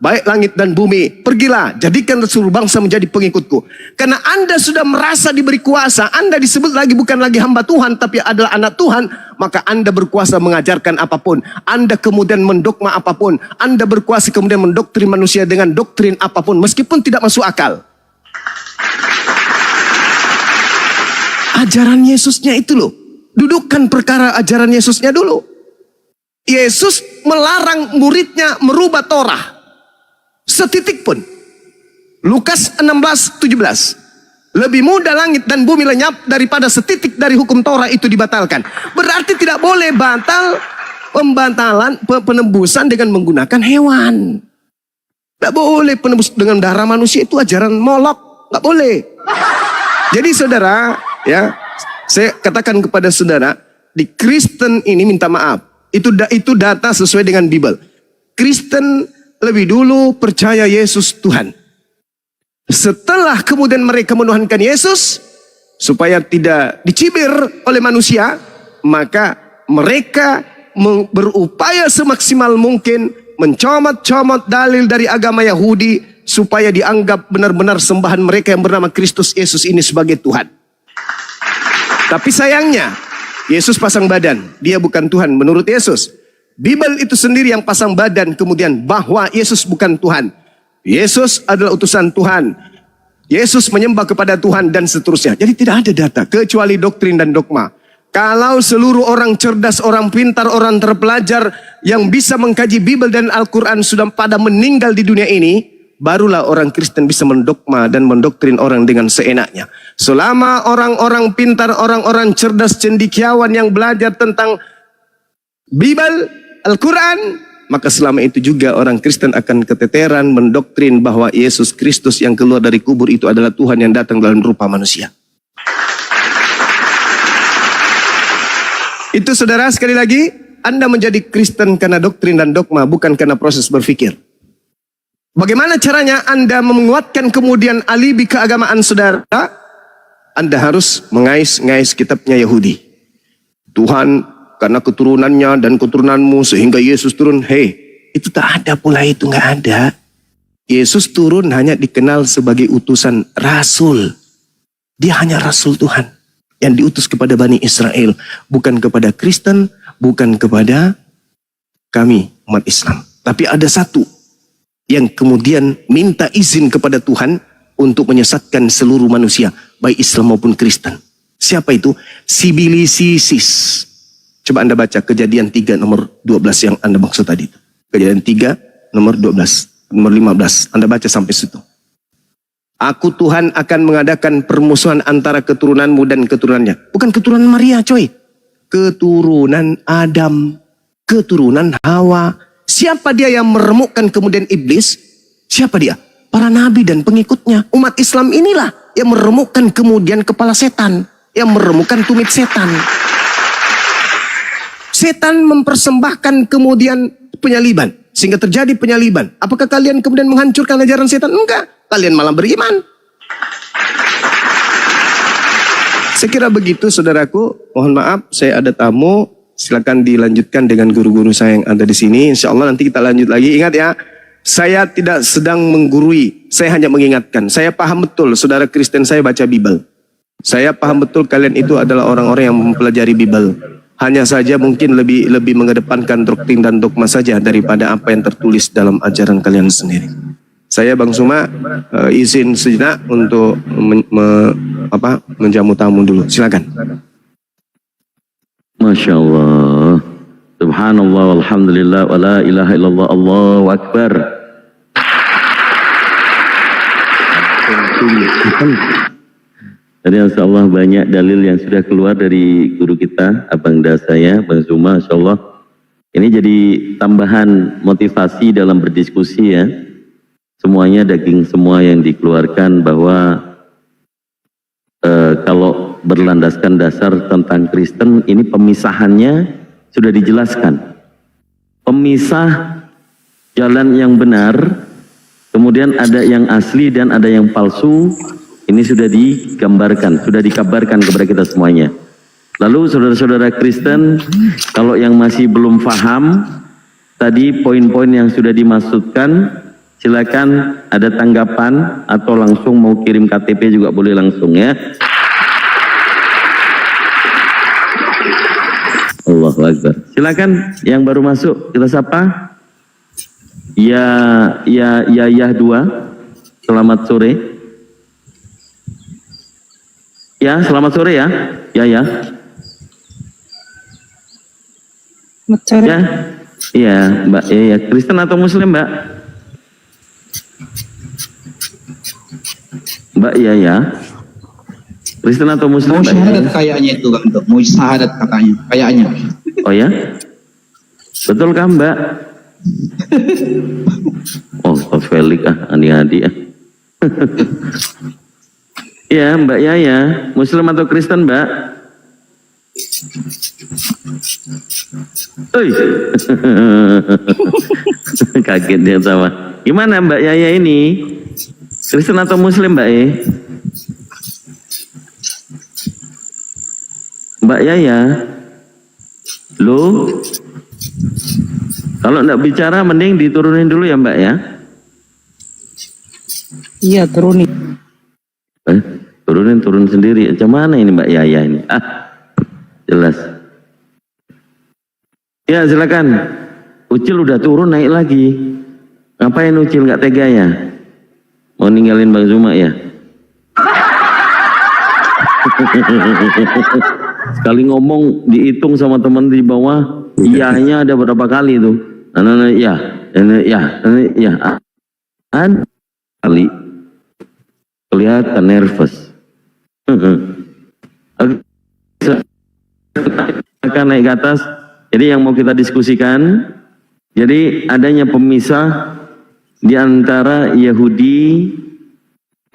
baik langit dan bumi. Pergilah, jadikan seluruh bangsa menjadi pengikutku. Karena Anda sudah merasa diberi kuasa, Anda disebut lagi bukan lagi hamba Tuhan, tapi adalah anak Tuhan, maka Anda berkuasa mengajarkan apapun. Anda kemudian mendogma apapun. Anda berkuasa kemudian mendoktrin manusia dengan doktrin apapun, meskipun tidak masuk akal. Ajaran Yesusnya itu loh. Dudukkan perkara ajaran Yesusnya dulu. Yesus melarang muridnya merubah Torah. Setitik pun. Lukas 16:17. Lebih mudah langit dan bumi lenyap daripada setitik dari hukum Torah itu dibatalkan. Berarti tidak boleh penebusan dengan menggunakan hewan. Tidak boleh penebus dengan darah manusia, itu ajaran Molok. Tidak boleh. Jadi saudara, ya, saya katakan kepada saudara, di Kristen ini minta maaf. Itu data sesuai dengan Bible. Kristen lebih dulu percaya Yesus Tuhan. Setelah kemudian mereka menuhankan Yesus, supaya tidak dicibir oleh manusia, maka mereka berupaya semaksimal mungkin mencomot-comot dalil dari agama Yahudi, supaya dianggap benar-benar sembahan mereka yang bernama Kristus Yesus ini sebagai Tuhan. Tapi sayangnya, Yesus pasang badan, dia bukan Tuhan menurut Yesus. Bible itu sendiri yang pasang badan kemudian bahwa Yesus bukan Tuhan. Yesus adalah utusan Tuhan. Yesus menyembah kepada Tuhan dan seterusnya. Jadi tidak ada data kecuali doktrin dan dogma. Kalau seluruh orang cerdas, orang pintar, orang terpelajar yang bisa mengkaji Bible dan Al-Quran sudah pada meninggal di dunia ini, barulah orang Kristen bisa mendogma dan mendoktrin orang dengan seenaknya. Selama orang-orang pintar, orang-orang cerdas, cendekiawan yang belajar tentang Bible, Al-Quran, maka selama itu juga orang Kristen akan keteteran mendoktrin bahwa Yesus Kristus yang keluar dari kubur itu adalah Tuhan yang datang dalam rupa manusia. Itu saudara, sekali lagi, Anda menjadi Kristen karena doktrin dan dogma, bukan karena proses berpikir. Bagaimana caranya Anda menguatkan kemudian alibi keagamaan saudara? Anda harus mengais-ngais kitabnya Yahudi. Tuhan karena keturunannya dan keturunanmu sehingga Yesus turun. Hei, itu tak ada pula, itu nggak ada. Yesus turun hanya dikenal sebagai utusan rasul. Dia hanya rasul Tuhan yang diutus kepada Bani Israel, bukan kepada Kristen, bukan kepada kami umat Islam. Tapi ada satu yang kemudian minta izin kepada Tuhan untuk menyesatkan seluruh manusia, baik Islam maupun Kristen. Siapa itu? Sibilisisis. Coba Anda baca Kejadian 3 nomor 12 yang Anda maksud tadi. Kejadian 3 nomor 12, nomor 15. Anda baca sampai situ. Aku Tuhan akan mengadakan permusuhan antara keturunanmu dan keturunannya. Bukan keturunan Maria, coy. Keturunan Adam, keturunan Hawa. Siapa dia yang meremukkan kemudian iblis? Siapa dia? Para nabi dan pengikutnya. Umat Islam inilah yang meremukkan kemudian kepala setan, yang meremukkan tumit setan. Setan mempersembahkan kemudian penyaliban, sehingga terjadi penyaliban. Apakah kalian kemudian menghancurkan ajaran setan? Enggak, kalian malah beriman. Saya kira begitu, saudaraku. Mohon maaf, saya ada tamu. Silakan dilanjutkan dengan guru-guru saya yang ada di sini. Insya Allah nanti kita lanjut lagi. Ingat ya, saya tidak sedang menggurui, saya hanya mengingatkan. Saya paham betul, saudara Kristen saya baca Bible. Saya paham betul kalian itu adalah orang-orang yang mempelajari Bible. Hanya saja mungkin lebih mengedepankan doktrin dan dogma saja daripada apa yang tertulis dalam ajaran kalian sendiri. Saya Bang Suma izin sejenak untuk menjamu tamu dulu. Silakan. Masya Allah, subhanallah, alhamdulillah, wa la ilaha illallah, Allahu Akbar. Jadi insya Allah banyak dalil yang sudah keluar dari guru kita, Abang Da saya, Bang Zuma, insya Allah. Ini jadi tambahan motivasi dalam berdiskusi ya. Semuanya daging semua yang dikeluarkan bahwa kalau berlandaskan dasar tentang Kristen, ini pemisahannya sudah dijelaskan. Pemisah jalan yang benar, kemudian ada yang asli dan ada yang palsu, ini sudah digambarkan, sudah dikabarkan kepada kita semuanya. Lalu saudara-saudara Kristen, kalau yang masih belum paham, tadi poin-poin yang sudah dimaksudkan, silakan ada tanggapan atau langsung mau kirim KTP juga boleh langsung ya. Allahu Akbar. Silakan yang baru masuk kita sapa. Ya 2. Selamat sore. Ya, selamat sore ya. Ya. Ya. Iya, Mbak. Ya, Kristen atau Muslim, Mbak? Mbak ya. Kristen atau Muslim? Mau syahadat kayaknya itu kan, mau syahadat katanya, kayaknya. Oh ya? Betul kan Mbak? Oh, Felik adi-adi Ya Mbak Yaya, Muslim atau Kristen Mbak? Kaget dia sama. Gimana Mbak Yaya ini? Kristen atau Muslim Mbak Mbak Yaya, lo kalau enggak bicara mending diturunin dulu ya Mbak ya. Iya, turunin. Turun sendiri. Macam mana ini Mbak Yaya ini? Jelas. Ya silakan. Ucil udah turun naik lagi. Ngapain Ucil nggak tega ya? Mau ninggalin Bang Zuma ya? Sekali ngomong dihitung sama teman di bawah, iyanya ada berapa kali tuh? Ya. Kali kelihatan nervous. Akan naik ke atas. Jadi yang mau kita diskusikan, jadi adanya pemisah di antara Yahudi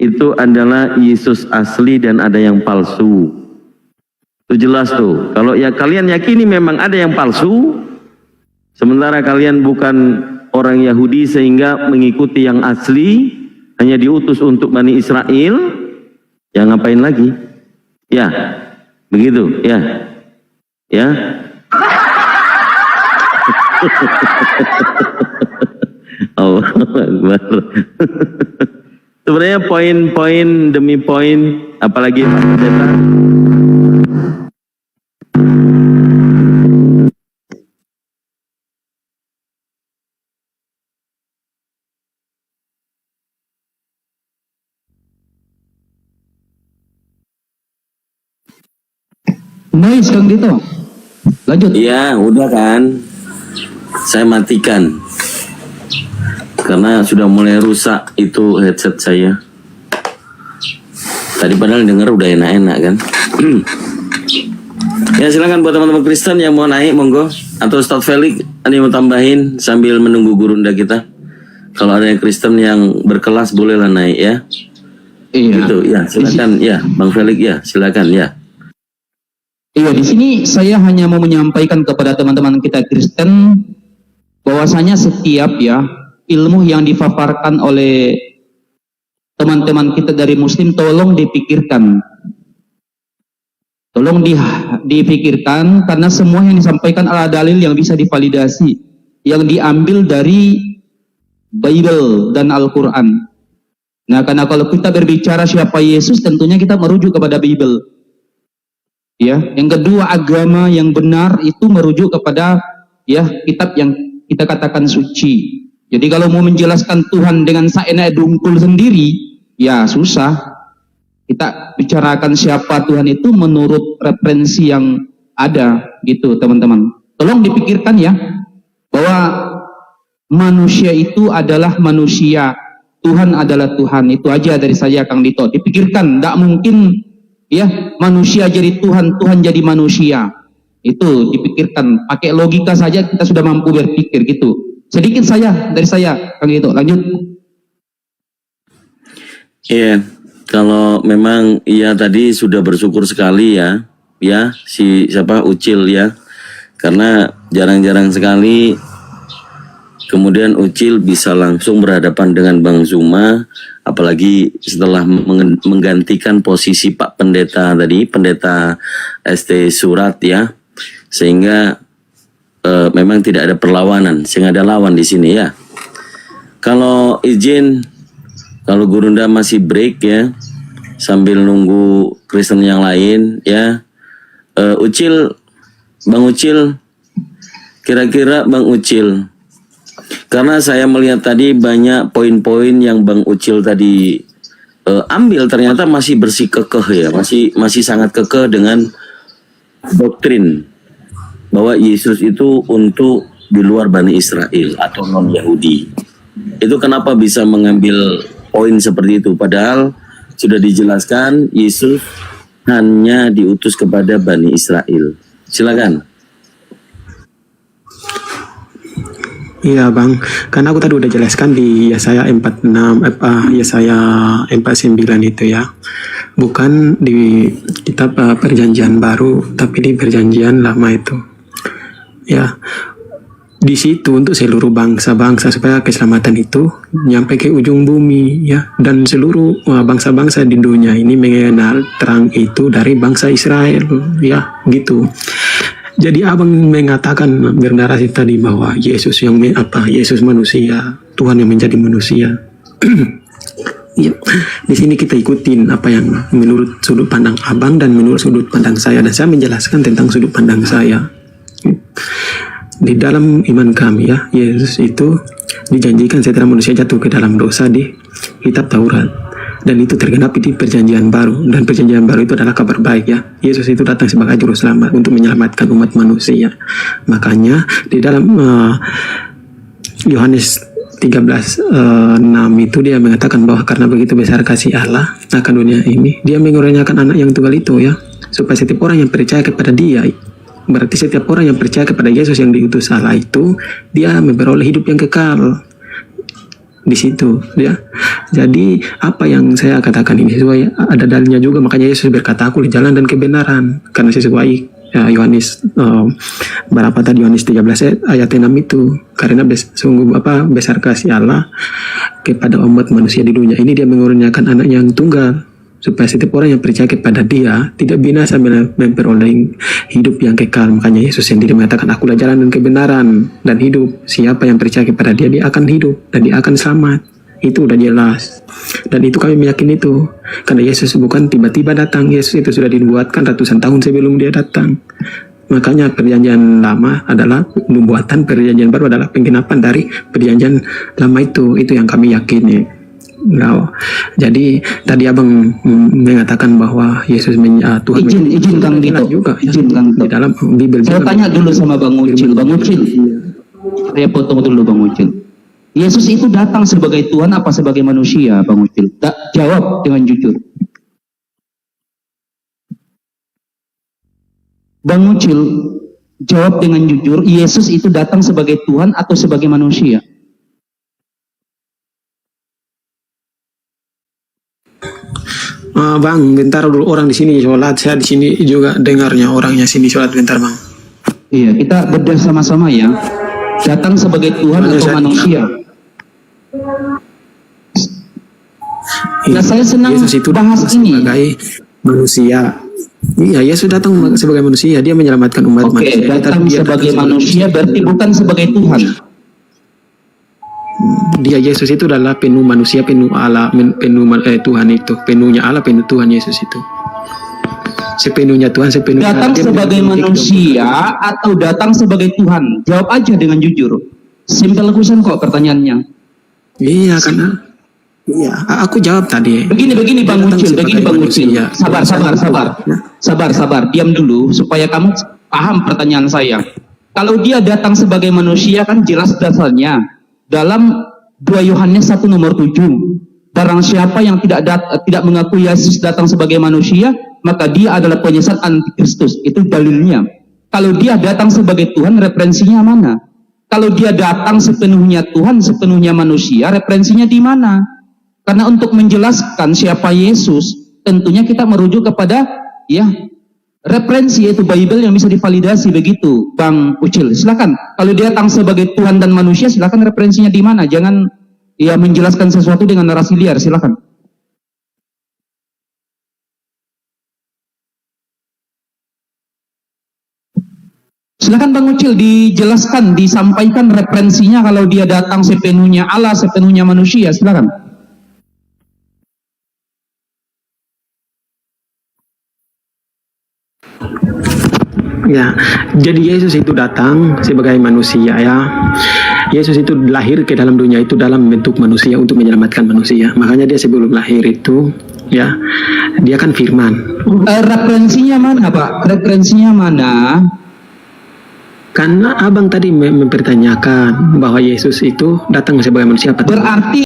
itu adalah Yesus asli dan ada yang palsu. Itu jelas tuh. Kalau ya kalian yakini memang ada yang palsu, sementara kalian bukan orang Yahudi sehingga mengikuti yang asli, hanya diutus untuk Bani Israel, ya ngapain lagi? Ya, begitu, ya. Allah Akbar. Sebenarnya poin-poin demi poin, apalagi Pak Pendeta. Nice Kang Dito. Lanjut. Iya, udah kan. Saya matikan. Karena sudah mulai rusak itu headset saya. Tadi padahal denger udah enak-enak kan. Ya silakan buat teman-teman Kristen yang mau naik, monggo. Atau Ustadz Felix ada yang mau tambahin sambil menunggu gurunda kita. Kalau ada yang Kristen yang berkelas bolehlah naik ya. Iya. Gitu ya, silakan ya, Bang Felix ya, silakan ya. Iya, di sini saya hanya mau menyampaikan kepada teman-teman kita Kristen bahwasanya setiap ya ilmu yang dipaparkan oleh teman-teman kita dari Muslim tolong dipikirkan. Tolong dipikirkan karena semua yang disampaikan adalah dalil yang bisa divalidasi, yang diambil dari Bible dan Al-Quran. Nah, karena kalau kita berbicara siapa Yesus, tentunya kita merujuk kepada Bible. Ya, yang kedua, agama yang benar itu merujuk kepada ya kitab yang kita katakan suci. Jadi kalau mau menjelaskan Tuhan dengan seenak dungkul sendiri, ya susah. Kita bicarakan siapa Tuhan itu menurut referensi yang ada gitu, teman-teman. Tolong dipikirkan ya bahwa manusia itu adalah manusia, Tuhan adalah Tuhan. Itu aja dari saya, Kang Dito. Dipikirkan, tidak mungkin ya manusia jadi Tuhan, Tuhan jadi manusia. Itu dipikirkan, pakai logika saja kita sudah mampu berpikir gitu. Sedikit dari saya, Kang Dito. Lanjut. Iya, kalau memang iya tadi sudah bersyukur sekali ya si siapa Ucil ya, karena jarang-jarang sekali kemudian Ucil bisa langsung berhadapan dengan Bang Zuma, apalagi setelah menggantikan posisi Pak Pendeta tadi, Pendeta ST Surat ya, sehingga memang tidak ada perlawanan, sehingga ada lawan di sini ya. Kalau izin, kalau Gurunda masih break ya, sambil nunggu Kristen yang lain ya, Ucil, Bang Ucil, kira-kira Bang Ucil, karena saya melihat tadi banyak poin-poin yang Bang Ucil tadi ambil ternyata masih bersikukuh ya, masih sangat kekeh dengan doktrin bahwa Yesus itu untuk di luar Bani Israel atau non-Yahudi. Itu kenapa bisa mengambil poin seperti itu? Padahal sudah dijelaskan Yesus hanya diutus kepada Bani Israel. Silakan. Iya Bang, karena aku tadi udah jelaskan di Yesaya 46, Yesaya 49 itu ya. Bukan di kitab perjanjian baru, tapi di perjanjian lama itu. Ya, di situ untuk seluruh bangsa-bangsa supaya keselamatan itu nyampe ke ujung bumi ya, dan seluruh bangsa-bangsa di dunia ini mengenal terang itu dari bangsa Israel ya, gitu. Jadi abang mengatakan bernarasi tadi bahwa Yesus Yesus manusia, Tuhan yang menjadi manusia. Ya, di sini kita ikutin apa yang menurut sudut pandang abang dan menurut sudut pandang saya, dan saya menjelaskan tentang sudut pandang saya. Di dalam iman kami ya, Yesus itu dijanjikan setelah manusia jatuh ke dalam dosa di kitab Taurat. Dan itu tergenapi di perjanjian baru. Dan perjanjian baru itu adalah kabar baik ya. Yesus itu datang sebagai juru selamat untuk menyelamatkan umat manusia. Makanya di dalam Yohanes 13:6 itu dia mengatakan bahwa karena begitu besar kasih Allah akan dunia ini, dia mengurniakan anak yang tunggal itu ya, supaya setiap orang yang percaya kepada dia, berarti setiap orang yang percaya kepada Yesus yang diutus Allah itu, dia memperoleh hidup yang kekal. Di situ ya. Jadi apa yang saya katakan ini sesuai, ada dalilnya juga, makanya Yesus berkata aku jalan dan kebenaran, karena sesuai Yohanes berapa tadi, Yohanes 13 ayat 6 itu, karena sungguh besar kasih Allah kepada umat manusia di dunia ini, dia mengurniakan anak yang tunggal supaya setiap orang yang percaya kepada dia tidak binasa, memperoleh hidup yang kekal. Makanya Yesus sendiri mengatakan, akulah jalan dan kebenaran dan hidup. Siapa yang percaya kepada dia, dia akan hidup dan dia akan selamat. Itu udah jelas. Dan itu kami meyakini itu. Karena Yesus bukan tiba-tiba datang. Yesus itu sudah dibuatkan ratusan tahun sebelum dia datang. Makanya perjanjian lama adalah pembuatan, perjanjian baru adalah penggenapan dari perjanjian lama itu. Itu yang kami yakini. Nah, jadi tadi abang mengatakan bahwa Yesus Tuhan izin Kang Dito juga izin Kang Dito. di dalam Bible. Saya tanya dulu sama Bang Ucil. Saya potong dulu Bang Ucil. Yesus itu datang sebagai Tuhan apa sebagai manusia, Bang Ucil? Jawab dengan jujur. Bang Ucil, jawab dengan jujur, Yesus itu datang sebagai Tuhan atau sebagai manusia? Bang, bentar dulu, orang di sini sholat, saya di sini juga dengarnya orangnya sini sholat, bentar Bang. Iya, kita bersama-sama ya. Datang sebagai Tuhan atau manusia? Nah, saya senang Yesus itu bahas ini sebagai manusia. Iya, Yesus datang sebagai manusia, dia menyelamatkan umat manusia. Datang sebagai manusia berarti bukan sebagai Tuhan. Dia Yesus itu adalah penuh manusia, penuh Allah, penuh Tuhan itu, penuhnya Allah, penuh Tuhan Yesus itu. Sepenuhnya Tuhan, sepenuhnya Datang Allah, sebagai manusia atau datang sebagai Tuhan? Jawab aja dengan jujur. Simple question kok pertanyaannya. Iya, karena iya, aku jawab tadi. Begini Bang Ucil, Sabar. Diam dulu supaya kamu paham pertanyaan saya. Kalau dia datang sebagai manusia kan jelas dasarnya dalam 2 Yohanes 1 nomor 7. Barang siapa yang tidak mengaku Yesus datang sebagai manusia, maka dia adalah penyesat antikristus. Itu dalilnya. Kalau dia datang sebagai Tuhan, referensinya mana? Kalau dia datang sepenuhnya Tuhan, sepenuhnya manusia, referensinya di mana? Karena untuk menjelaskan siapa Yesus, tentunya kita merujuk kepada ya referensi, yaitu Bible yang bisa divalidasi. Begitu Bang Ucil, silakan. Kalau dia datang sebagai Tuhan dan manusia, silakan referensinya di mana. Jangan ya menjelaskan sesuatu dengan narasi liar, silakan. Silakan Bang Ucil dijelaskan, disampaikan referensinya kalau dia datang sepenuhnya Allah, sepenuhnya manusia, silakan. Ya, jadi Yesus itu datang sebagai manusia ya. Yesus itu lahir ke dalam dunia itu dalam bentuk manusia untuk menyelamatkan manusia. Makanya dia sebelum lahir itu ya, dia kan firman. Referensinya mana Pak? Referensinya mana? Karena abang tadi mempertanyakan bahwa Yesus itu datang sebagai manusia. Berarti